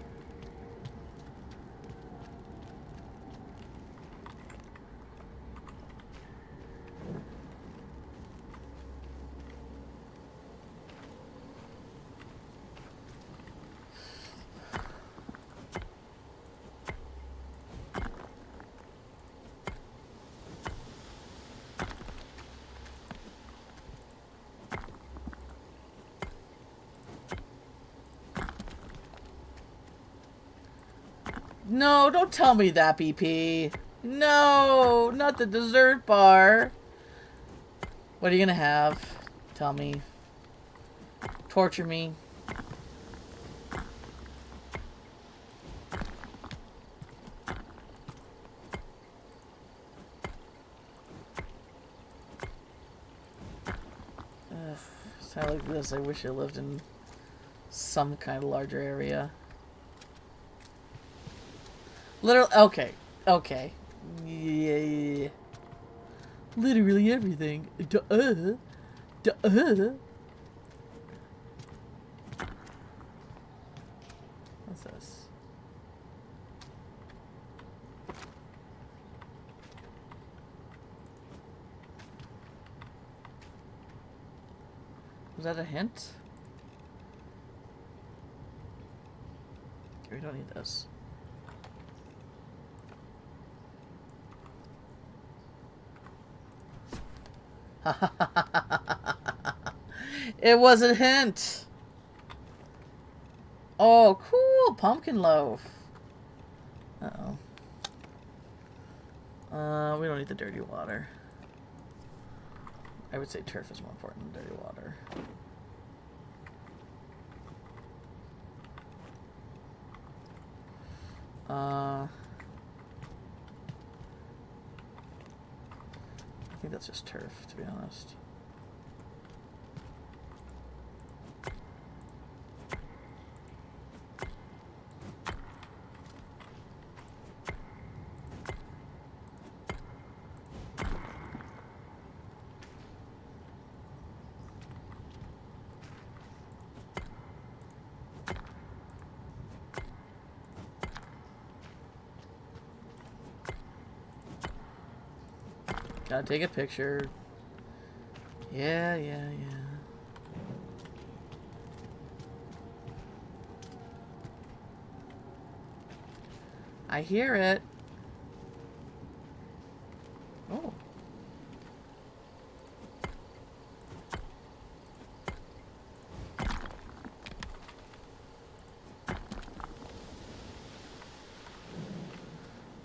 No, don't tell me that, BP. No, not the dessert bar. What are you gonna have? Tell me. Torture me. Ugh, sound like this. I wish I lived in some kind of larger area. Literally, okay. Okay. Yeah. Literally everything. Duh. Duh. What's this? Was that a hint? We don't need this. It was a hint. Oh, cool. Pumpkin loaf. Uh-oh. We don't need the dirty water. I would say turf is more important than dirty water. I think that's just turf, to be honest. Gotta take a picture. Yeah. I hear it. Oh.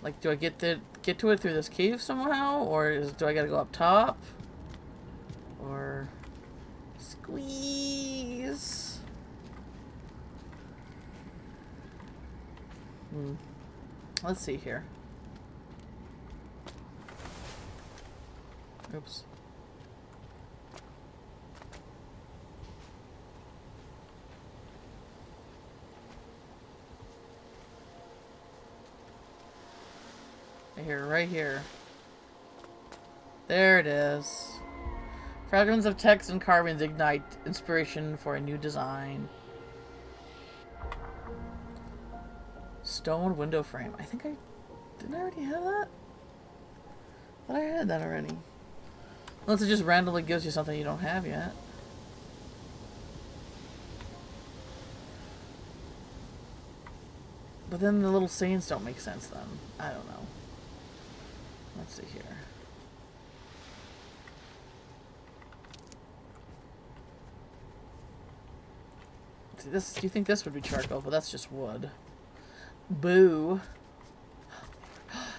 Like, do I get to it through this cave somehow, or do I gotta go up top, or squeeze? Let's see here. Oops. Right here. There it is. Fragments of text and carvings ignite inspiration for a new design. Stone window frame. I think Didn't I already have that? I thought I had that already. Unless it just randomly gives you something you don't have yet. But then the little sayings don't make sense then. I don't know. Let's see here. See, this, do you think this would be charcoal? But that's just wood. Boo.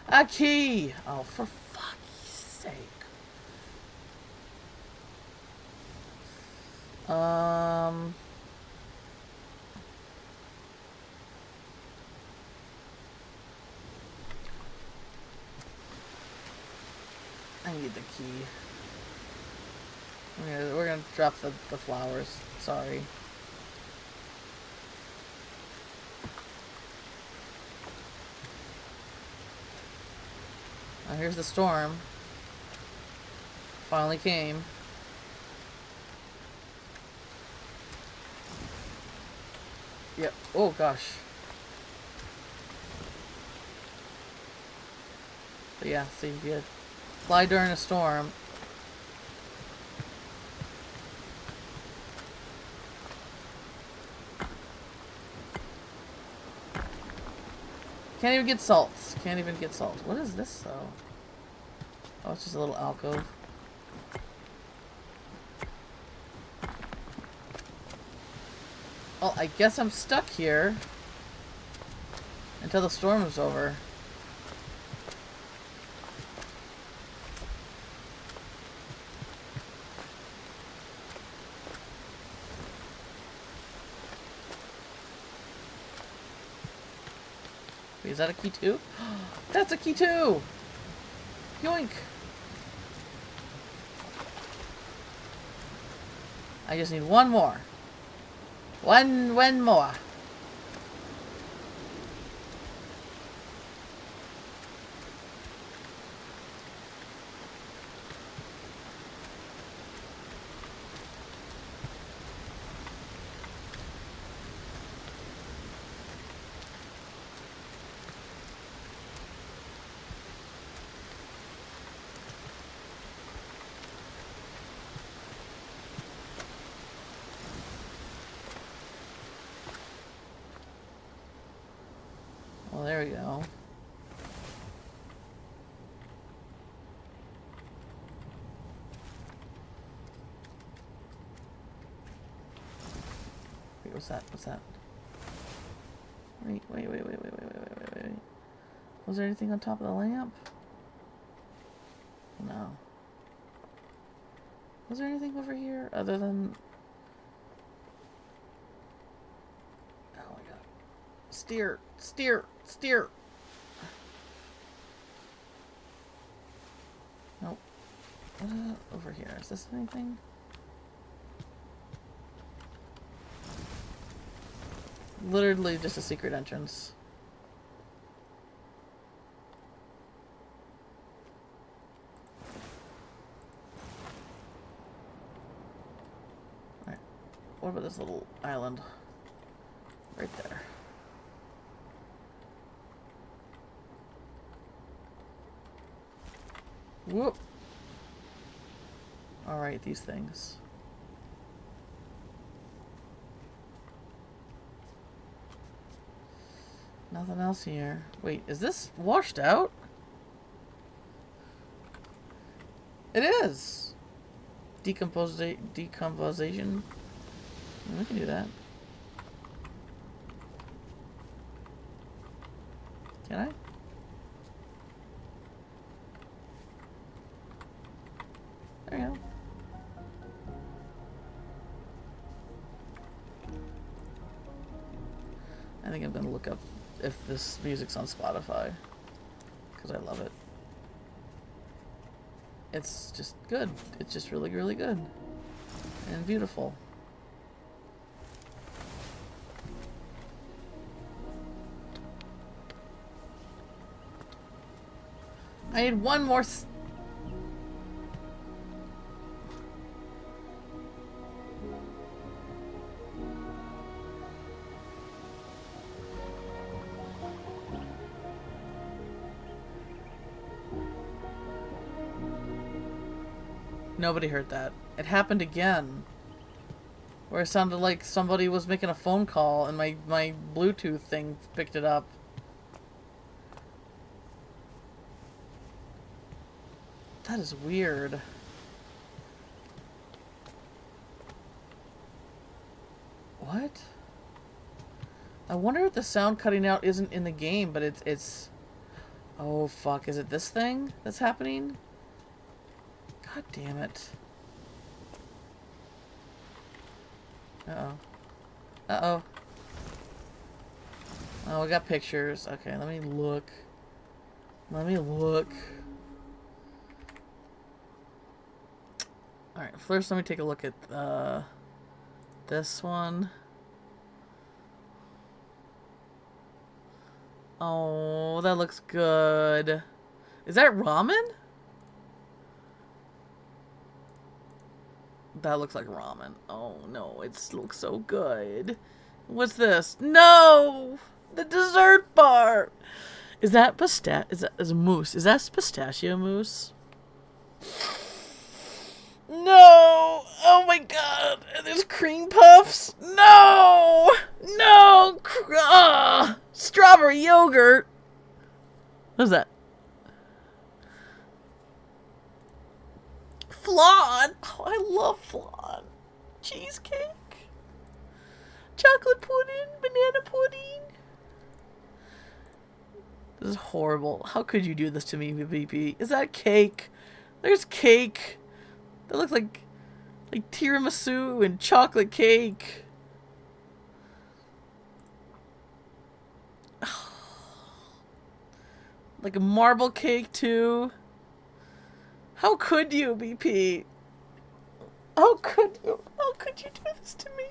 A key! Oh, for fuck's sake. I need the key. We're gonna drop the flowers. Sorry. Oh, here's the storm. Finally came. Yep. Oh gosh. But yeah, see, if you fly during a storm. Can't even get salt. Can't even get salt. What is this though? Oh, it's just a little alcove. Well, I guess I'm stuck here until the storm is over. Wait, is that a key too? That's a key too! Yoink! I just need one more. One more. Well, there we go. Wait, what's that? What's that? Wait. Was there anything on top of the lamp? No. Was there anything over here other than... Oh my god. Steer! Nope. Over here. Is this anything? Literally just a secret entrance. Alright. What about this little island? Right there. Whoop! Alright, these things. Nothing else here. Wait, is this washed out? It is! Decomposition. We can do that. Can I? There you go. I think I'm gonna look up if this music's on Spotify, because I love it. It's just good. It's just really, really good. And beautiful. I need one more Nobody heard that. It happened again. Where it sounded like somebody was making a phone call and my Bluetooth thing picked it up. That is weird. What? I wonder if the sound cutting out isn't in the game, but it's... Oh, fuck. Is it this thing that's happening? God damn it. Uh-oh. Uh-oh. Oh, we got pictures. Okay, let me look. Let me look. Alright, first let me take a look at this one. Oh, that looks good. Is that ramen? That looks like ramen. Oh no, it looks so good. What's this? No! The dessert bar! Is that mousse? Is that pistachio mousse? No! Oh my god! There's cream puffs? No! No! Strawberry yogurt! What is that? Flan! Oh, I love flan. Cheesecake. Chocolate pudding. Banana pudding. This is horrible. How could you do this to me, VP? Is that cake? There's cake. That looks like tiramisu and chocolate cake. Like a marble cake too. How could you, BP? How could you? How could you do this to me?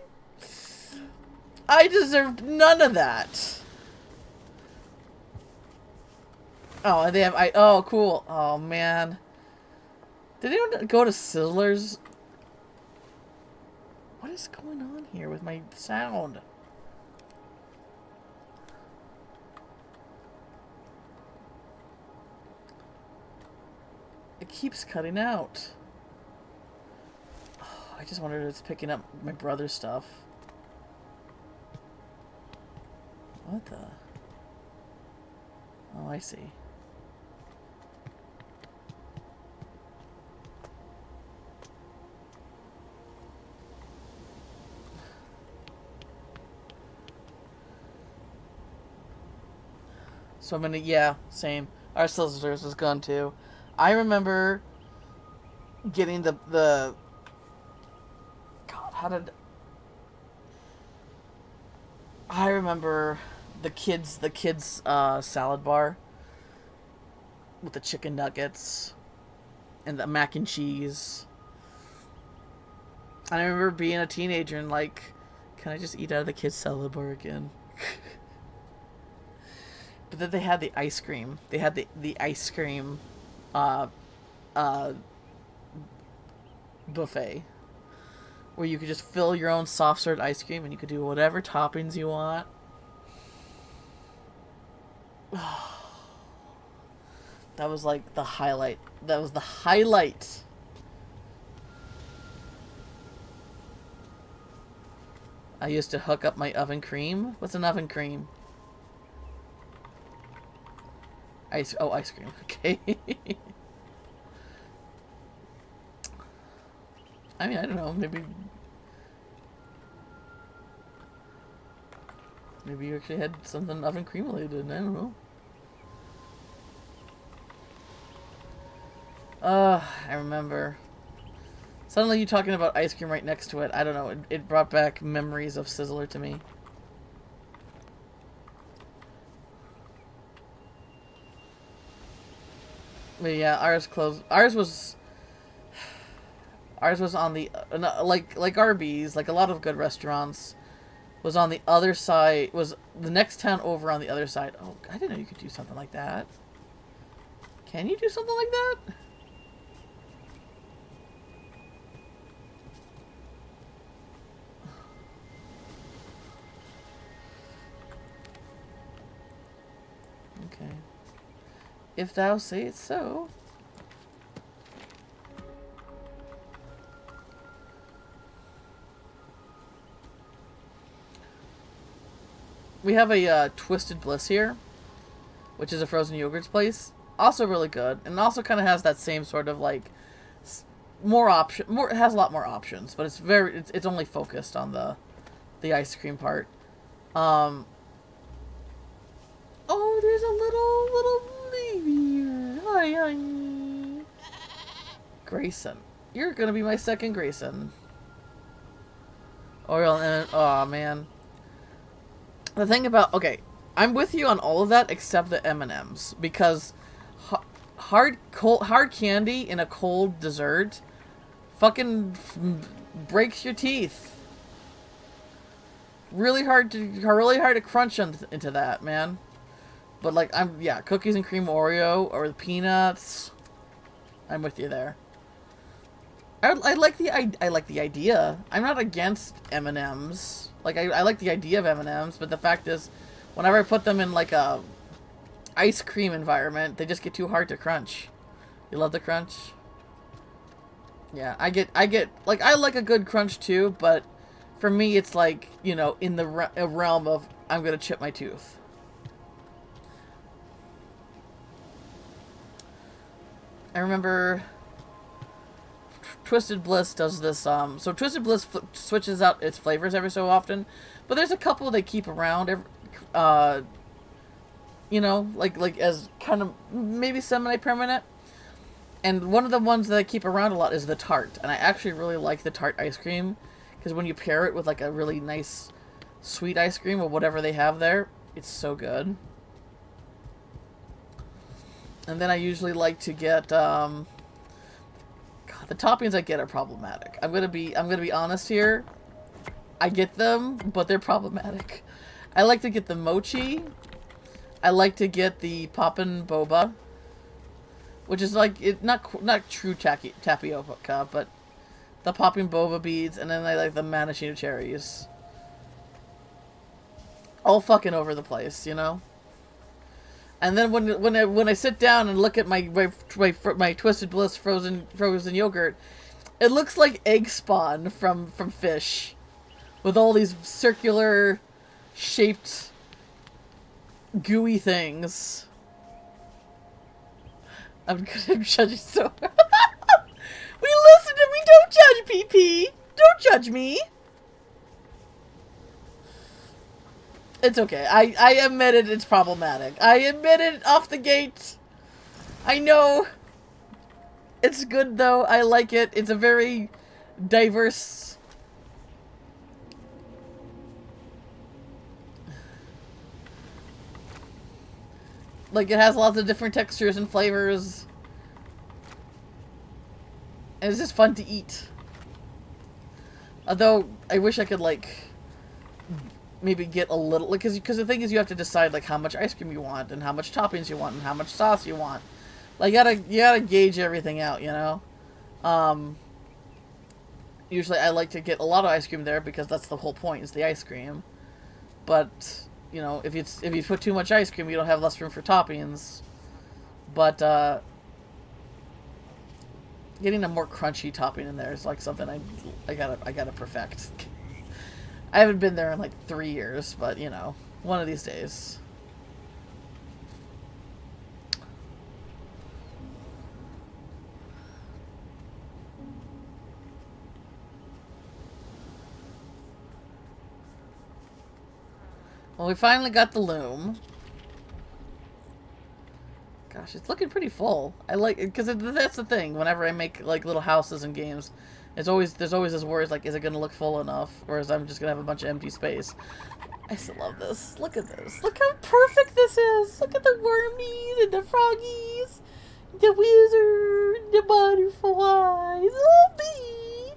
I deserved none of that. Oh, they have oh, cool. Oh man. Did anyone go to Sizzlers? What is going on here with my sound? It keeps cutting out. Oh, I just wondered if it's picking up my brother's stuff. What the? Oh, I see. So I'm gonna, yeah, same. Our Sizzlers is gone too. I remember getting the God, how did I remember the kids salad bar with the chicken nuggets and the mac and cheese. I remember being a teenager and like, can I just eat out of the kids salad bar again? But then they had the ice cream. They had the ice cream buffet where you could just fill your own soft serve ice cream and you could do whatever toppings you want. That was like the highlight. That was the highlight. I used to hook up my oven cream. What's an oven cream? Ice cream. Okay. I mean, I don't know. Maybe you actually had something oven cream related. I don't know. I remember. Suddenly you talking about ice cream right next to it. I don't know. It brought back memories of Sizzler to me. But yeah, ours closed. Ours was on the like Arby's, like a lot of good restaurants, was on the other side. Was the next town over on the other side? Oh, I didn't know you could do something like that. Can you do something like that? Okay. If thou say it so. we have a Twisted Bliss here, which is a frozen yogurts place. Also really good, and also kind of has that same sort of like it has a lot more options, but it's only focused on the ice cream part. Oh, there's a little baby here. Hi, honey. Grayson, you're gonna be my second Grayson. Oh man. The thing about I'm with you on all of that except the M&Ms because hard candy in a cold dessert fucking breaks your teeth. Really hard to crunch into that, man. But like cookies and cream Oreo or the peanuts. I'm with you there. I like the idea. I'm not against M&Ms. Like I like the idea of M&Ms, but the fact is, whenever I put them in like a ice cream environment, they just get too hard to crunch. You love the crunch? Yeah, I get like I like a good crunch too, but for me it's like, you know, in the realm of I'm gonna chip my tooth. I remember Twisted Bliss does this, so Twisted Bliss switches out its flavors every so often, but there's a couple they keep around, you know, like as kind of maybe semi-permanent, and one of the ones that I keep around a lot is the tart, and I actually really like the tart ice cream, because when you pair it with like a really nice sweet ice cream or whatever they have there, it's so good. And then I usually like to get, the toppings I get are problematic. I'm gonna be honest here. I get them, but they're problematic. I like to get the mochi. I like to get the poppin' boba, which is like not true tapioca, but the popping boba beads, and then I like the maraschino cherries. All fucking over the place, you know. And then when I sit down and look at my Twisted Bliss frozen yogurt, it looks like egg spawn from fish, with all these circular shaped gooey things. I'm gonna judge you so. We listen to me. Don't judge PP. Don't judge me. It's okay. I admit it. It's problematic. I admit it off the gate. I know. It's good, though. I like it. It's a very diverse... Like, it has lots of different textures and flavors. And it's just fun to eat. Although, I wish I could, like... maybe get a little, like, because the thing is you have to decide like how much ice cream you want and how much toppings you want and how much sauce you want. Like you gotta gauge everything out, you know. Usually I like to get a lot of ice cream there because that's the whole point, is the ice cream. But you know, if you put too much ice cream, you don't have less room for toppings. But getting a more crunchy topping in there is like something I gotta perfect. I haven't been there in like 3 years, but you know, one of these days. Well, we finally got the loom. Gosh, it's looking pretty full. I like it because that's the thing. Whenever I make like little houses and games, there's always this worry like, is it going to look full enough, or is I'm just going to have a bunch of empty space? I still love this. Look at this. Look how perfect this is. Look at the wormies and the froggies, the wizard, the butterflies, little bee,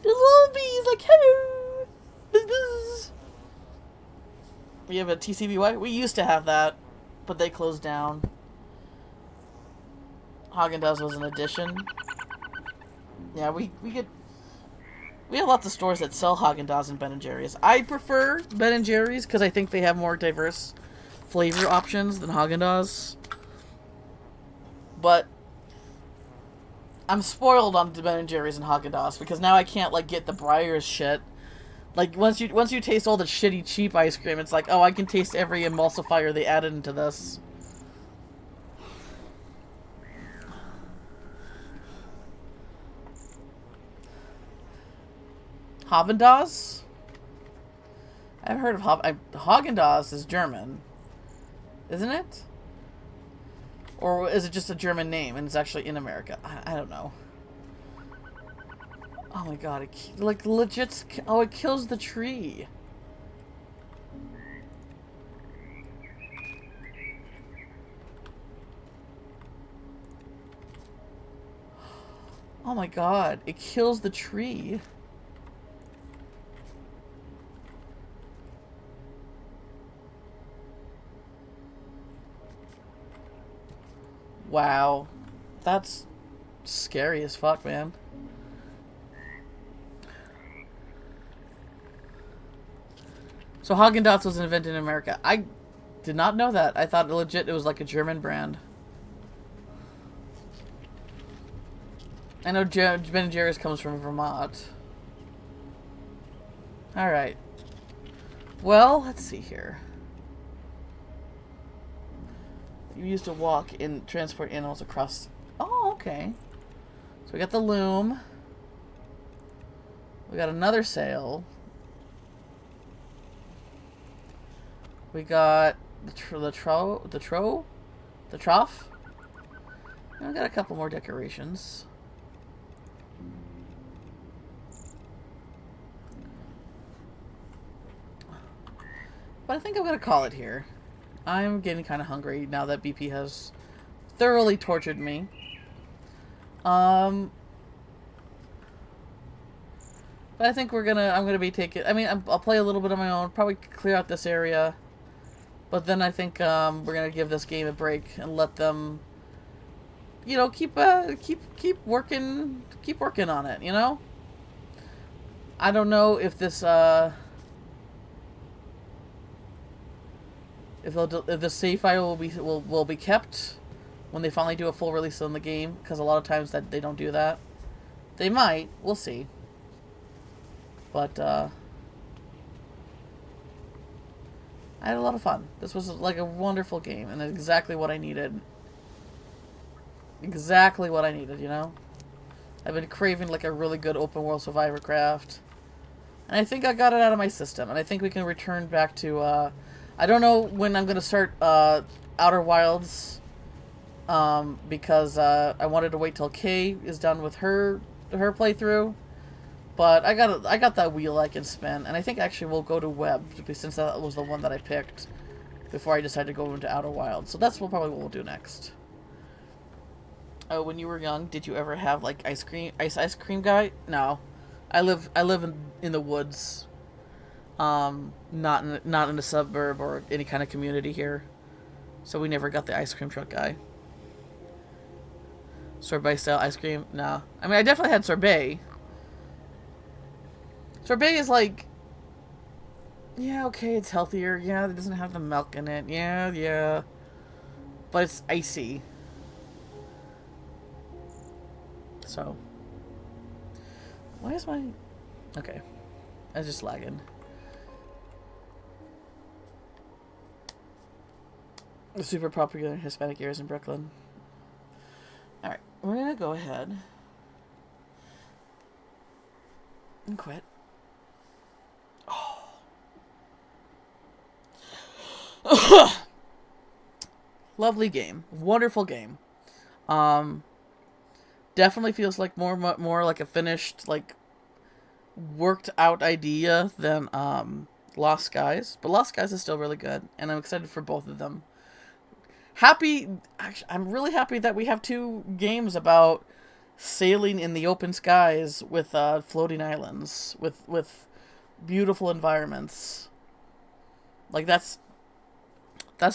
the little bees like hello. Buzz, buzz. We have a TCBY. We used to have that, but they closed down. Haagen-Dazs was an addition. Yeah, we have lots of stores that sell Haagen-Dazs and Ben & Jerry's. I prefer Ben & Jerry's because I think they have more diverse flavor options than Haagen-Dazs. But I'm spoiled on Ben & Jerry's and Haagen-Dazs because now I can't like get the Breyers shit Like once you taste all the shitty cheap ice cream, it's like, oh, I can taste every emulsifier they added into this. Haagen-Dazs? I've heard of Haagen-Dazs is German, isn't it? Or is it just a German name and it's actually in America? I don't know. Oh my god, like legit, oh, it kills the tree. Oh my god, it kills the tree. Wow. That's scary as fuck, man. So Haagen-Dazs was invented in America. I did not know that. I thought legit it was like a German brand. I know Ben & Jerry's comes from Vermont. Alright. Well, let's see here. You used to walk and transport animals across... Oh, okay. So we got the loom. We got another sail. We got the trough. And we got a couple more decorations. But I think I'm gonna call it here. I'm getting kind of hungry now that BP has thoroughly tortured me. But I think I'm gonna be taking... I mean, I'll play a little bit on my own, probably clear out this area. But then I think we're gonna give this game a break and let them, you know, keep working on it. You know. I don't know if this if the save file will be kept when they finally do a full release on the game, because a lot of times that they don't do that. They might. We'll see. But I had a lot of fun. This was like a wonderful game and exactly what I needed. Exactly what I needed, you know? I've been craving like a really good open world survivor craft. And I think I got it out of my system. And I think we can return back to, I don't know when I'm going to start Outer Wilds. Because I wanted to wait till Kay is done with her playthrough. But I got that wheel I can spin, and I think actually we'll go to Web, since that was the one that I picked before I decided to go into Outer Wilds. So that's probably what we'll do next. Oh, when you were young, did you ever have like ice cream guy? No, I live in the woods, not in a suburb or any kind of community here, so we never got the ice cream truck guy. Sorbet style ice cream? No, I mean I definitely had sorbet. Sorbet is like, yeah, okay, it's healthier. Yeah, it doesn't have the milk in it. Yeah. But it's icy. So. Why is my... Okay. I was just lagging. The super popular Hispanic ears in Brooklyn. Alright, we're gonna go ahead and quit. Lovely game, wonderful game. Definitely feels like more like a finished, like worked out idea than Lost Skies, but Lost Skies is still really good, and I'm excited for both of them. Actually, I'm really happy that we have two games about sailing in the open skies with floating islands with beautiful environments. Like that's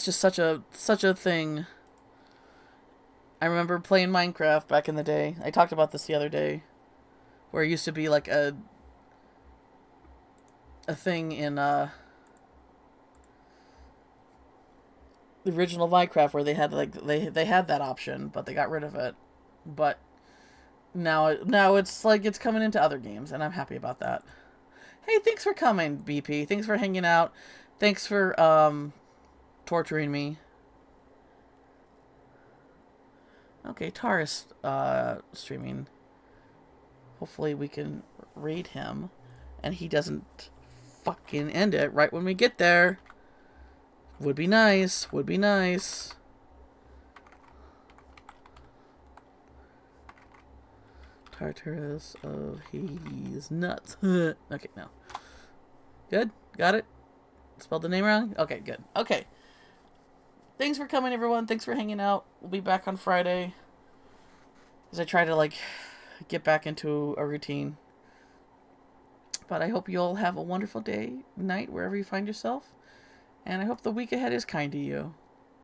just such a thing. I remember playing Minecraft back in the day. I talked about this the other day, where it used to be like a thing in the original Minecraft where they had like they had that option, but they got rid of it. But now it's like it's coming into other games, and I'm happy about that. Hey, thanks for coming, BP. Thanks for hanging out. Thanks for torturing me. Okay, Taurus streaming. Hopefully we can raid him and he doesn't fucking end it right when we get there. Would be nice. Would be nice. Tartarus of Hades nuts. Okay, no. Good? Got it? Spelled the name wrong? Okay, good. Okay. Thanks for coming, everyone. Thanks for hanging out. We'll be back on Friday as I try to, like, get back into a routine. But I hope you all have a wonderful day, night, wherever you find yourself. And I hope the week ahead is kind to you.